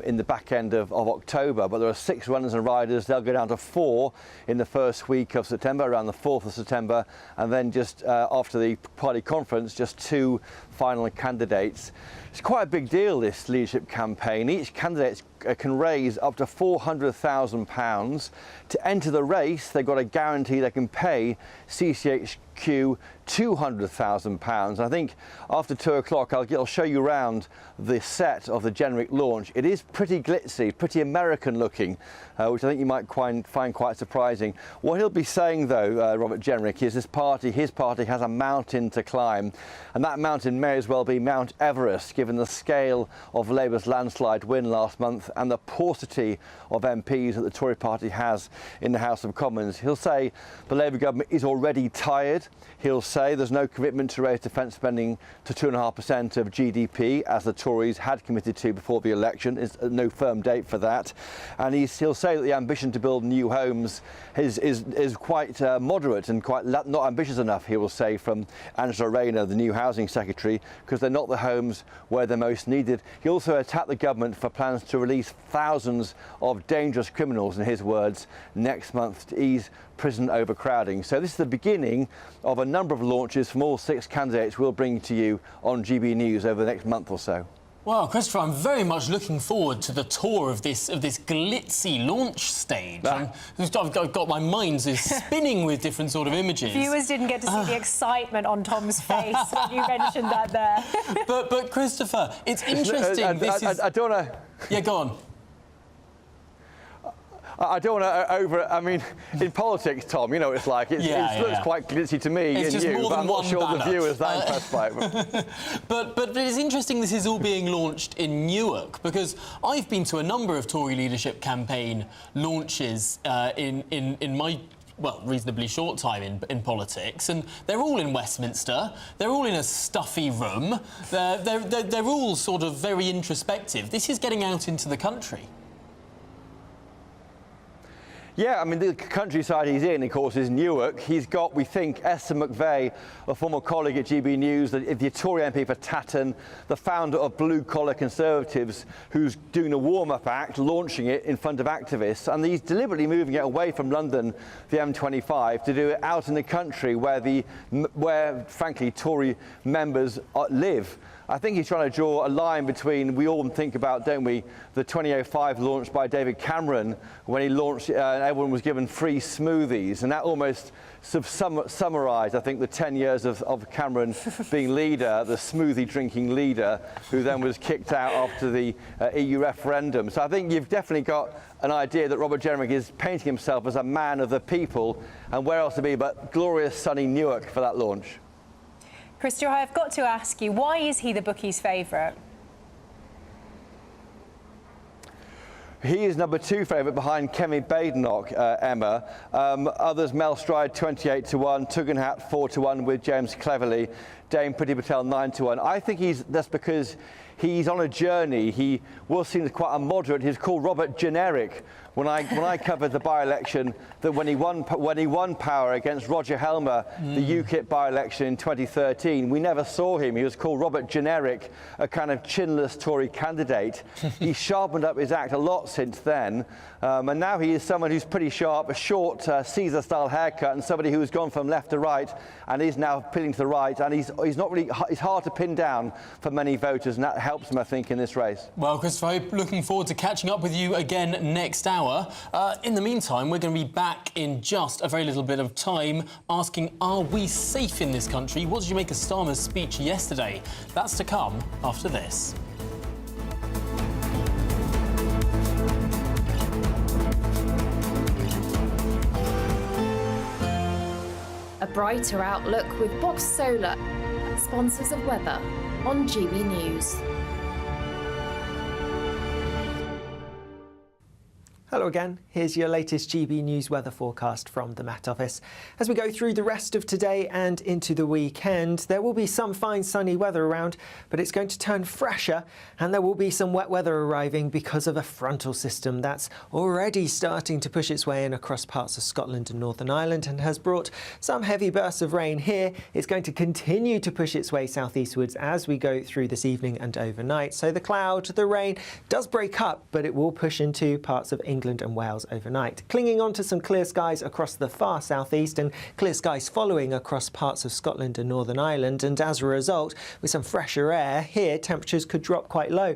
in the back end of October. But there are 6 runners and riders. They'll go down to 4 in the first week of September, around the 4th of September, and then just after the party conference, just 2 final candidates. It's quite a big deal, this leadership campaign. Each candidate can raise up to £400,000. To enter the race, they've got a guarantee they can pay CCHQ £200,000. I think after 2 o'clock, I'll show you around the set of the Jenrick launch. It is pretty glitzy, pretty American looking, which I think you might find quite surprising. What he'll be saying, though, Robert Jenrick, is his party has a mountain to climb, and that mountain may as well be Mount Everest, given the scale of Labour's landslide win last month and the paucity of MPs that the Tory party has in the House of Commons. He'll say the Labour government is already tired. He'll say there's no commitment to raise defence spending to 2.5% of GDP, as the Tories had committed to before the election. There's no firm date for that. And he'll say that the ambition to build new homes is quite moderate and quite not ambitious enough, he will say, from Angela Rayner, the new housing secretary, because they're not the homes where they're most needed. He also attacked the government for plans to release thousands of dangerous criminals, in his words, next month to ease prison overcrowding. So this is the beginning of a number of launches from all 6 candidates we'll bring to you on GB News over the next month or so. Well, Christopher, I'm very much looking forward to the tour of this glitzy launch stage. I've got my mind spinning with different sort of images. Viewers didn't get to see the excitement on Tom's face when you mentioned that there. But Christopher, it's interesting. I don't want to... Yeah, go on. I don't want to I mean, in politics, Tom, you know what it's like. It looks quite glitzy to me and you, but I'm not sure the viewers that impressed by it. But it's interesting this is all being launched in Newark, because I've been to a number of Tory leadership campaign launches in my reasonably short time in politics, and they're all in Westminster. They're all in a stuffy room. They're all sort of very introspective. This is getting out into the country. Yeah, I mean, the countryside he's in, of course, is Newark. He's got, we think, Esther McVeigh, a former colleague at GB News, the Tory MP for Tatton, the founder of Blue Collar Conservatives, who's doing a warm-up act, launching it in front of activists. And he's deliberately moving it away from London, the M25, to do it out in the country where frankly, Tory members live. I think he's trying to draw a line between, we all think about, don't we, the 2005 launch by David Cameron, when he launched, everyone was given free smoothies, and that almost summarised, I think, the 10 years of Cameron being leader, the smoothie drinking leader, who then was kicked out after the EU referendum. So I think you've definitely got an idea that Robert Jenrick is painting himself as a man of the people, and where else to be but glorious sunny Newark for that launch. Christopher, I've got to ask you, why is he the bookies' favourite? He is number 2 favourite behind Kemi Badenoch, Emma. Others, Mel Stride 28 to 1, Tugendhat 4 to 1 with James Cleverly, Dame Priti Patel 9 to 1. I think that's because he's on a journey. He was seen as quite a moderate. He's called Robert Generic. When I covered the by-election, that when he won power against Roger Helmer, the UKIP by-election in 2013, we never saw him. He was called Robert Generic, a kind of chinless Tory candidate. He's sharpened up his act a lot since then, and now he is someone who's pretty sharp, a short Caesar-style haircut, and somebody who has gone from left to right and is now pinning to the right, and he's not really. He's hard to pin down for many voters, and that helps him, I think, in this race. Well, Christopher, looking forward to catching up with you again next hour. In the meantime, we're going to be back in just a very little bit of time asking, are we safe in this country? What did you make of Starmer's speech yesterday? That's to come after this. A brighter outlook with Box Solar, sponsors of weather on GB News. Hello again, here's your latest GB News weather forecast from the Met Office. As we go through the rest of today and into the weekend, there will be some fine sunny weather around, but it's going to turn fresher, and there will be some wet weather arriving because of a frontal system that's already starting to push its way in across parts of Scotland and Northern Ireland and has brought some heavy bursts of rain here. It's going to continue to push its way southeastwards as we go through this evening and overnight. So the rain does break up, but it will push into parts of England and Wales overnight, clinging on to some clear skies across the far southeast and clear skies following across parts of Scotland and Northern Ireland, and as a result, with some fresher air here, temperatures could drop quite low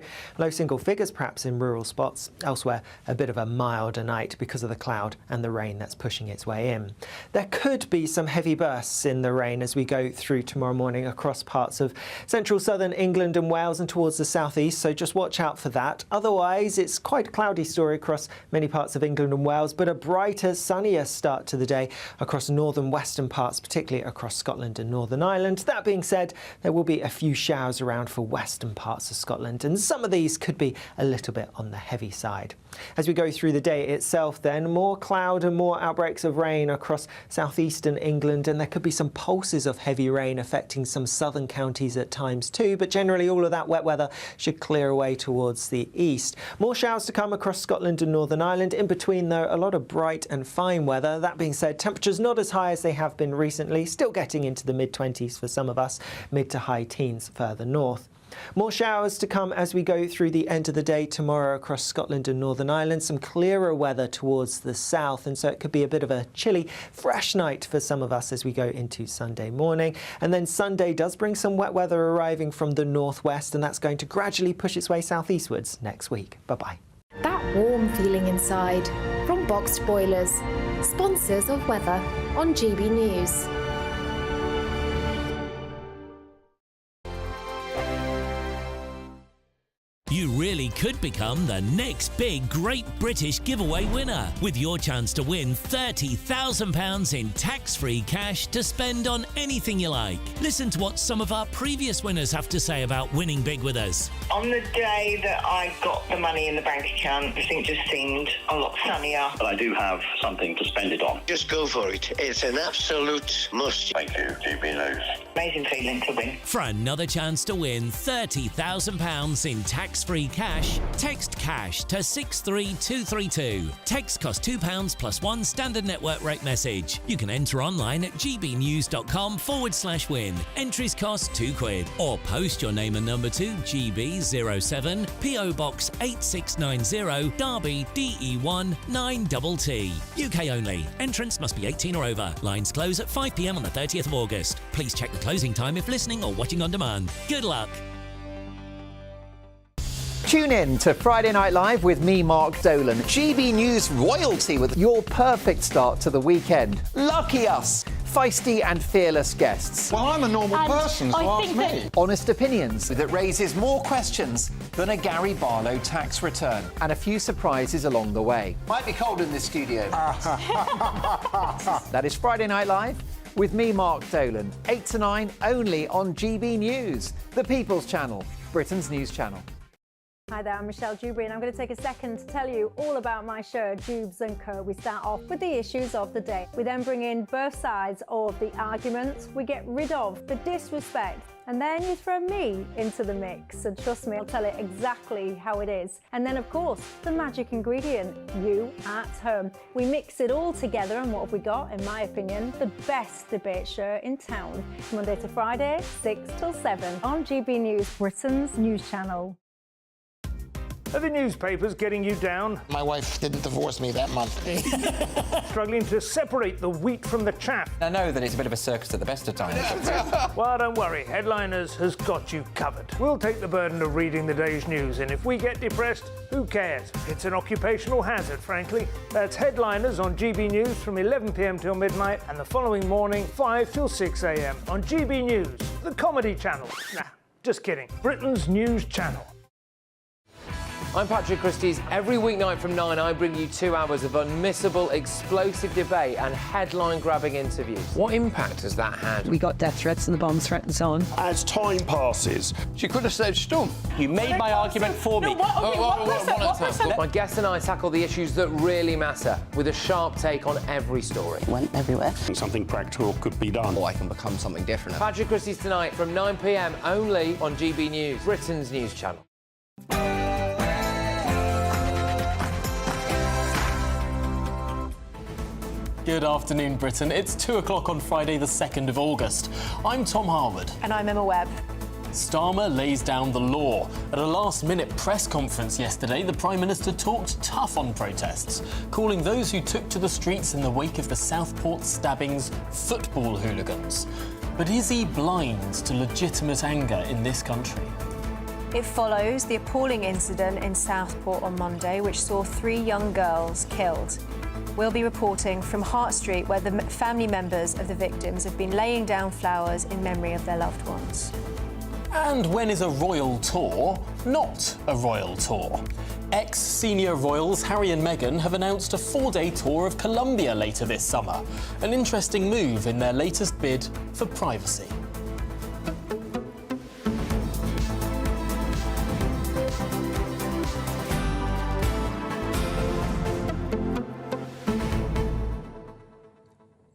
single figures perhaps in rural spots. Elsewhere, a bit of a milder night because of the cloud and the rain that's pushing its way in. There could be some heavy bursts in the rain as we go through tomorrow morning across parts of central southern England and Wales and towards the southeast, so just watch out for that. Otherwise, it's quite a cloudy story across many parts of England and Wales, but a brighter, sunnier start to the day across northern western parts, particularly across Scotland and Northern Ireland. That being said, there will be a few showers around for western parts of Scotland, and some of these could be a little bit on the heavy side. As we go through the day itself then, more cloud and more outbreaks of rain across southeastern England, and there could be some pulses of heavy rain affecting some southern counties at times too, but generally all of that wet weather should clear away towards the east. More showers to come across Scotland and Northern Ireland. In between though, a lot of bright and fine weather. That being said, temperatures not as high as they have been recently, still getting into the mid-20s for some of us, mid to high teens further north. More showers to come as we go through the end of the day tomorrow across Scotland and Northern Ireland. Some clearer weather towards the south, and so it could be a bit of a chilly, fresh night for some of us as we go into Sunday morning. And then Sunday does bring some wet weather arriving from the northwest, and that's going to gradually push its way southeastwards next week. Bye-bye. That warm feeling inside from Boxed Boilers, sponsors of weather on GB News. You really could become the next big Great British Giveaway winner with your chance to win £30,000 in tax-free cash to spend on anything you like. Listen to what some of our previous winners have to say about winning big with us. On the day that I got the money in the bank account, everything just seemed a lot sunnier. But I do have something to spend it on. Just go for it. It's an absolute must. Thank you, GB News. Amazing feeling to win. For another chance to win £30,000 in tax tax-free cash, text cash to 63232. Text costs £2 plus one standard network rate message. You can enter online at gbnews.com/win. Entries cost £2. Or post your name and number to GB07 PO Box 8690 Derby DE1 9TT. UK only. Entrance must be 18 or over. Lines close at 5 p.m. on the 30th of August. Please check the closing time if listening or watching on demand. Good luck. Tune in to Friday Night Live with me, Mark Dolan. GB News royalty with your perfect start to the weekend. Lucky us! Feisty and fearless guests. Well, I'm a normal person, so ask me. Honest opinions. That raises more questions than a Gary Barlow tax return. And a few surprises along the way. Might be cold in this studio. That is Friday Night Live with me, Mark Dolan. 8 to 9, only on GB News, the People's Channel, Britain's news channel. Hi there, I'm Michelle Dewberry and I'm going to take a second to tell you all about my show, Dubes & Co. We start off with the issues of the day. We then bring in both sides of the arguments. We get rid of the disrespect. And then you throw me into the mix. And trust me, I'll tell it exactly how it is. And then, of course, the magic ingredient, you at home. We mix it all together and what have we got, in my opinion, the best debate show in town. Monday to Friday, 6 till 7 on GB News, Britain's news channel. Are the newspapers getting you down? My wife didn't divorce me that month. Struggling to separate the wheat from the chaff? I know that it's a bit of a circus at the best of times. Well, don't worry, Headliners has got you covered. We'll take the burden of reading the day's news, and if we get depressed, who cares? It's an occupational hazard, frankly. That's Headliners on GB News from 11 p.m. till midnight, and the following morning, 5 till 6 a.m. on GB News, the comedy channel. Nah, just kidding. Britain's news channel. I'm Patrick Christie's. Every weeknight from 9, I bring you 2 hours of unmissable, explosive debate and headline-grabbing interviews. What impact has that had? We got death threats and the bomb threat and so on. As time passes, she could have said Stump. You made my argument for me. My guests and I tackle the issues that really matter with a sharp take on every story. Went everywhere. Something practical could be done. Or I can become something different. Patrick Christie's tonight from 9 p.m. only on GB News, Britain's news channel. Good afternoon, Britain. It's 2 o'clock on Friday, the 2nd of August. I'm Tom Harwood. And I'm Emma Webb. Starmer lays down the law. At a last-minute press conference yesterday, the Prime Minister talked tough on protests, calling those who took to the streets in the wake of the Southport stabbings football hooligans. But is he blind to legitimate anger in this country? It follows the appalling incident in Southport on Monday, which saw 3 young girls killed. We'll be reporting from Hart Street, where the family members of the victims have been laying down flowers in memory of their loved ones. And when is a royal tour not a royal tour? Ex-senior royals Harry and Meghan have announced a 4-day tour of Colombia later this summer. An interesting move in their latest bid for privacy.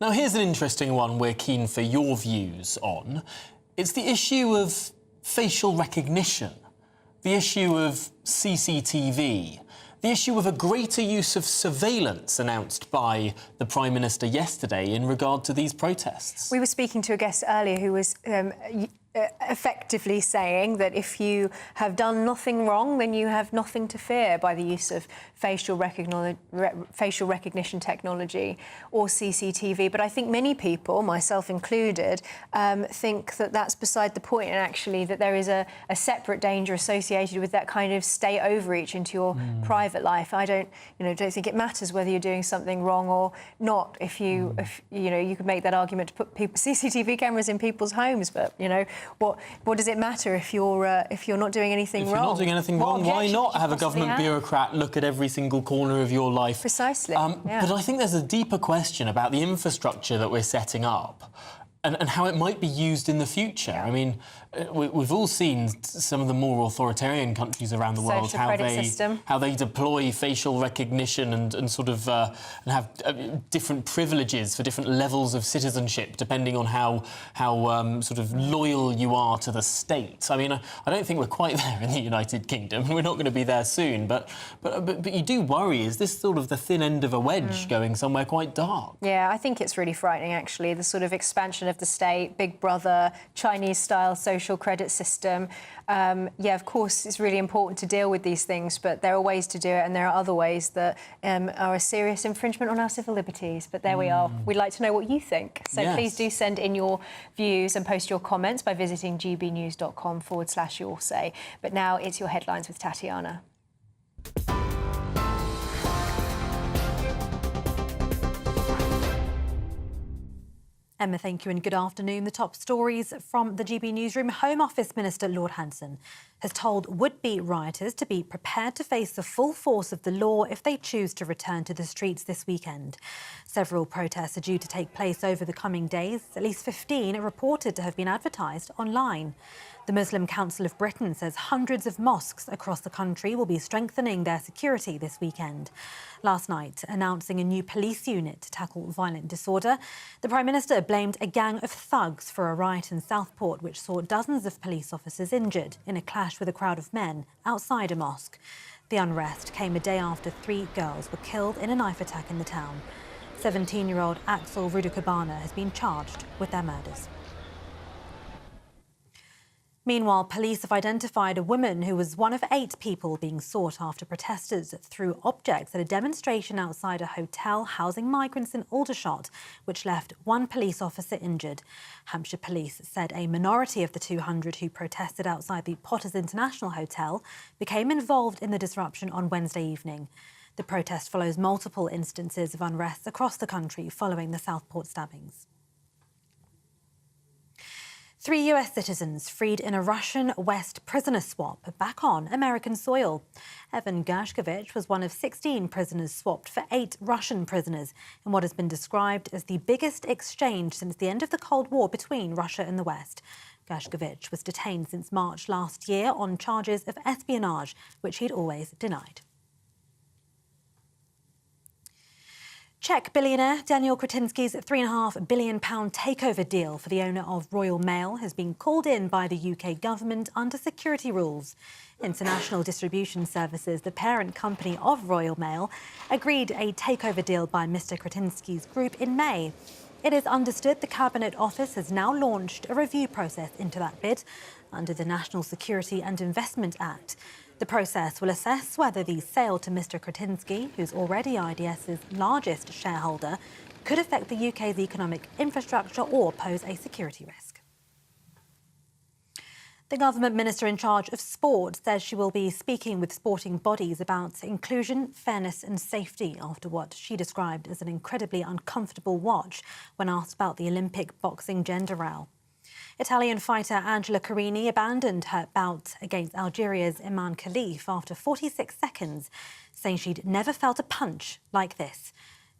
Now, here's an interesting one we're keen for your views on. It's the issue of facial recognition, the issue of CCTV, the issue of a greater use of surveillance announced by the Prime Minister yesterday in regard to these protests. We were speaking to a guest earlier who was effectively saying that if you have done nothing wrong, then you have nothing to fear by the use of facial recognition technology or CCTV. But I think many people, myself included, think that that's beside the point, and actually that there is a separate danger associated with that kind of stay overreach into your private life. I don't think it matters whether you're doing something wrong or not. If you could make that argument to put CCTV cameras in people's homes, but what does it matter if you're not doing anything wrong? If you're not doing anything wrong, why not have a government bureaucrat look at every single corner of your life? Precisely. But I think there's a deeper question about the infrastructure that we're setting up. and how it might be used in the future. I mean, we've all seen some of the more authoritarian countries around the world, how they deploy facial recognition and sort of and have different privileges for different levels of citizenship, depending on how sort of loyal you are to the state. I mean, I don't think we're quite there in the United Kingdom. We're not going to be there soon, but you do worry. Is this sort of the thin end of a wedge going somewhere quite dark? Yeah, I think it's really frightening, actually, the sort of expansion of the state, Big Brother, Chinese-style social credit system. Yeah, of course, it's really important to deal with these things, but there are ways to do it, and there are other ways that are a serious infringement on our civil liberties. But there we are. We'd like to know what you think. So please do send in your views and post your comments by visiting gbnews.com/your say. But now it's your headlines with Tatiana. Emma, thank you and good afternoon. The top stories from the GB newsroom. Home Office Minister Lord Hanson has told would-be rioters to be prepared to face the full force of the law if they choose to return to the streets this weekend. Several protests are due to take place over the coming days. At least 15 are reported to have been advertised online. The Muslim Council of Britain says hundreds of mosques across the country will be strengthening their security this weekend. Last night, announcing a new police unit to tackle violent disorder, the Prime Minister blamed a gang of thugs for a riot in Southport which saw dozens of police officers injured in a clash with a crowd of men outside a mosque. The unrest came a day after 3 girls were killed in a knife attack in the town. 17-year-old Axel Rudukabana has been charged with their murders. Meanwhile, police have identified a woman who was one of 8 people being sought after protesters threw objects at a demonstration outside a hotel housing migrants in Aldershot, which left 1 police officer injured. Hampshire Police said a minority of the 200 who protested outside the Potters International Hotel became involved in the disruption on Wednesday evening. The protest follows multiple instances of unrest across the country following the Southport stabbings. 3 US citizens freed in a Russian West prisoner swap back on American soil. Evan Gershkovich was one of 16 prisoners swapped for 8 Russian prisoners in what has been described as the biggest exchange since the end of the Cold War between Russia and the West. Gershkovich was detained since March last year on charges of espionage, which he'd always denied. Czech billionaire Daniel Kretinsky's £3.5 billion takeover deal for the owner of Royal Mail has been called in by the UK government under security rules. International Distribution Services, the parent company of Royal Mail, agreed a takeover deal by Mr Kretinsky's group in May. It is understood the Cabinet Office has now launched a review process into that bid under the National Security and Investment Act. The process will assess whether the sale to Mr Kretinsky, who's already IDS's largest shareholder, could affect the UK's economic infrastructure or pose a security risk. The government minister in charge of sport says she will be speaking with sporting bodies about inclusion, fairness and safety after what she described as an incredibly uncomfortable watch when asked about the Olympic boxing gender row. Italian fighter Angela Carini abandoned her bout against Algeria's Iman Khalif after 46 seconds, saying she'd never felt a punch like this.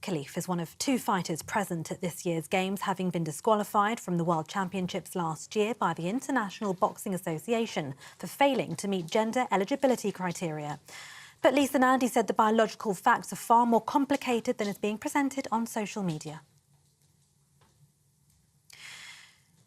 Khalif is one of 2 fighters present at this year's Games, having been disqualified from the World Championships last year by the International Boxing Association for failing to meet gender eligibility criteria. But Lisa Nandy said the biological facts are far more complicated than is being presented on social media.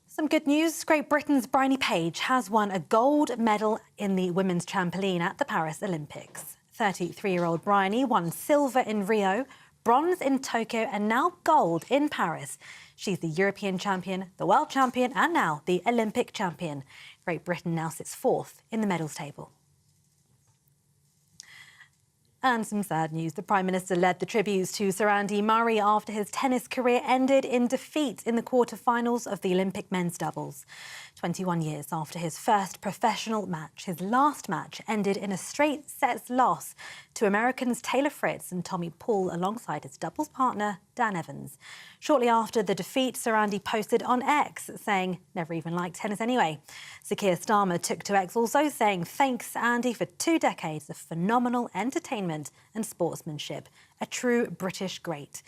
Some good news. Great Britain's Bryony Page has won a gold medal in the women's trampoline at the Paris Olympics. 33-year-old Bryony won silver in Rio, bronze in Tokyo and now gold in Paris. She's the European champion, the world champion and now the Olympic champion. Great Britain now sits 4th in the medals table. And some sad news. The Prime Minister led the tributes to Sir Andy Murray after his tennis career ended in defeat in the quarter-finals of the Olympic men's doubles. 21 years after his first professional match, his last match ended in a straight sets loss to Americans Taylor Fritz and Tommy Paul alongside his doubles partner, Dan Evans. Shortly after the defeat, Sir Andy posted on X saying, "Never even liked tennis anyway." Sir Keir Starmer took to X also saying, "Thanks, Andy, for 2 decades of phenomenal entertainment and sportsmanship. A true British great."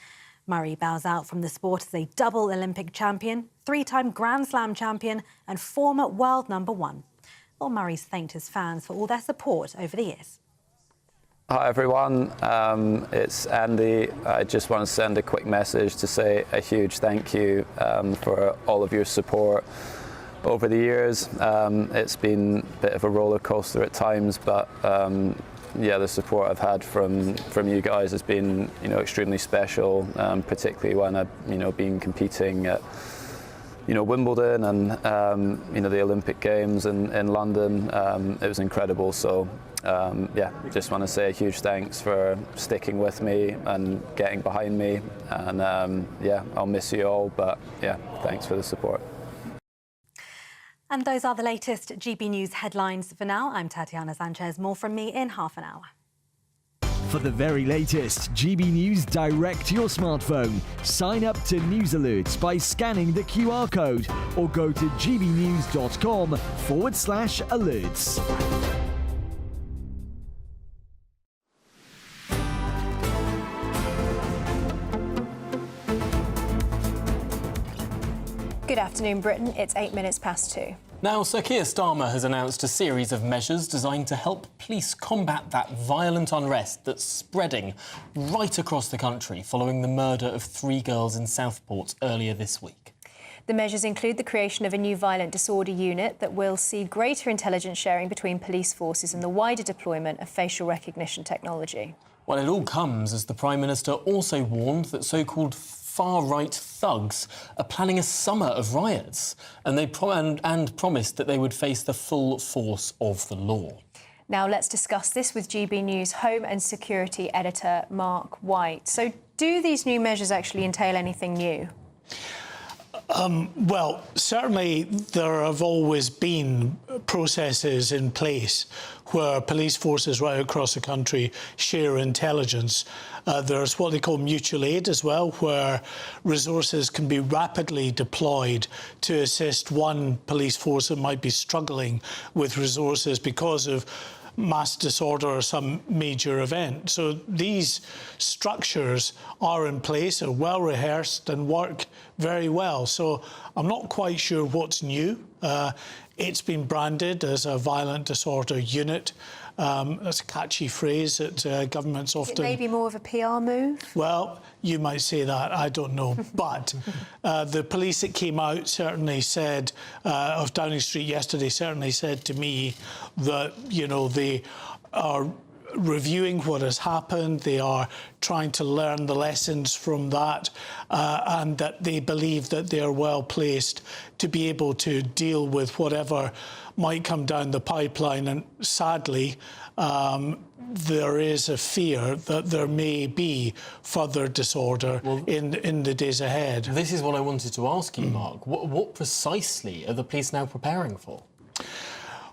Murray bows out from the sport as a double Olympic champion, three-time Grand Slam champion and former world #1. Well, Murray's thanked his fans for all their support over the years. Hi everyone, it's Andy. I just want to send a quick message to say a huge thank you for all of your support over the years. It's been a bit of a roller coaster at times, but yeah, the support I've had from you guys has been, extremely special, particularly when I've, been competing at, Wimbledon and, the Olympic Games in London. It was incredible. So, yeah, just want to say a huge thanks for sticking with me and getting behind me. And yeah, I'll miss you all, but yeah, thanks for the support. And those are the latest GB News headlines for now. I'm Tatiana Sanchez. More from me in half an hour. For the very latest GB News direct to your smartphone, sign up to News Alerts by scanning the QR code or go to gbnews.com/alerts. Good afternoon, Britain. It's 8 minutes past 2. Now, Sir Keir Starmer has announced a series of measures designed to help police combat that violent unrest that's spreading right across the country following the murder of 3 girls in Southport earlier this week. The measures include the creation of a new violent disorder unit that will see greater intelligence sharing between police forces and the wider deployment of facial recognition technology. Well, it all comes as the Prime Minister also warned that so-called far-right thugs are planning a summer of riots, and they promised that they would face the full force of the law. Now let's discuss this with GB News Home and Security Editor Mark White. So do these new measures actually entail anything new? Well, certainly there have always been processes in place where police forces right across the country share intelligence. There's what they call mutual aid as well, where resources can be rapidly deployed to assist one police force that might be struggling with resources because of mass disorder or some major event. So these structures are in place, are well rehearsed and work very well. So I'm not quite sure what's new. It's been branded as a violent disorder unit. That's a catchy phrase that governments often... Is it maybe more of a PR move? Well, you might say that, I don't know. But the police that came out certainly said, of Downing Street yesterday, certainly said to me that, they are reviewing what has happened, they are trying to learn the lessons from that, and that they believe that they are well placed to be able to deal with whatever might come down the pipeline. And sadly, there is a fear that there may be further disorder in the days ahead. This is what I wanted to ask you, Mark. What precisely are the police now preparing for?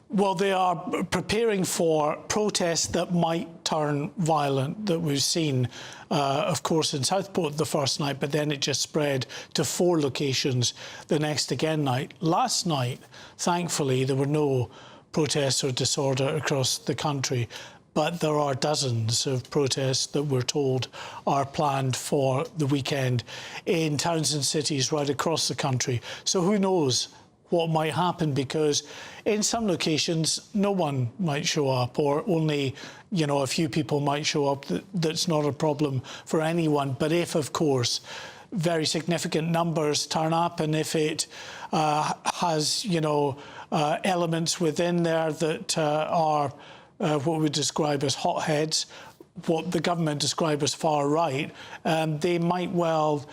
Well, they are preparing for protests that might turn violent, that we've seen, of course, in Southport the first night, but then it just spread to 4 locations the next again night. Last night, thankfully, there were no protests or disorder across the country, but there are dozens of protests that we're told are planned for the weekend in towns and cities right across the country. So who knows what might happen, because in some locations no one might show up, or only a few people might show up. That's not a problem for anyone. But if, of course, very significant numbers turn up, and if it has elements within there that are what we describe as hotheads, what the government describe as far right, they might well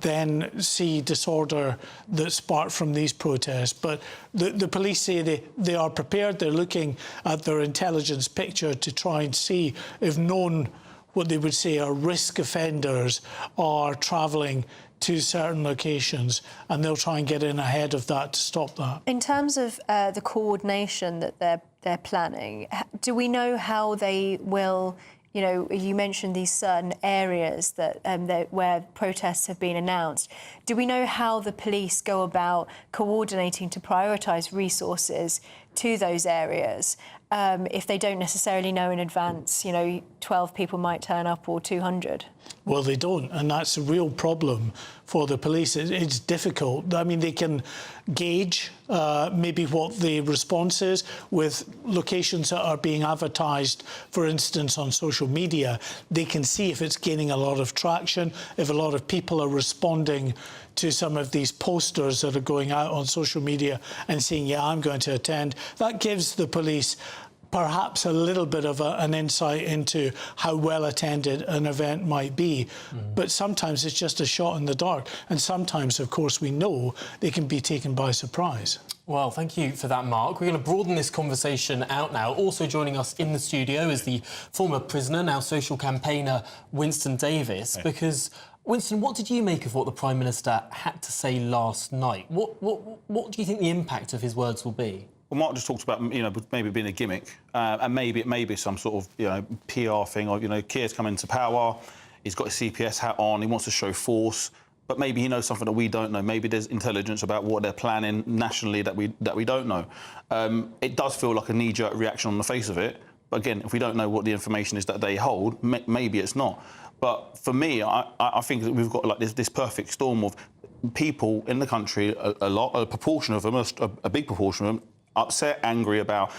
then see disorder that sparked from these protests. But the police say they are prepared. They're looking at their intelligence picture to try and see if known, what they would say are risk offenders, are travelling to certain locations, and they'll try and get in ahead of that to stop that. In terms of the coordination that they're planning, do we know how they will... you mentioned these certain areas that where protests have been announced. Do we know how the police go about coordinating to prioritise resources to those areas if they don't necessarily know in advance, 12 people might turn up or 200? Well, they don't, and that's a real problem for the police. It's difficult. I mean, they can gauge maybe what the response is with locations that are being advertised, for instance, on social media. They can see if it's gaining a lot of traction, if a lot of people are responding to some of these posters that are going out on social media and saying, yeah, I'm going to attend. That gives the police perhaps a little bit of an insight into how well attended an event might be. But sometimes it's just a shot in the dark. And sometimes, of course, we know they can be taken by surprise. Well, thank you for that, Mark. We're going to broaden this conversation out now. Also joining us in the studio is the former prisoner, now social campaigner, Winston Davis. Hey. Because, Winston, what did you make of what the Prime Minister had to say last night? What do you think the impact of his words will be? Well, Mark just talked about, maybe being a gimmick, and maybe it may be some sort of, PR thing, or, Keir's come into power, he's got his CPS hat on, he wants to show force, but maybe he knows something that we don't know. Maybe there's intelligence about what they're planning nationally that we don't know. It does feel like a knee-jerk reaction on the face of it, but again, if we don't know what the information is that they hold, maybe it's not. But for me, I think that we've got like this perfect storm of people in the country, a proportion of them, a big proportion of them, upset, angry about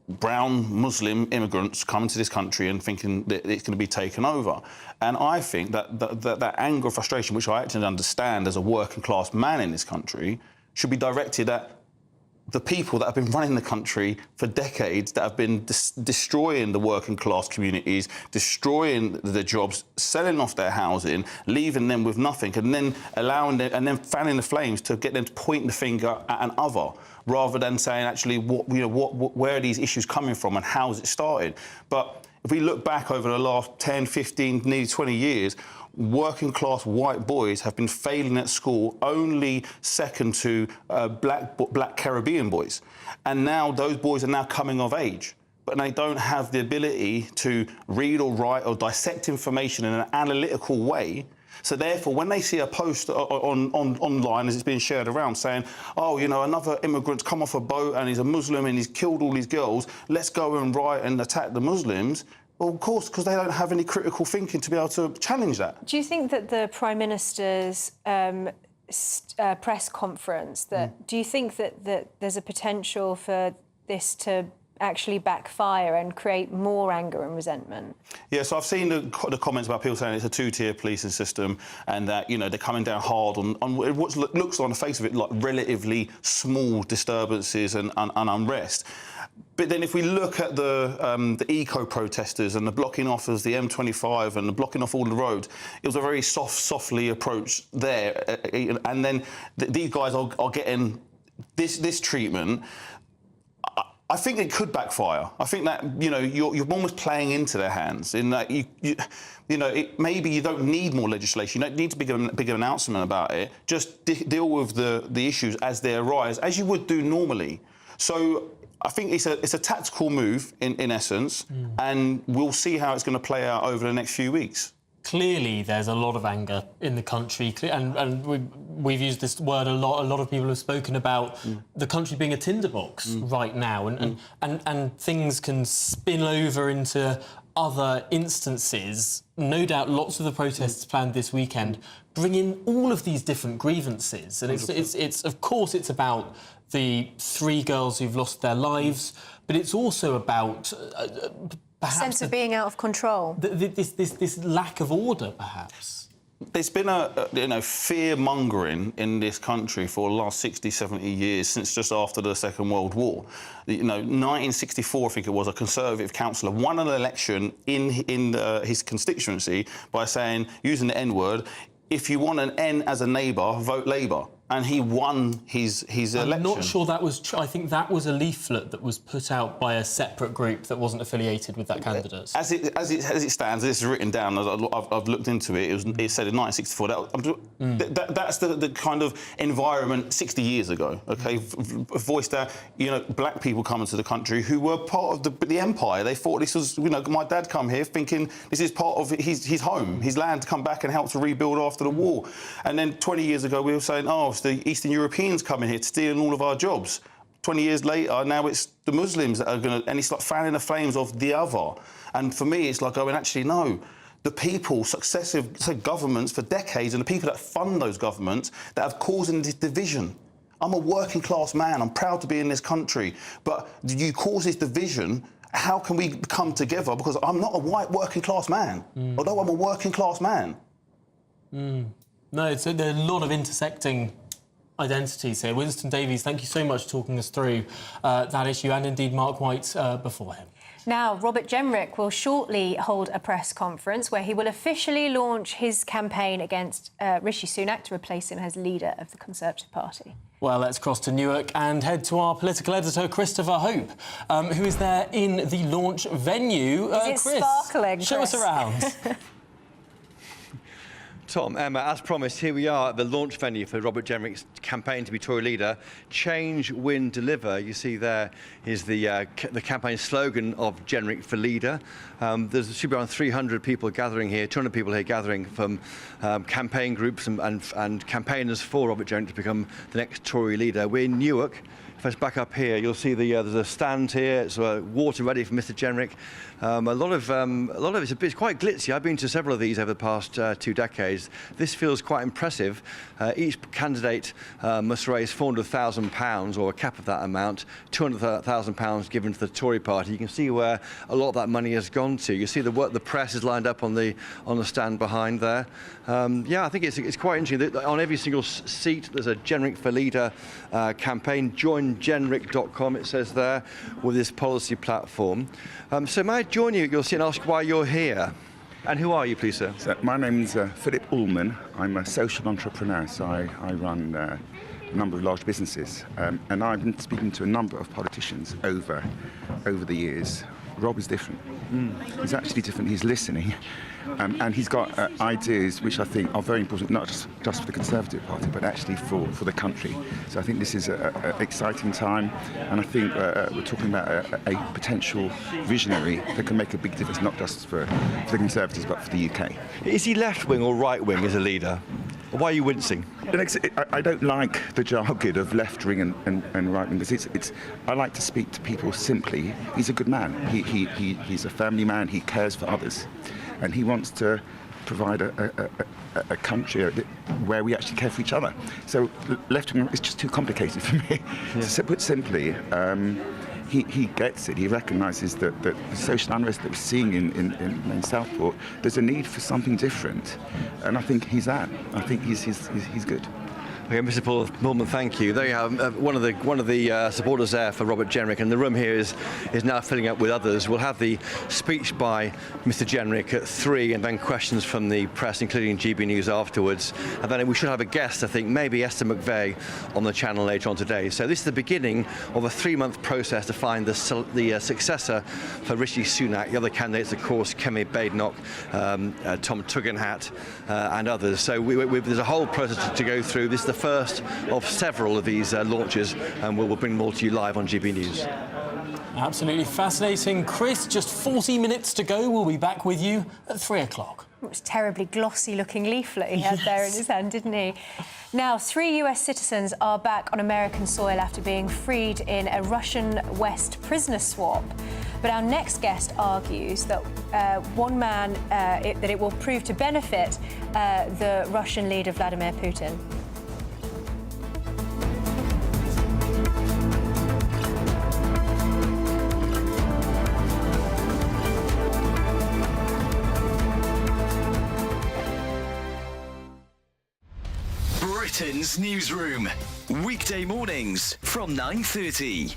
brown Muslim immigrants coming to this country and thinking that it's going to be taken over. And I think that anger and frustration, which I actually understand as a working class man in this country, should be directed at the people that have been running the country for decades, that have been destroying the working class communities, destroying the jobs, selling off their housing, leaving them with nothing, and then allowing them, and then fanning the flames to get them to point the finger at an other, rather than saying actually where are these issues coming from and how's it started. But if we look back over the last 10, 15, nearly 20 years, working class white boys have been failing at school, only second to black Caribbean boys. And now those boys are now coming of age, but they don't have the ability to read or write or dissect information in an analytical way. So therefore, when they see a post online as it's being shared around saying, oh, another immigrant's come off a boat and he's a Muslim and he's killed all these girls, let's go and riot and attack the Muslims. Well, of course, because they don't have any critical thinking to be able to challenge that. Do you think that the Prime Minister's press conference, do you think that there's a potential for this to actually backfire and create more anger and resentment? Yeah, so I've seen the comments about people saying it's a two-tier policing system and that, they're coming down hard on what looks on the face of it like relatively small disturbances and unrest. But then if we look at the eco-protesters and the blocking off of the M25 and the blocking off all the roads, it was a very softly approach there. And then these guys are getting this treatment. I think it could backfire. I think that, you're almost playing into their hands in that maybe you don't need more legislation. You don't need to big announcement about it. Just deal with the issues as they arise, as you would do normally. So I think it's a tactical move in essence, and we'll see how it's going to play out over the next few weeks. Clearly, there's a lot of anger in the country, and we've used this word a lot. A lot of people have spoken about the country being a tinderbox right now, and things can spin over into other instances. No doubt, lots of the protests planned this weekend bring in all of these different grievances, and it's of course it's about the 3 girls who've lost their lives, but it's also about perhaps sense of being out of control. This lack of order, perhaps. There's been a fear-mongering in this country for the last 60, 70 years, since just after the Second World War. 1964, I think it was, a Conservative councillor won an election in his constituency by using the N-word, if you want an N as a neighbour, vote Labour. And he won his election. I'm not sure that was true. I think that was a leaflet that was put out by a separate group that wasn't affiliated with that candidate. As it stands, this is written down, I've looked into it, it said in 1964. That's the kind of environment 60 years ago, OK? Voiced out, black people coming to the country who were part of the empire. They thought this was, my dad come here thinking this is part of his home, his land, to come back and help to rebuild after the war. And then 20 years ago, we were saying, oh, the Eastern Europeans coming here to stealing all of our jobs. 20 years later, now it's the Muslims that are going to... And it's like fanning the flames of the other. And for me, it's like going, actually, no. The people, successive governments for decades, and the people that fund those governments that have caused this division. I'm a working class man. I'm proud to be in this country. But you cause this division, how can we come together? Because I'm not a white working class man, although I'm a working class man. No, there are a lot of intersecting identities here. Winston Davies, thank you so much for talking us through that issue, and indeed Mark White before him. Now, Robert Jenrick will shortly hold a press conference where he will officially launch his campaign against Rishi Sunak to replace him as leader of the Conservative Party. Well, let's cross to Newark and head to our political editor, Christopher Hope, who is there in the launch venue. Is it sparkling, show Chris? us around. Tom, Emma, as promised, here we are at the launch venue for Robert Jenrick's campaign to be Tory leader. Change, win, deliver. You see there is the campaign slogan of Jenrick for leader. There should be around 300 people gathering here, 200 people here gathering from campaign groups and campaigners for Robert Jenrick to become the next Tory leader. We're in Newark. If I was back up here, you'll see there's a stand here. It's water ready for Mr. Jenrick. A lot of it's quite glitzy. I've been to several of these over the past 2 decades. This feels quite impressive. Each candidate must raise £400,000 or a cap of that amount, £200,000 given to the Tory party. You can see where a lot of that money has gone to. You see the press is lined up on the stand behind there. Yeah, I think it's quite interesting that on every single seat there's a Jenrick for Leader campaign. Join Jenrick.com, it says there, with this policy platform. So may I join you? You'll see and ask why you're here. And who are you, please, sir? So my name's Philip Ullman. I'm a social entrepreneur, so I run a number of large businesses. And I've been speaking to a number of politicians over the years. Rob is different. He's actually different. He's listening. And he's got ideas which I think are very important, not just for the Conservative Party, but actually for the country. So I think this is an exciting time, and I think we're talking about a potential visionary that can make a big difference, not just for the Conservatives, but for the UK. Is he left-wing or right-wing as a leader? Why are you wincing? I don't like the jargon of left-wing and right-wing, because I like to speak to people simply. He's a good man. He's a family man. He cares for others. And he wants to provide a country where we actually care for each other. So left-wing is just too complicated for me. Yeah. So put simply, he gets it. He recognises that the social unrest that we're seeing in Southport, there's a need for something different. And I think he's that. I think he's good. Okay, Mr. Paul Norman, thank you. There you have one of the supporters there for Robert Jenrick, and the room here is now filling up with others. We'll have the speech by Mr. Jenrick at 3, and then questions from the press, including GB News afterwards. And then we should have a guest, I think, maybe Esther McVeigh, on the channel later on today. So this is the beginning of a 3-month process to find the successor for Rishi Sunak. The other candidates, of course, Kemi Badenoch, Tom Tugendhat, and others. So there's a whole process to go through. This is the first of several of these launches, and we'll bring more to you live on GB News. Absolutely fascinating. Chris, just 40 minutes to go. We'll be back with you at 3 o'clock. It was a terribly glossy-looking leaflet he had there in his hand, didn't he? Now, 3 US citizens are back on American soil after being freed in a Russian West prisoner swap. But our next guest argues that that it will prove to benefit the Russian leader Vladimir Putin. Britain's newsroom, weekday mornings from 9:30.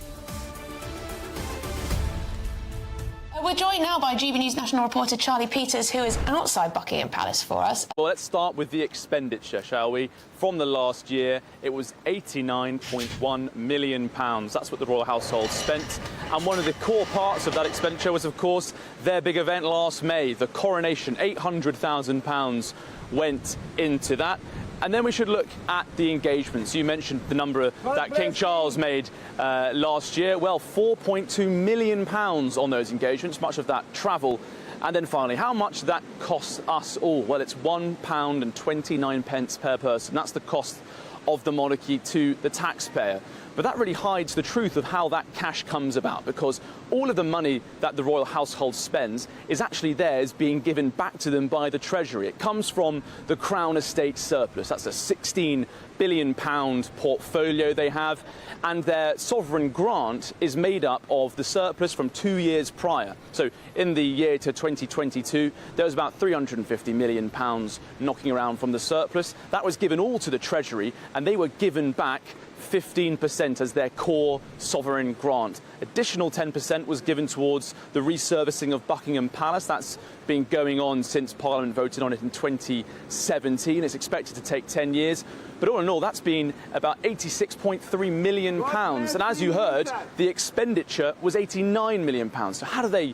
We're joined now by GB News national reporter Charlie Peters, who is outside Buckingham Palace for us. Well, let's start with the expenditure, shall we? From the last year, it was £89.1 million. That's what the royal household spent. And one of the core parts of that expenditure was, of course, their big event last May, the coronation. £800,000 went into that. And then we should look at the engagements. You mentioned the number that King Charles made last year. Well, £4.2 million on those engagements, much of that travel. And then finally, how much that costs us all? Well, it's £1.29 per person. That's the cost of the monarchy to the taxpayer. But that really hides the truth of how that cash comes about, because all of the money that the royal household spends is actually theirs being given back to them by the Treasury. It comes from the Crown Estate surplus. That's a £16 billion portfolio they have, and their sovereign grant is made up of the surplus from 2 years prior. So in the year to 2022, there was about £350 million knocking around from the surplus. That was given all to the Treasury, and they were given back 15% as their core sovereign grant. Additional 10% was given towards the resurfacing of Buckingham Palace. That's been going on since Parliament voted on it in 2017. It's expected to take 10 years. But all in all, that's been about £86.3 million. And as you heard, the expenditure was £89 million. So how do they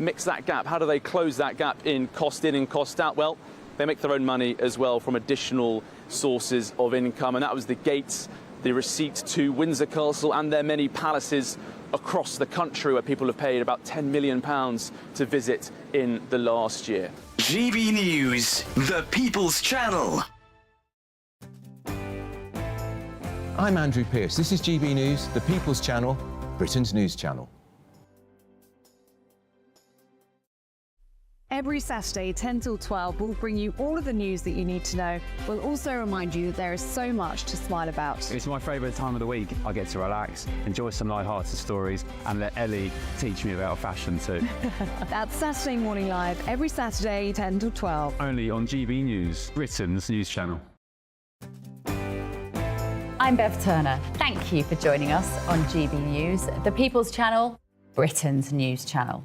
mix that gap? How do they close that gap in and cost out? Well, they make their own money as well from additional sources of income. And that was the gates, the receipt to Windsor Castle and their many palaces across the country, where people have paid about £10 million to visit in the last year. GB News, the People's Channel. I'm Andrew Pearce. This is GB News, the People's Channel, Britain's news channel. Every Saturday, 10 till 12, we'll bring you all of the news that you need to know. We'll also remind you that there is so much to smile about. It's my favourite time of the week. I get to relax, enjoy some light-hearted stories, and let Ellie teach me about fashion too. That's Saturday Morning Live, every Saturday, 10 till 12. Only on GB News, Britain's news channel. I'm Bev Turner. Thank you for joining us on GB News, the People's Channel, Britain's news channel.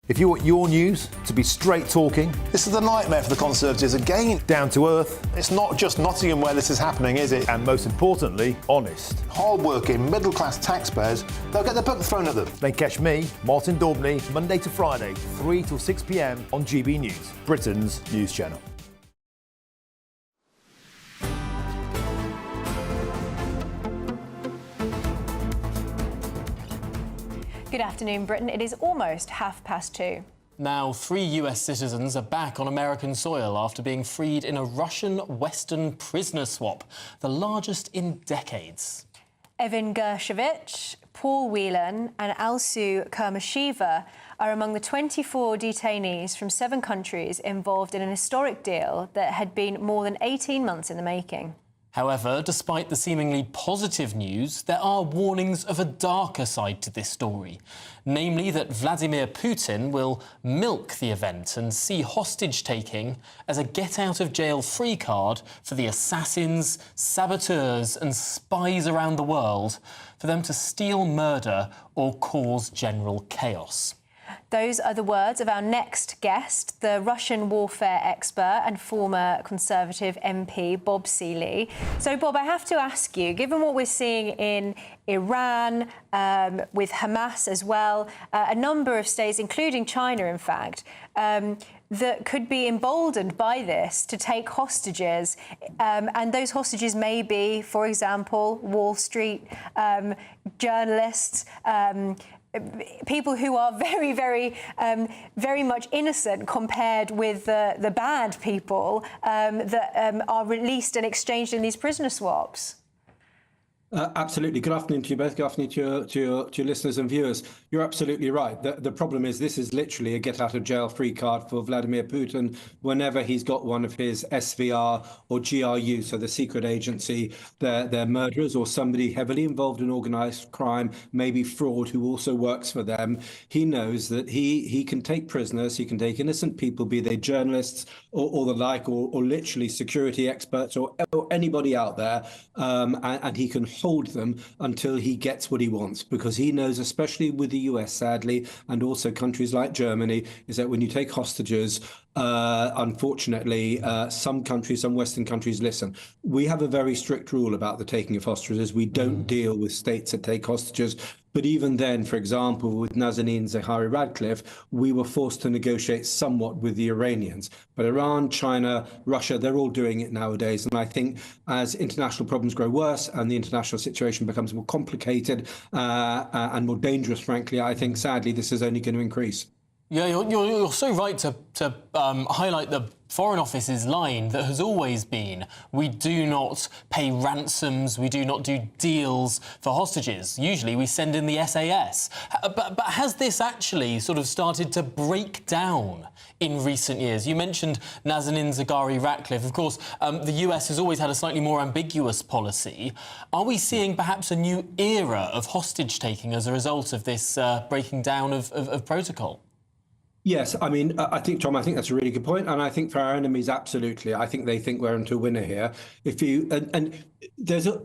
If you want your news to be straight talking... This is a nightmare for the Conservatives again. Down to earth. It's not just Nottingham where this is happening, is it? And most importantly, honest. Hard-working, middle-class taxpayers, they'll get their book thrown at them. Then catch me, Martin Daubney, Monday to Friday, 3 till 6 p.m. on GB News, Britain's news channel. Good afternoon, Britain. It is almost 2:30. Now, 3 US citizens are back on American soil after being freed in a Russian-Western prisoner swap, the largest in decades. Evan Gershkovich, Paul Whelan and Alsu Kurmashiva are among the 24 detainees from 7 countries involved in an historic deal that had been more than 18 months in the making. However, despite the seemingly positive news, there are warnings of a darker side to this story, namely that Vladimir Putin will milk the event and see hostage-taking as a get-out-of-jail-free card for the assassins, saboteurs and spies around the world for them to steal, murder or cause general chaos. Those are the words of our next guest, the Russian warfare expert and former Conservative MP, Bob Seeley. So, Bob, I have to ask you, given what we're seeing in Iran, with Hamas as well, a number of states, including China, in fact, that could be emboldened by this to take hostages. And those hostages may be, for example, Wall Street journalists, people who are very, very much innocent compared with the bad people that are released and exchanged in these prisoner swaps. Absolutely. Good afternoon to you both. Good afternoon to your listeners and viewers. You're absolutely right. The problem is this is literally a get-out-of-jail-free card for Vladimir Putin whenever he's got one of his SVR or GRU, so the secret agency, their murderers or somebody heavily involved in organised crime, maybe fraud, who also works for them. He knows that he can take prisoners, he can take innocent people, be they journalists or the like, or literally security experts or anybody out there, and he can hold them until he gets what he wants, because he knows, especially with the US, sadly, and also countries like Germany, is that when you take hostages, unfortunately, some countries, some Western countries listen. We have a very strict rule about the taking of hostages. We don't deal with states that take hostages. But even then, for example, with Nazanin Zaghari Ratcliffe, we were forced to negotiate somewhat with the Iranians. But Iran, China, Russia, they're all doing it nowadays. And I think as international problems grow worse and the international situation becomes more complicated and more dangerous, frankly, I think, sadly, this is only going to increase. Yeah, you're so right to highlight the Foreign Office's line that has always been, we do not pay ransoms, we do not do deals for hostages. Usually we send in the SAS. But has this actually sort of started to break down in recent years? You mentioned Nazanin Zaghari-Ratcliffe. Of course, the US has always had a slightly more ambiguous policy. Are we seeing perhaps a new era of hostage-taking as a result of this breaking down of protocol? Yes, I mean, I think, Tom, I think that's a really good point, and I think for our enemies, absolutely. I think they think we're into a winner here. If you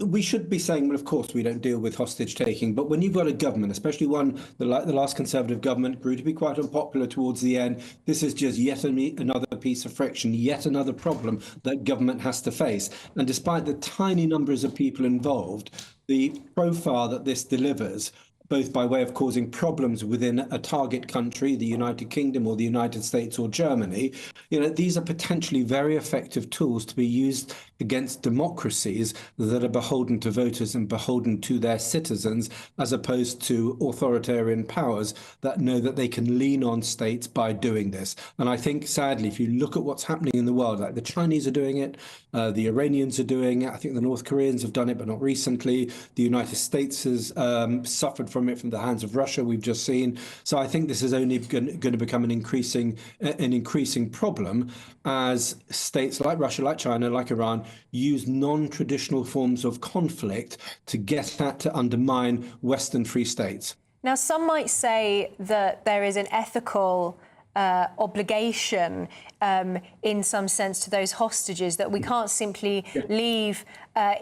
we should be saying, well, of course, we don't deal with hostage taking, but when you've got a government, especially one like the last Conservative government, grew to be quite unpopular towards the end, this is just yet another piece of friction, yet another problem that government has to face. And despite the tiny numbers of people involved, the profile that this delivers, both by way of causing problems within a target country, the United Kingdom or the United States or Germany, these are potentially very effective tools to be used against democracies that are beholden to voters and beholden to their citizens, as opposed to authoritarian powers that know that they can lean on states by doing this. And I think, sadly, if you look at what's happening in the world, like the Chinese are doing it, the Iranians are doing it, I think the North Koreans have done it, but not recently. The United States has suffered from it from the hands of Russia, we've just seen. So I think this is only going to become an increasing problem as states like Russia, like China, like Iran, use non-traditional forms of conflict to get at, to undermine Western free states. Now, some might say that there is an ethical obligation in some sense to those hostages, that we can't simply leave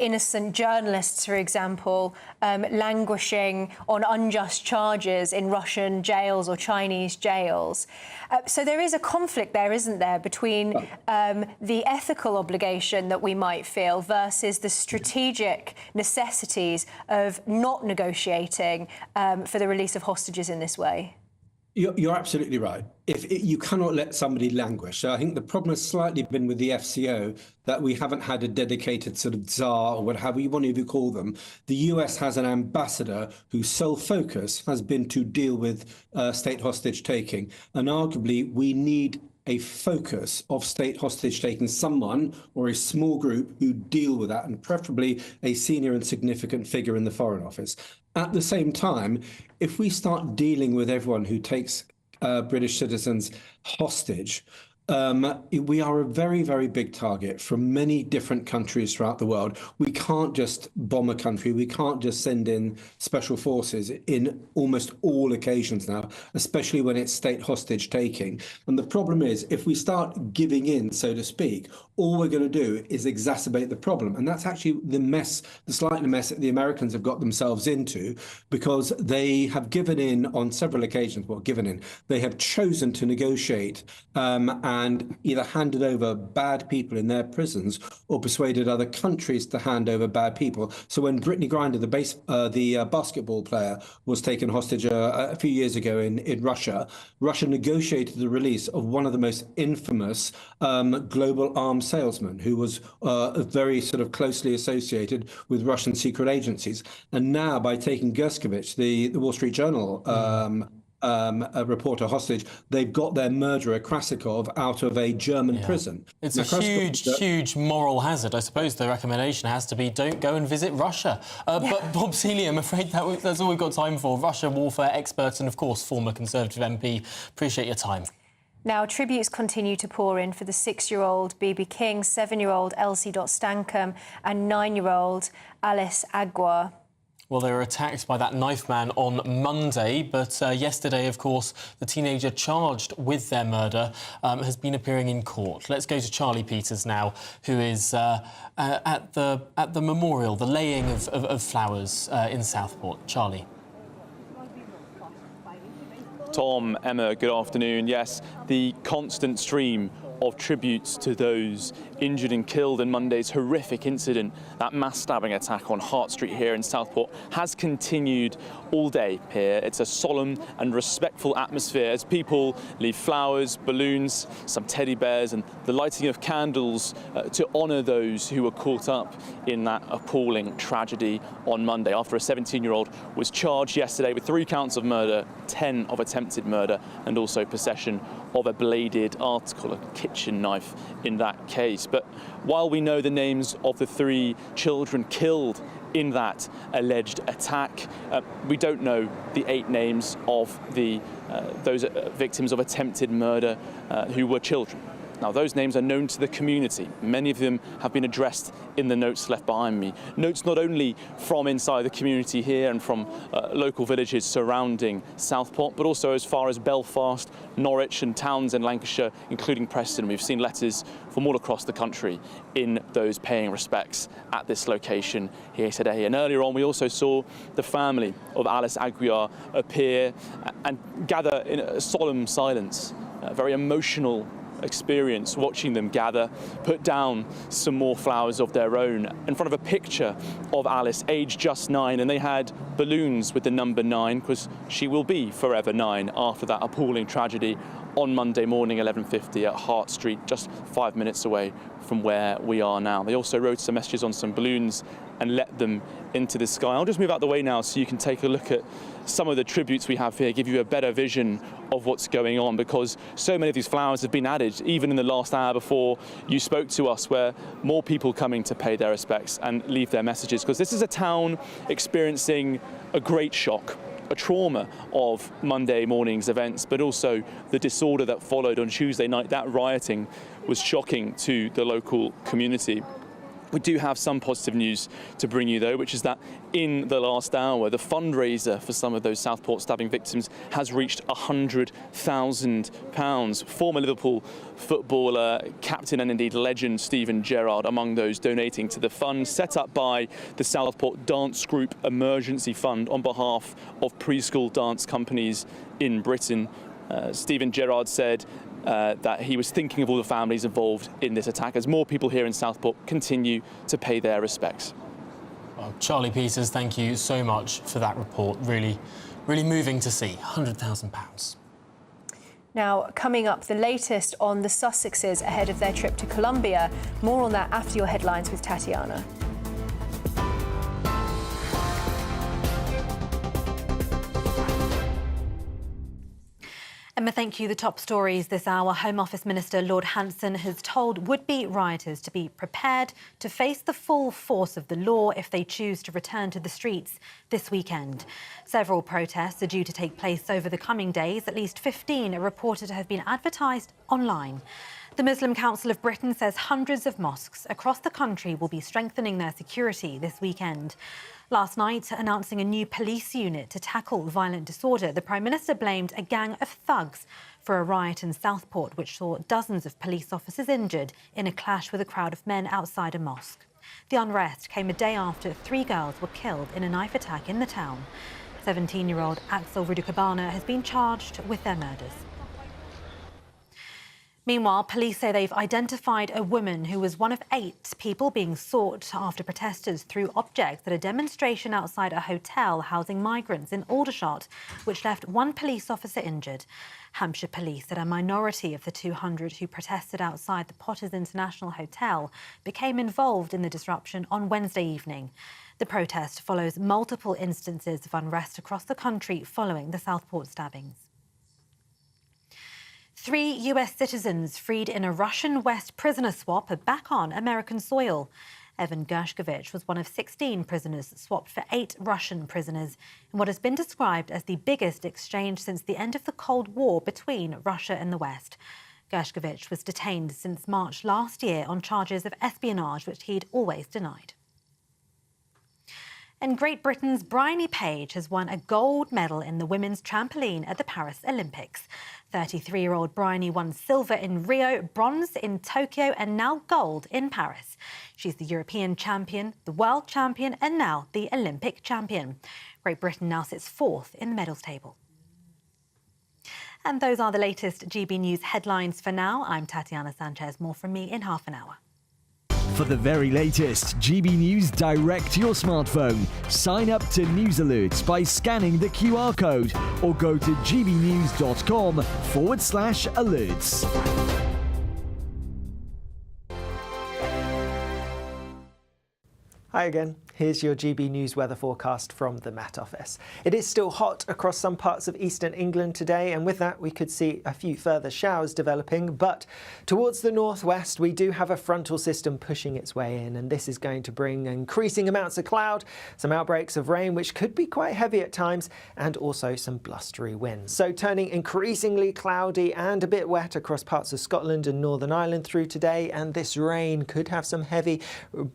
innocent journalists, for example, languishing on unjust charges in Russian jails or Chinese jails. So there is a conflict there, isn't there, between the ethical obligation that we might feel versus the strategic necessities of not negotiating for the release of hostages in this way? You're absolutely right. You cannot let somebody languish. So I think the problem has slightly been with the FCO that we haven't had a dedicated sort of czar or whatever you want to call them. The US has an ambassador whose sole focus has been to deal with state hostage taking. And arguably, we need a focus of state hostage taking, someone or a small group who deal with that, and preferably a senior and significant figure in the Foreign Office. At the same time, if we start dealing with everyone who takes British citizens hostage, we are a very, very big target from many different countries throughout the world. We can't just bomb a country. We can't just send in special forces in almost all occasions now, especially when it's state hostage taking. And the problem is, if we start giving in, so to speak, all we're going to do is exacerbate the problem. And that's actually the slight mess that the Americans have got themselves into, because they have given in on several occasions. Well, given in, they have chosen to negotiate and either handed over bad people in their prisons or persuaded other countries to hand over bad people. So when Brittany Griner, the basketball player, was taken hostage a few years ago in Russia, Russia negotiated the release of one of the most infamous global arms salesman, who was very sort of closely associated with Russian secret agencies. And now, by taking Gerskovich, the Wall Street Journal a reporter hostage, they've got their murderer Krasikov out of a German prison. It's a huge moral hazard. I suppose the recommendation has to be, don't go and visit Russia. But Bob Seeley, I'm afraid that's all we've got time for. Russia warfare expert and, of course, former Conservative MP. Appreciate your time. Now, tributes continue to pour in for the 6-year-old BB King, 7-year-old Elsie Stankham and 9-year-old Alice Agua. Well, they were attacked by that knife man on Monday, but yesterday, of course, the teenager charged with their murder has been appearing in court. Let's go to Charlie Peters now, who is at the memorial, the laying of flowers in Southport. Charlie. Tom, Emma, good afternoon. Yes, the constant stream of tributes to those injured and killed in Monday's horrific incident, that mass stabbing attack on Hart Street here in Southport, has continued all day here. It's a solemn and respectful atmosphere as people leave flowers, balloons, some teddy bears and the lighting of candles to honour those who were caught up in that appalling tragedy on Monday after a 17-year-old was charged yesterday with 3 counts of murder, 10 of attempted murder and also possession of a bladed article, a kitchen knife in that case. But while we know the names of the 3 children killed in that alleged attack, we don't know the 8 names of those victims of attempted murder who were children. Now, those names are known to the community. Many of them have been addressed in the notes left behind me. Notes not only from inside the community here and from local villages surrounding Southport, but also as far as Belfast, Norwich and towns in Lancashire, including Preston. We've seen letters from all across the country in those paying respects at this location here today. And earlier on, we also saw the family of Alice Aguiar appear and gather in a solemn silence, a very emotional experience watching them gather, put down some more flowers of their own in front of a picture of Alice, aged just 9, and they had balloons with the number 9 because she will be forever 9 after that appalling tragedy on Monday morning, 11:50 at Hart Street, just 5 minutes away from where we are now. They also wrote some messages on some balloons and let them into the sky. I'll just move out the way now so you can take a look at some of the tributes we have here, give you a better vision of what's going on, because so many of these flowers have been added even in the last hour before you spoke to us, where more people coming to pay their respects and leave their messages, because this is a town experiencing a great shock, a trauma of Monday morning's events, but also the disorder that followed on Tuesday night. That rioting was shocking to the local community. We do have some positive news to bring you, though, which is that in the last hour, the fundraiser for some of those Southport stabbing victims has reached £100,000. Former Liverpool footballer, captain and indeed legend Steven Gerrard among those donating to the fund set up by the Southport Dance Group Emergency Fund on behalf of preschool dance companies in Britain. Steven Gerrard said that he was thinking of all the families involved in this attack as more people here in Southport continue to pay their respects. Well, Charlie Peters, thank you so much for that report. Really, really moving to see. £100,000. Now, coming up, the latest on the Sussexes ahead of their trip to Colombia. More on that after your headlines with Tatiana. Emma, thank you. The top stories this hour. Home Office Minister Lord Hanson has told would-be rioters to be prepared to face the full force of the law if they choose to return to the streets this weekend. Several protests are due to take place over the coming days. At least 15 are reported to have been advertised online. The Muslim Council of Britain says hundreds of mosques across the country will be strengthening their security this weekend. Last night, announcing a new police unit to tackle violent disorder, the Prime Minister blamed a gang of thugs for a riot in Southport, which saw dozens of police officers injured in a clash with a crowd of men outside a mosque. The unrest came a day after 3 girls were killed in a knife attack in the town. 17-year-old Axel Rudukabana has been charged with their murders. Meanwhile, police say they've identified a woman who was one of 8 people being sought after protesters threw objects at a demonstration outside a hotel housing migrants in Aldershot, which left 1 police officer injured. Hampshire police said a minority of the 200 who protested outside the Potters International Hotel became involved in the disruption on Wednesday evening. The protest follows multiple instances of unrest across the country following the Southport stabbings. 3 US citizens freed in a Russian West prisoner swap are back on American soil. Evan Gershkovich was one of 16 prisoners swapped for 8 Russian prisoners in what has been described as the biggest exchange since the end of the Cold War between Russia and the West. Gershkovich was detained since March last year on charges of espionage, which he'd always denied. And Great Britain's Bryony Page has won a gold medal in the women's trampoline at the Paris Olympics. 33-year-old Bryony won silver in Rio, bronze in Tokyo and now gold in Paris. She's the European champion, the world champion and now the Olympic champion. Great Britain now sits 4th in the medals table. And those are the latest GB News headlines for now. I'm Tatiana Sanchez. More from me in half an hour. For the very latest GB News direct to your smartphone, sign up to News Alerts by scanning the QR code or go to gbnews.com/alerts. Hi again, here's your GB News weather forecast from the Met Office. It is still hot across some parts of eastern England today, and with that we could see a few further showers developing, but towards the northwest we do have a frontal system pushing its way in, and this is going to bring increasing amounts of cloud, some outbreaks of rain which could be quite heavy at times, and also some blustery winds. So turning increasingly cloudy and a bit wet across parts of Scotland and Northern Ireland through today, and this rain could have some heavy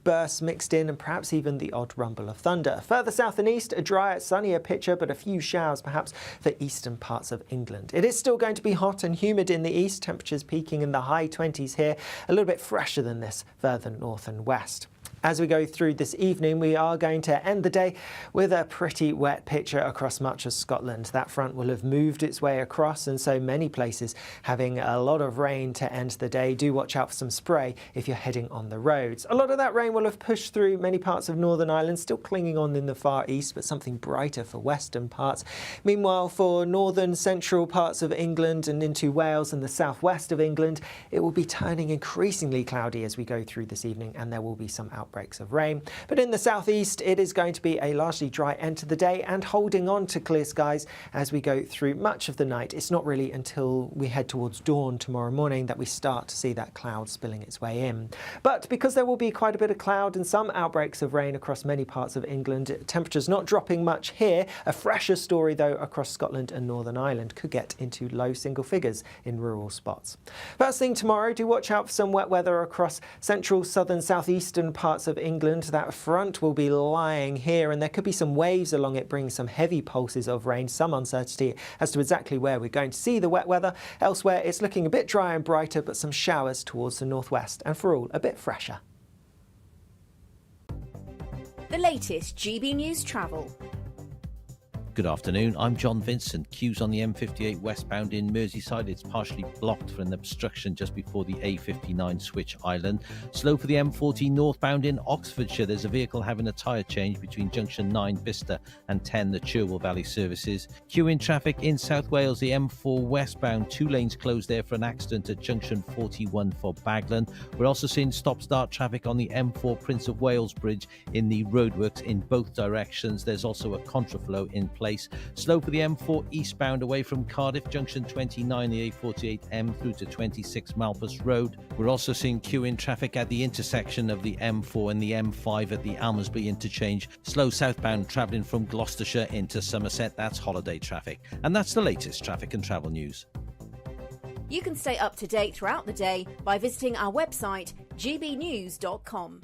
bursts mixed in and perhaps even the odd rumble of thunder. Further south and east, a drier, sunnier picture, but a few showers perhaps for eastern parts of England. It is still going to be hot and humid in the east, temperatures peaking in the high 20s here, a little bit fresher than this further north and west. As we go through this evening, we are going to end the day with a pretty wet picture across much of Scotland. That front will have moved its way across, and so many places having a lot of rain to end the day. Do watch out for some spray if you're heading on the roads. A lot of that rain will have pushed through many parts of Northern Ireland, still clinging on in the far east, but something brighter for western parts. Meanwhile, for northern central parts of England and into Wales and the southwest of England, it will be turning increasingly cloudy as we go through this evening, and there will be some outbreaks of rain. But in the southeast, it is going to be a largely dry end to the day and holding on to clear skies as we go through much of the night. It's not really until we head towards dawn tomorrow morning that we start to see that cloud spilling its way in. But because there will be quite a bit of cloud and some outbreaks of rain across many parts of England, temperatures not dropping much here. A fresher story though across Scotland and Northern Ireland, could get into low single figures in rural spots. First thing tomorrow, do watch out for some wet weather across central, southern, southeastern parts of England. That front will be lying here, and there could be some waves along it, bringing some heavy pulses of rain, some uncertainty as to exactly where we're going to see the wet weather. Elsewhere, it's looking a bit drier and brighter, but some showers towards the northwest, and for all, a bit fresher. The latest GB News travel. Good afternoon, I'm John Vincent. Queues on the M58 westbound in Merseyside. It's partially blocked for an obstruction just before the A59 Switch Island. Slow for the M40 northbound in Oxfordshire. There's a vehicle having a tyre change between junction 9 Bicester and 10 the Cherwell Valley services. Queue in traffic in South Wales, the M4 westbound. 2 lanes closed there for an accident at junction 41 for Baglan. We're also seeing stop-start traffic on the M4 Prince of Wales Bridge in the roadworks in both directions. There's also a contraflow in place. Slow for the M4 eastbound away from Cardiff, junction 29, the A48M through to 26 Malpas Road. We're also seeing queue-in traffic at the intersection of the M4 and the M5 at the Almersby interchange. Slow southbound travelling from Gloucestershire into Somerset. That's holiday traffic. And that's the latest traffic and travel news. You can stay up to date throughout the day by visiting our website, gbnews.com.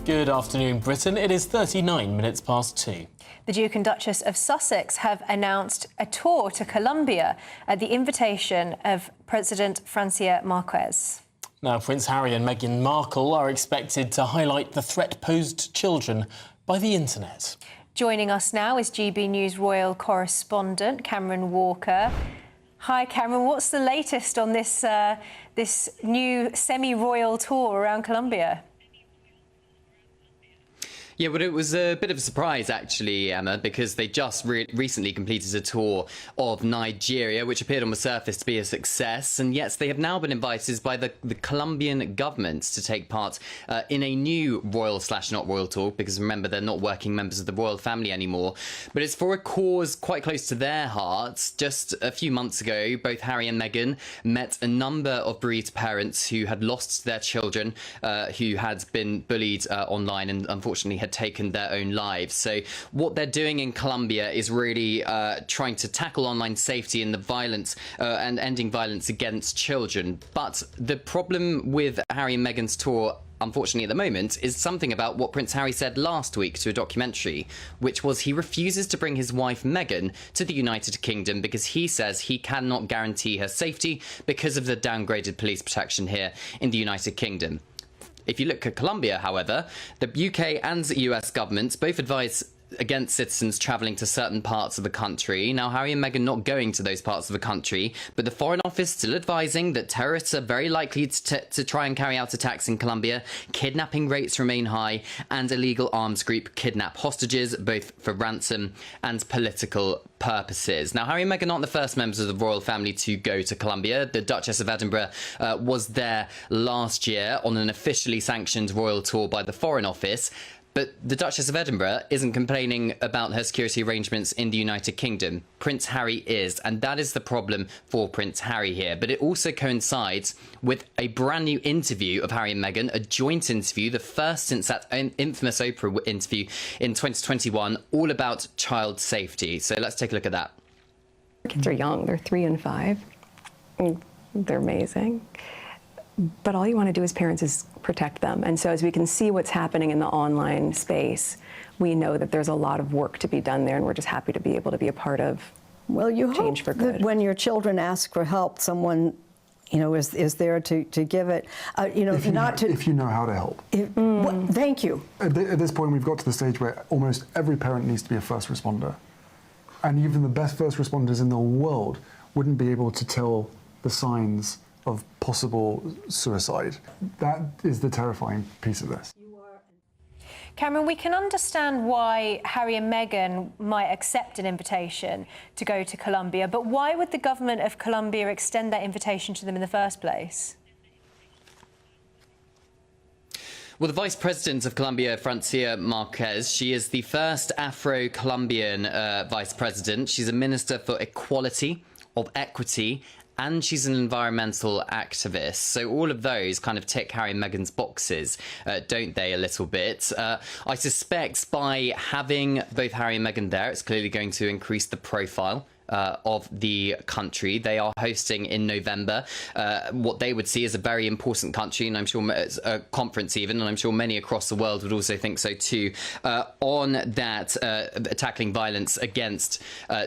Good afternoon, Britain. It is 39 minutes past 2. The Duke and Duchess of Sussex have announced a tour to Colombia at the invitation of President Francia Marquez. Now, Prince Harry and Meghan Markle are expected to highlight the threat posed to children by the internet. Joining us now is GB News royal correspondent Cameron Walker. Hi, Cameron. What's the latest on this this new semi-royal tour around Colombia? Yeah, well, it was a bit of a surprise, actually, Emma, because they just recently completed a tour of Nigeria, which appeared on the surface to be a success. And yet they have now been invited by the Colombian government to take part in a new royal/not royal tour, because remember, they're not working members of the royal family anymore. But it's for a cause quite close to their hearts. Just a few months ago, both Harry and Meghan met a number of bereaved parents who had lost their children, who had been bullied online and unfortunately had taken their own lives. So what they're doing in Colombia is really trying to tackle online safety and the violence and ending violence against children. But the problem with Harry and Meghan's tour, unfortunately at the moment, is something about what Prince Harry said last week to a documentary, which was he refuses to bring his wife Meghan to the United Kingdom because he says he cannot guarantee her safety because of the downgraded police protection here in the United Kingdom. If you look at Colombia, however, the UK and US governments both advise against citizens travelling to certain parts of the country. Now, Harry and Meghan not going to those parts of the country, but the Foreign Office still advising that terrorists are very likely to try and carry out attacks in Colombia, kidnapping rates remain high, and illegal arms group kidnap hostages, both for ransom and political purposes. Now, Harry and Meghan aren't the first members of the royal family to go to Colombia. The Duchess of Edinburgh was there last year on an officially sanctioned royal tour by the Foreign Office. But the Duchess of Edinburgh isn't complaining about her security arrangements in the United Kingdom. Prince Harry is, and that is the problem for Prince Harry here. But it also coincides with a brand new interview of Harry and Meghan, a joint interview, the first since that infamous Oprah interview in 2021, all about child safety. So let's take a look at that. Kids are young, they're 3 and 5. They're amazing. But all you want to do as parents is protect them. And so as we can see what's happening in the online space, we know that there's a lot of work to be done there, and we're just happy to be able to be a part of change for good. That when your children ask for help, someone, is there to give it. If you know how to help. Thank you. At this point, we've got to the stage where almost every parent needs to be a first responder. And even the best first responders in the world wouldn't be able to tell the signs of possible suicide. That is the terrifying piece of this. Cameron, we can understand why Harry and Meghan might accept an invitation to go to Colombia, but why would the government of Colombia extend that invitation to them in the first place? Well, the Vice President of Colombia, Francia Marquez, she is the first Afro-Colombian Vice President. She's a Minister for Equality, of Equity, and she's an environmental activist. So all of those kind of tick Harry and Meghan's boxes, don't they, a little bit? I suspect by having both Harry and Meghan there, it's clearly going to increase the profile of the country. They are hosting in November what they would see as a very important country, and I'm sure a conference even, and I'm sure many across the world would also think so too, on that tackling violence against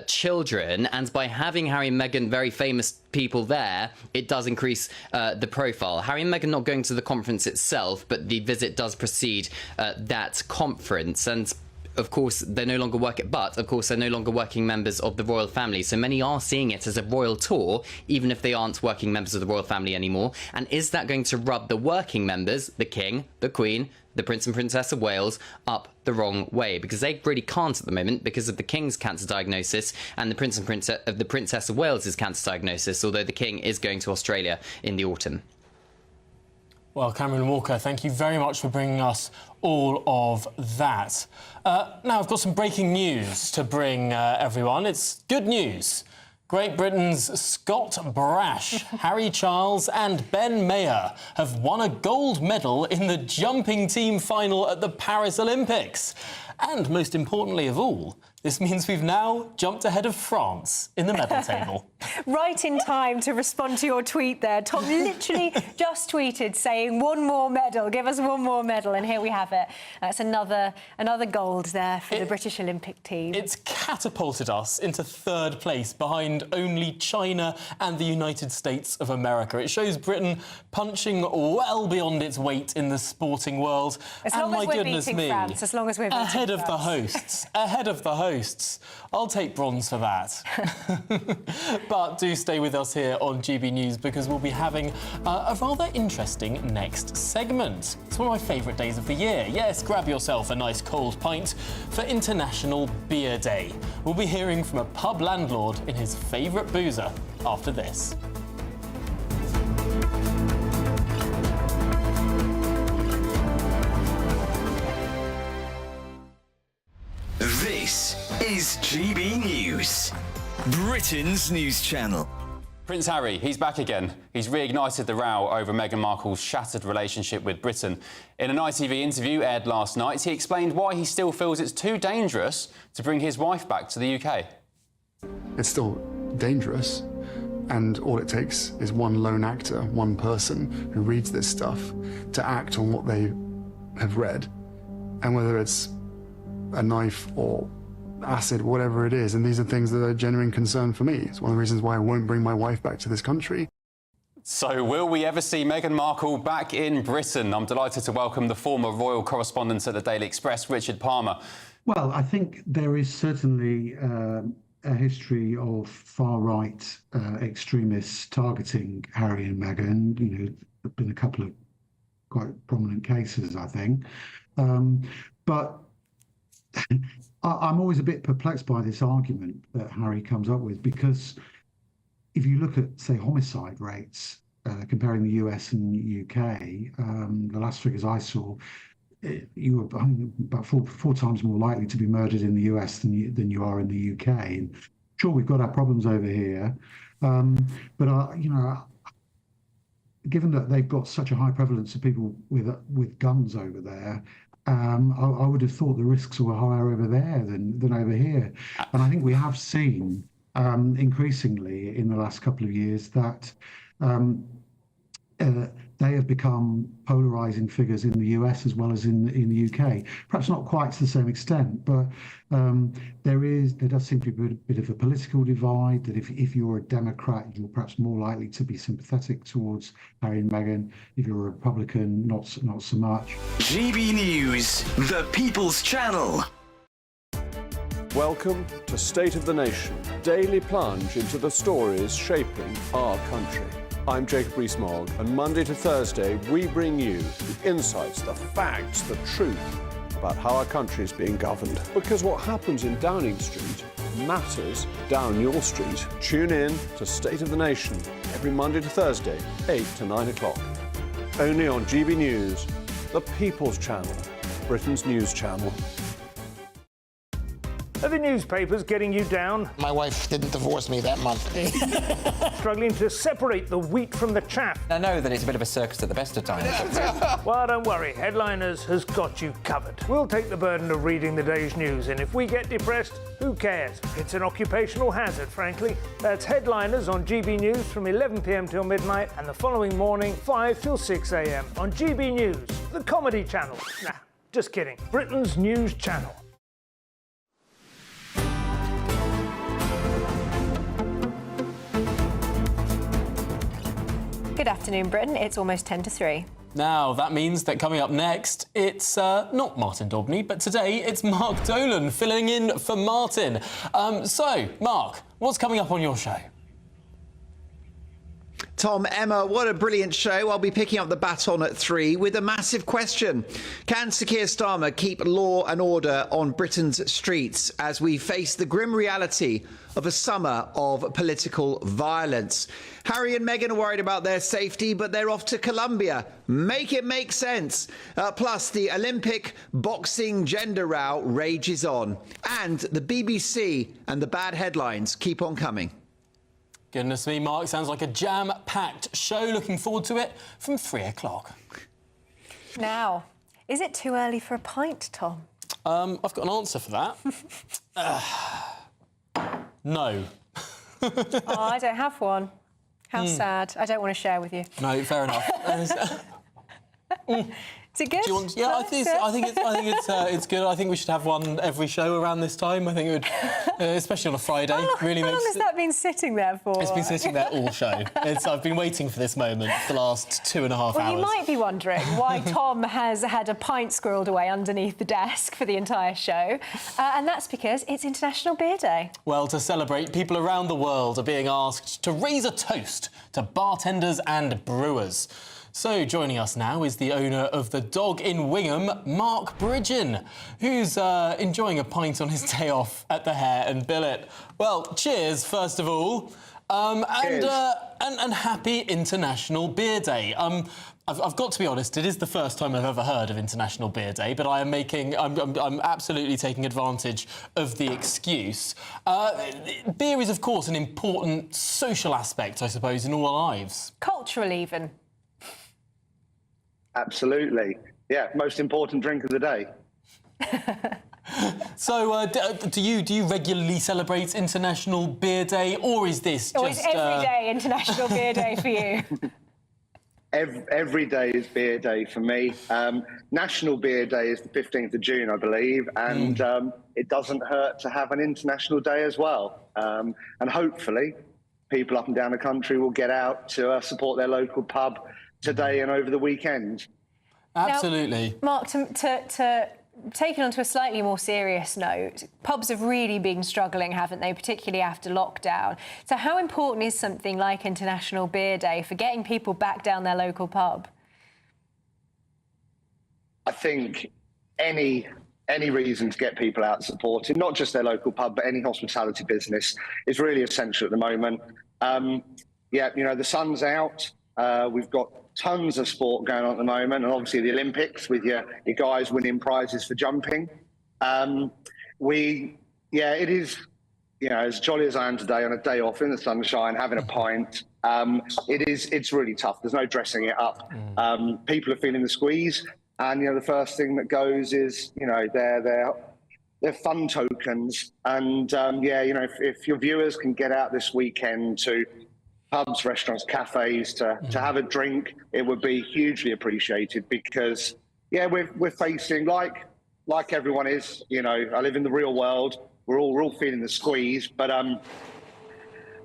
children. And by having Harry and Meghan, very famous people there, it does increase the profile. Harry and Meghan not going to the conference itself, but the visit does precede that conference. And of course, they're no longer working members of the royal family. So many are seeing it as a royal tour, even if they aren't working members of the royal family anymore. And is that going to rub the working members, the King, the Queen, the Prince and Princess of Wales, up the wrong way? Because they really can't at the moment because of the King's cancer diagnosis and the Prince and Princess of Wales's cancer diagnosis, although the King is going to Australia in the autumn. Well, Cameron Walker, thank you very much for bringing us all of that. Now, I've got some breaking news to bring everyone. It's good news. Great Britain's Scott Brash, Harry Charles and Ben Mayer have won a gold medal in the jumping team final at the Paris Olympics. And most importantly of all, this means we've now jumped ahead of France in the medal table. Right in time to respond to your tweet there. Tom literally just tweeted saying, one more medal, give us one more medal, and here we have it. That's another gold there for the British Olympic team. It's catapulted us into third place behind only China and the United States of America. It shows Britain punching well beyond its weight in the sporting world. As long as we're beating France, as long as we're beating ahead of the France. hosts, ahead of the hosts. I'll take bronze for that. But do stay with us here on GB News because we'll be having a rather interesting next segment. It's one of my favourite days of the year. Yes, grab yourself a nice cold pint for International Beer Day. We'll be hearing from a pub landlord in his favourite boozer after this. This is GB News, Britain's news channel. Prince Harry, he's back again. He's reignited the row over Meghan Markle's shattered relationship with Britain. In an ITV interview aired last night, he explained why he still feels it's too dangerous to bring his wife back to the UK. It's still dangerous, and all it takes is one lone actor, one person who reads this stuff to act on what they have read, and whether it's a knife or acid, whatever it is, and these are things that are a genuine concern for me. It's one of the reasons why I won't bring my wife back to this country. So will we ever see Meghan Markle back in Britain? I'm delighted to welcome the former royal correspondent at the Daily Express, Richard Palmer. Well, I think there is certainly a history of far-right extremists targeting Harry and Meghan. You know, there have been a couple of quite prominent cases, I think. But I'm always a bit perplexed by this argument that Harry comes up with, because if you look at, say, homicide rates, comparing the US and the UK, the last figures I saw, you were about four times more likely to be murdered in the US than you are in the UK. And sure, we've got our problems over here, but you know, given that they've got such a high prevalence of people with guns over there, I would have thought the risks were higher over there than over here. And I think we have seen increasingly in the last couple of years that they have become polarizing figures in the US as well as in the UK. Perhaps not quite to the same extent, but there does seem to be a bit of a political divide, that if you're a Democrat, you're perhaps more likely to be sympathetic towards Harry and Meghan. If you're a Republican, not so much. GB News, the People's Channel. Welcome to State of the Nation, daily plunge into the stories shaping our country. I'm Jacob Rees-Mogg, and Monday to Thursday we bring you the insights, the facts, the truth about how our country is being governed. Because what happens in Downing Street matters down your street. Tune in to State of the Nation every Monday to Thursday, 8 to 9 o'clock. Only on GB News, the People's Channel, Britain's news channel. Are the newspapers getting you down? My wife didn't divorce me that month. Struggling to separate the wheat from the chaff? I know that it's a bit of a circus at the best of times. Well, don't worry. Headliners has got you covered. We'll take the burden of reading the day's news, and if we get depressed, who cares? It's an occupational hazard, frankly. That's Headliners on GB News from 11 p.m. till midnight, and the following morning, 5 till 6 a.m. on GB News, the comedy channel. Nah, just kidding. Britain's news channel. Good afternoon, Britain. It's almost 10 to 3. Now, that means that coming up next, it's not Martin Daubney, but today it's Mark Dolan filling in for Martin. So, Mark, what's coming up on your show? Tom, Emma, what a brilliant show. I'll be picking up the baton at 3 with a massive question. Can Sir Keir Starmer keep law and order on Britain's streets as we face the grim reality of a summer of political violence? Harry and Meghan are worried about their safety, but they're off to Colombia. Make it make sense. Plus, the Olympic boxing gender row rages on. And the BBC and the bad headlines keep on coming. Goodness me, Mark, sounds like a jam-packed show. Looking forward to it from 3 o'clock. Now, is it too early for a pint, Tom? I've got an answer for that. No. Oh, I don't have one. How sad. I don't want to share with you. No, fair enough. Is it good? Do you want, yeah, I think it's good. I think we should have one every show around this time. I think it would, especially on a Friday, really How long has that been sitting there for? It's been sitting there all show. I've been waiting for this moment for the last 2.5 hours. Well, you might be wondering why Tom has had a pint squirreled away underneath the desk for the entire show, and that's because it's International Beer Day. Well, to celebrate, people around the world are being asked to raise a toast to bartenders and brewers. So joining us now is the owner of the Dog in Wingham, Mark Bridgen, who's enjoying a pint on his day off at the Hare and Billet. Well, cheers, first of all, and happy International Beer Day. I've got to be honest, it is the first time I've ever heard of International Beer Day, but I'm absolutely taking advantage of the excuse. Beer is, of course, an important social aspect, I suppose, in all our lives. Cultural, even. Absolutely. Yeah, most important drink of the day. So, do you regularly celebrate International Beer Day, or is this just... Or is every day International Beer Day for you? Every day is Beer Day for me. National Beer Day is the 15th of June, I believe, and it doesn't hurt to have an International Day as well. And hopefully, people up and down the country will get out to support their local pub today and over the weekend. Absolutely. Now, Mark, to taken onto a slightly more serious note, pubs have really been struggling, haven't they, particularly after lockdown. So how important is something like International Beer Day for getting people back down their local pub? I think any reason to get people out supporting, not just their local pub, but any hospitality business is really essential at the moment. Yeah, you know, the sun's out. We've got tons of sport going on at the moment, and obviously the Olympics with your guys winning prizes for jumping. It is, you know, as jolly as I am today on a day off in the sunshine, having a pint. It's really tough. There's no dressing it up. People are feeling the squeeze. And, you know, the first thing that goes is, you know, their fun tokens. And, you know, if your viewers can get out this weekend to pubs, restaurants, cafes to have a drink, it would be hugely appreciated because, yeah, we're facing, like everyone is, you know, I live in the real world. We're all feeling the squeeze. But,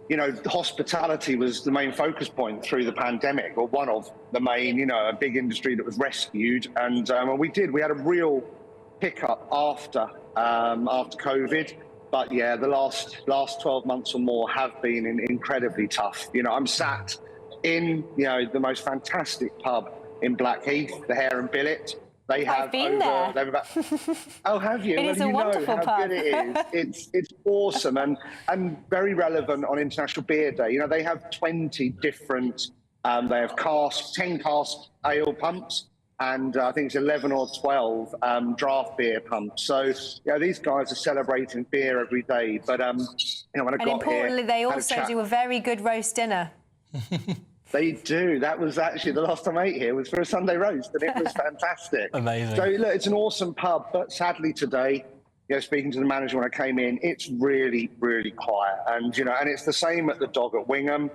you know, hospitality was the main focus point through the pandemic, or one of the main, you know, a big industry that was rescued. And we had a real pickup after COVID. But yeah, the last 12 months or more have been incredibly tough. You know, I'm sat in, you know, the most fantastic pub in Blackheath, the Hare and Billet. They have I've been there. Oh, have you? It is a wonderful how pub. Good it is. It's awesome and very relevant on International Beer Day. You know, they have 20 different. They have 10 cask ale pumps, and I think it's 11 or 12 draft beer pumps. So, you know, these guys are celebrating beer every day. But you know, when I got here, importantly, they also do a very good roast dinner. They do. That was actually the last time I ate here was for a Sunday roast, and it was fantastic. Amazing. So look, it's an awesome pub, but sadly today, you know, speaking to the manager when I came in, it's really, really quiet, and you know, and it's the same at the Dog at Wingham.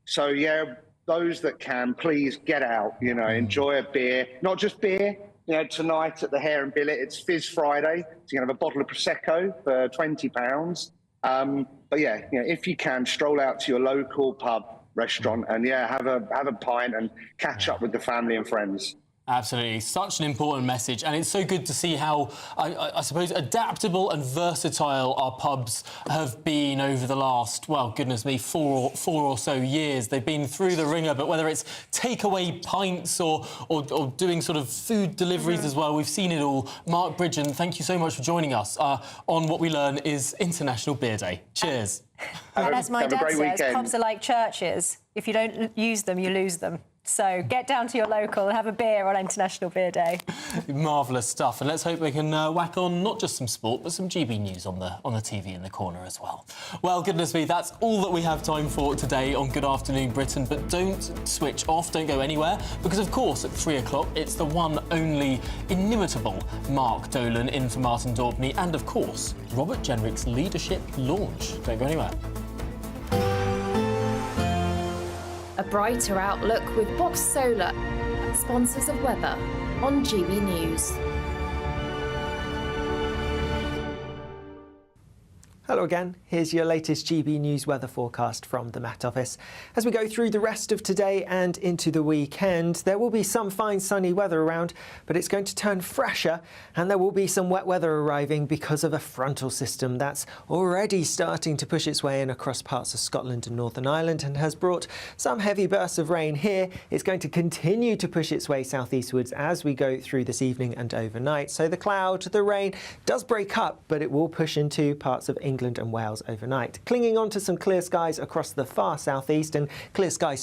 So yeah, those that can, please get out. You know, enjoy a beer, not just beer. You know, tonight at the Hare and Billet, it's Fizz Friday, so you can have a bottle of Prosecco for £20. But yeah, you know, if you can, stroll out to your local pub, restaurant, and yeah, have a pint and catch up with the family and friends. Absolutely. Such an important message. And it's so good to see how, I suppose, adaptable and versatile our pubs have been over the last, well, goodness me, four or so years. They've been through the ringer, but whether it's takeaway pints or doing sort of food deliveries as well, we've seen it all. Mark Bridgen, thank you so much for joining us on what we learn is International Beer Day. Cheers. And as my dad says, weekend. pubs are like churches. If you don't use them, you lose them. So get down to your local and have a beer on International Beer Day. Marvellous stuff. And let's hope we can whack on not just some sport, but some GB News on the TV in the corner as well. Well, goodness me, that's all that we have time for today on Good Afternoon Britain. But don't switch off, don't go anywhere, because, of course, at 3 o'clock, it's the one, only, inimitable Mark Dolan in for Martin Daubney and, of course, Robert Jenrick's leadership launch. Don't go anywhere. A brighter outlook with Box Solar, sponsors of weather on GB News. Hello again, here's your latest GB News weather forecast from the Met Office. As we go through the rest of today and into the weekend, there will be some fine sunny weather around, but it's going to turn fresher, and there will be some wet weather arriving because of a frontal system that's already starting to push its way in across parts of Scotland and Northern Ireland and has brought some heavy bursts of rain here. It's going to continue to push its way southeastwards as we go through this evening and overnight. So the rain does break up, but it will push into parts of England and Wales overnight, clinging on to some clear skies across the far southeast and clear skies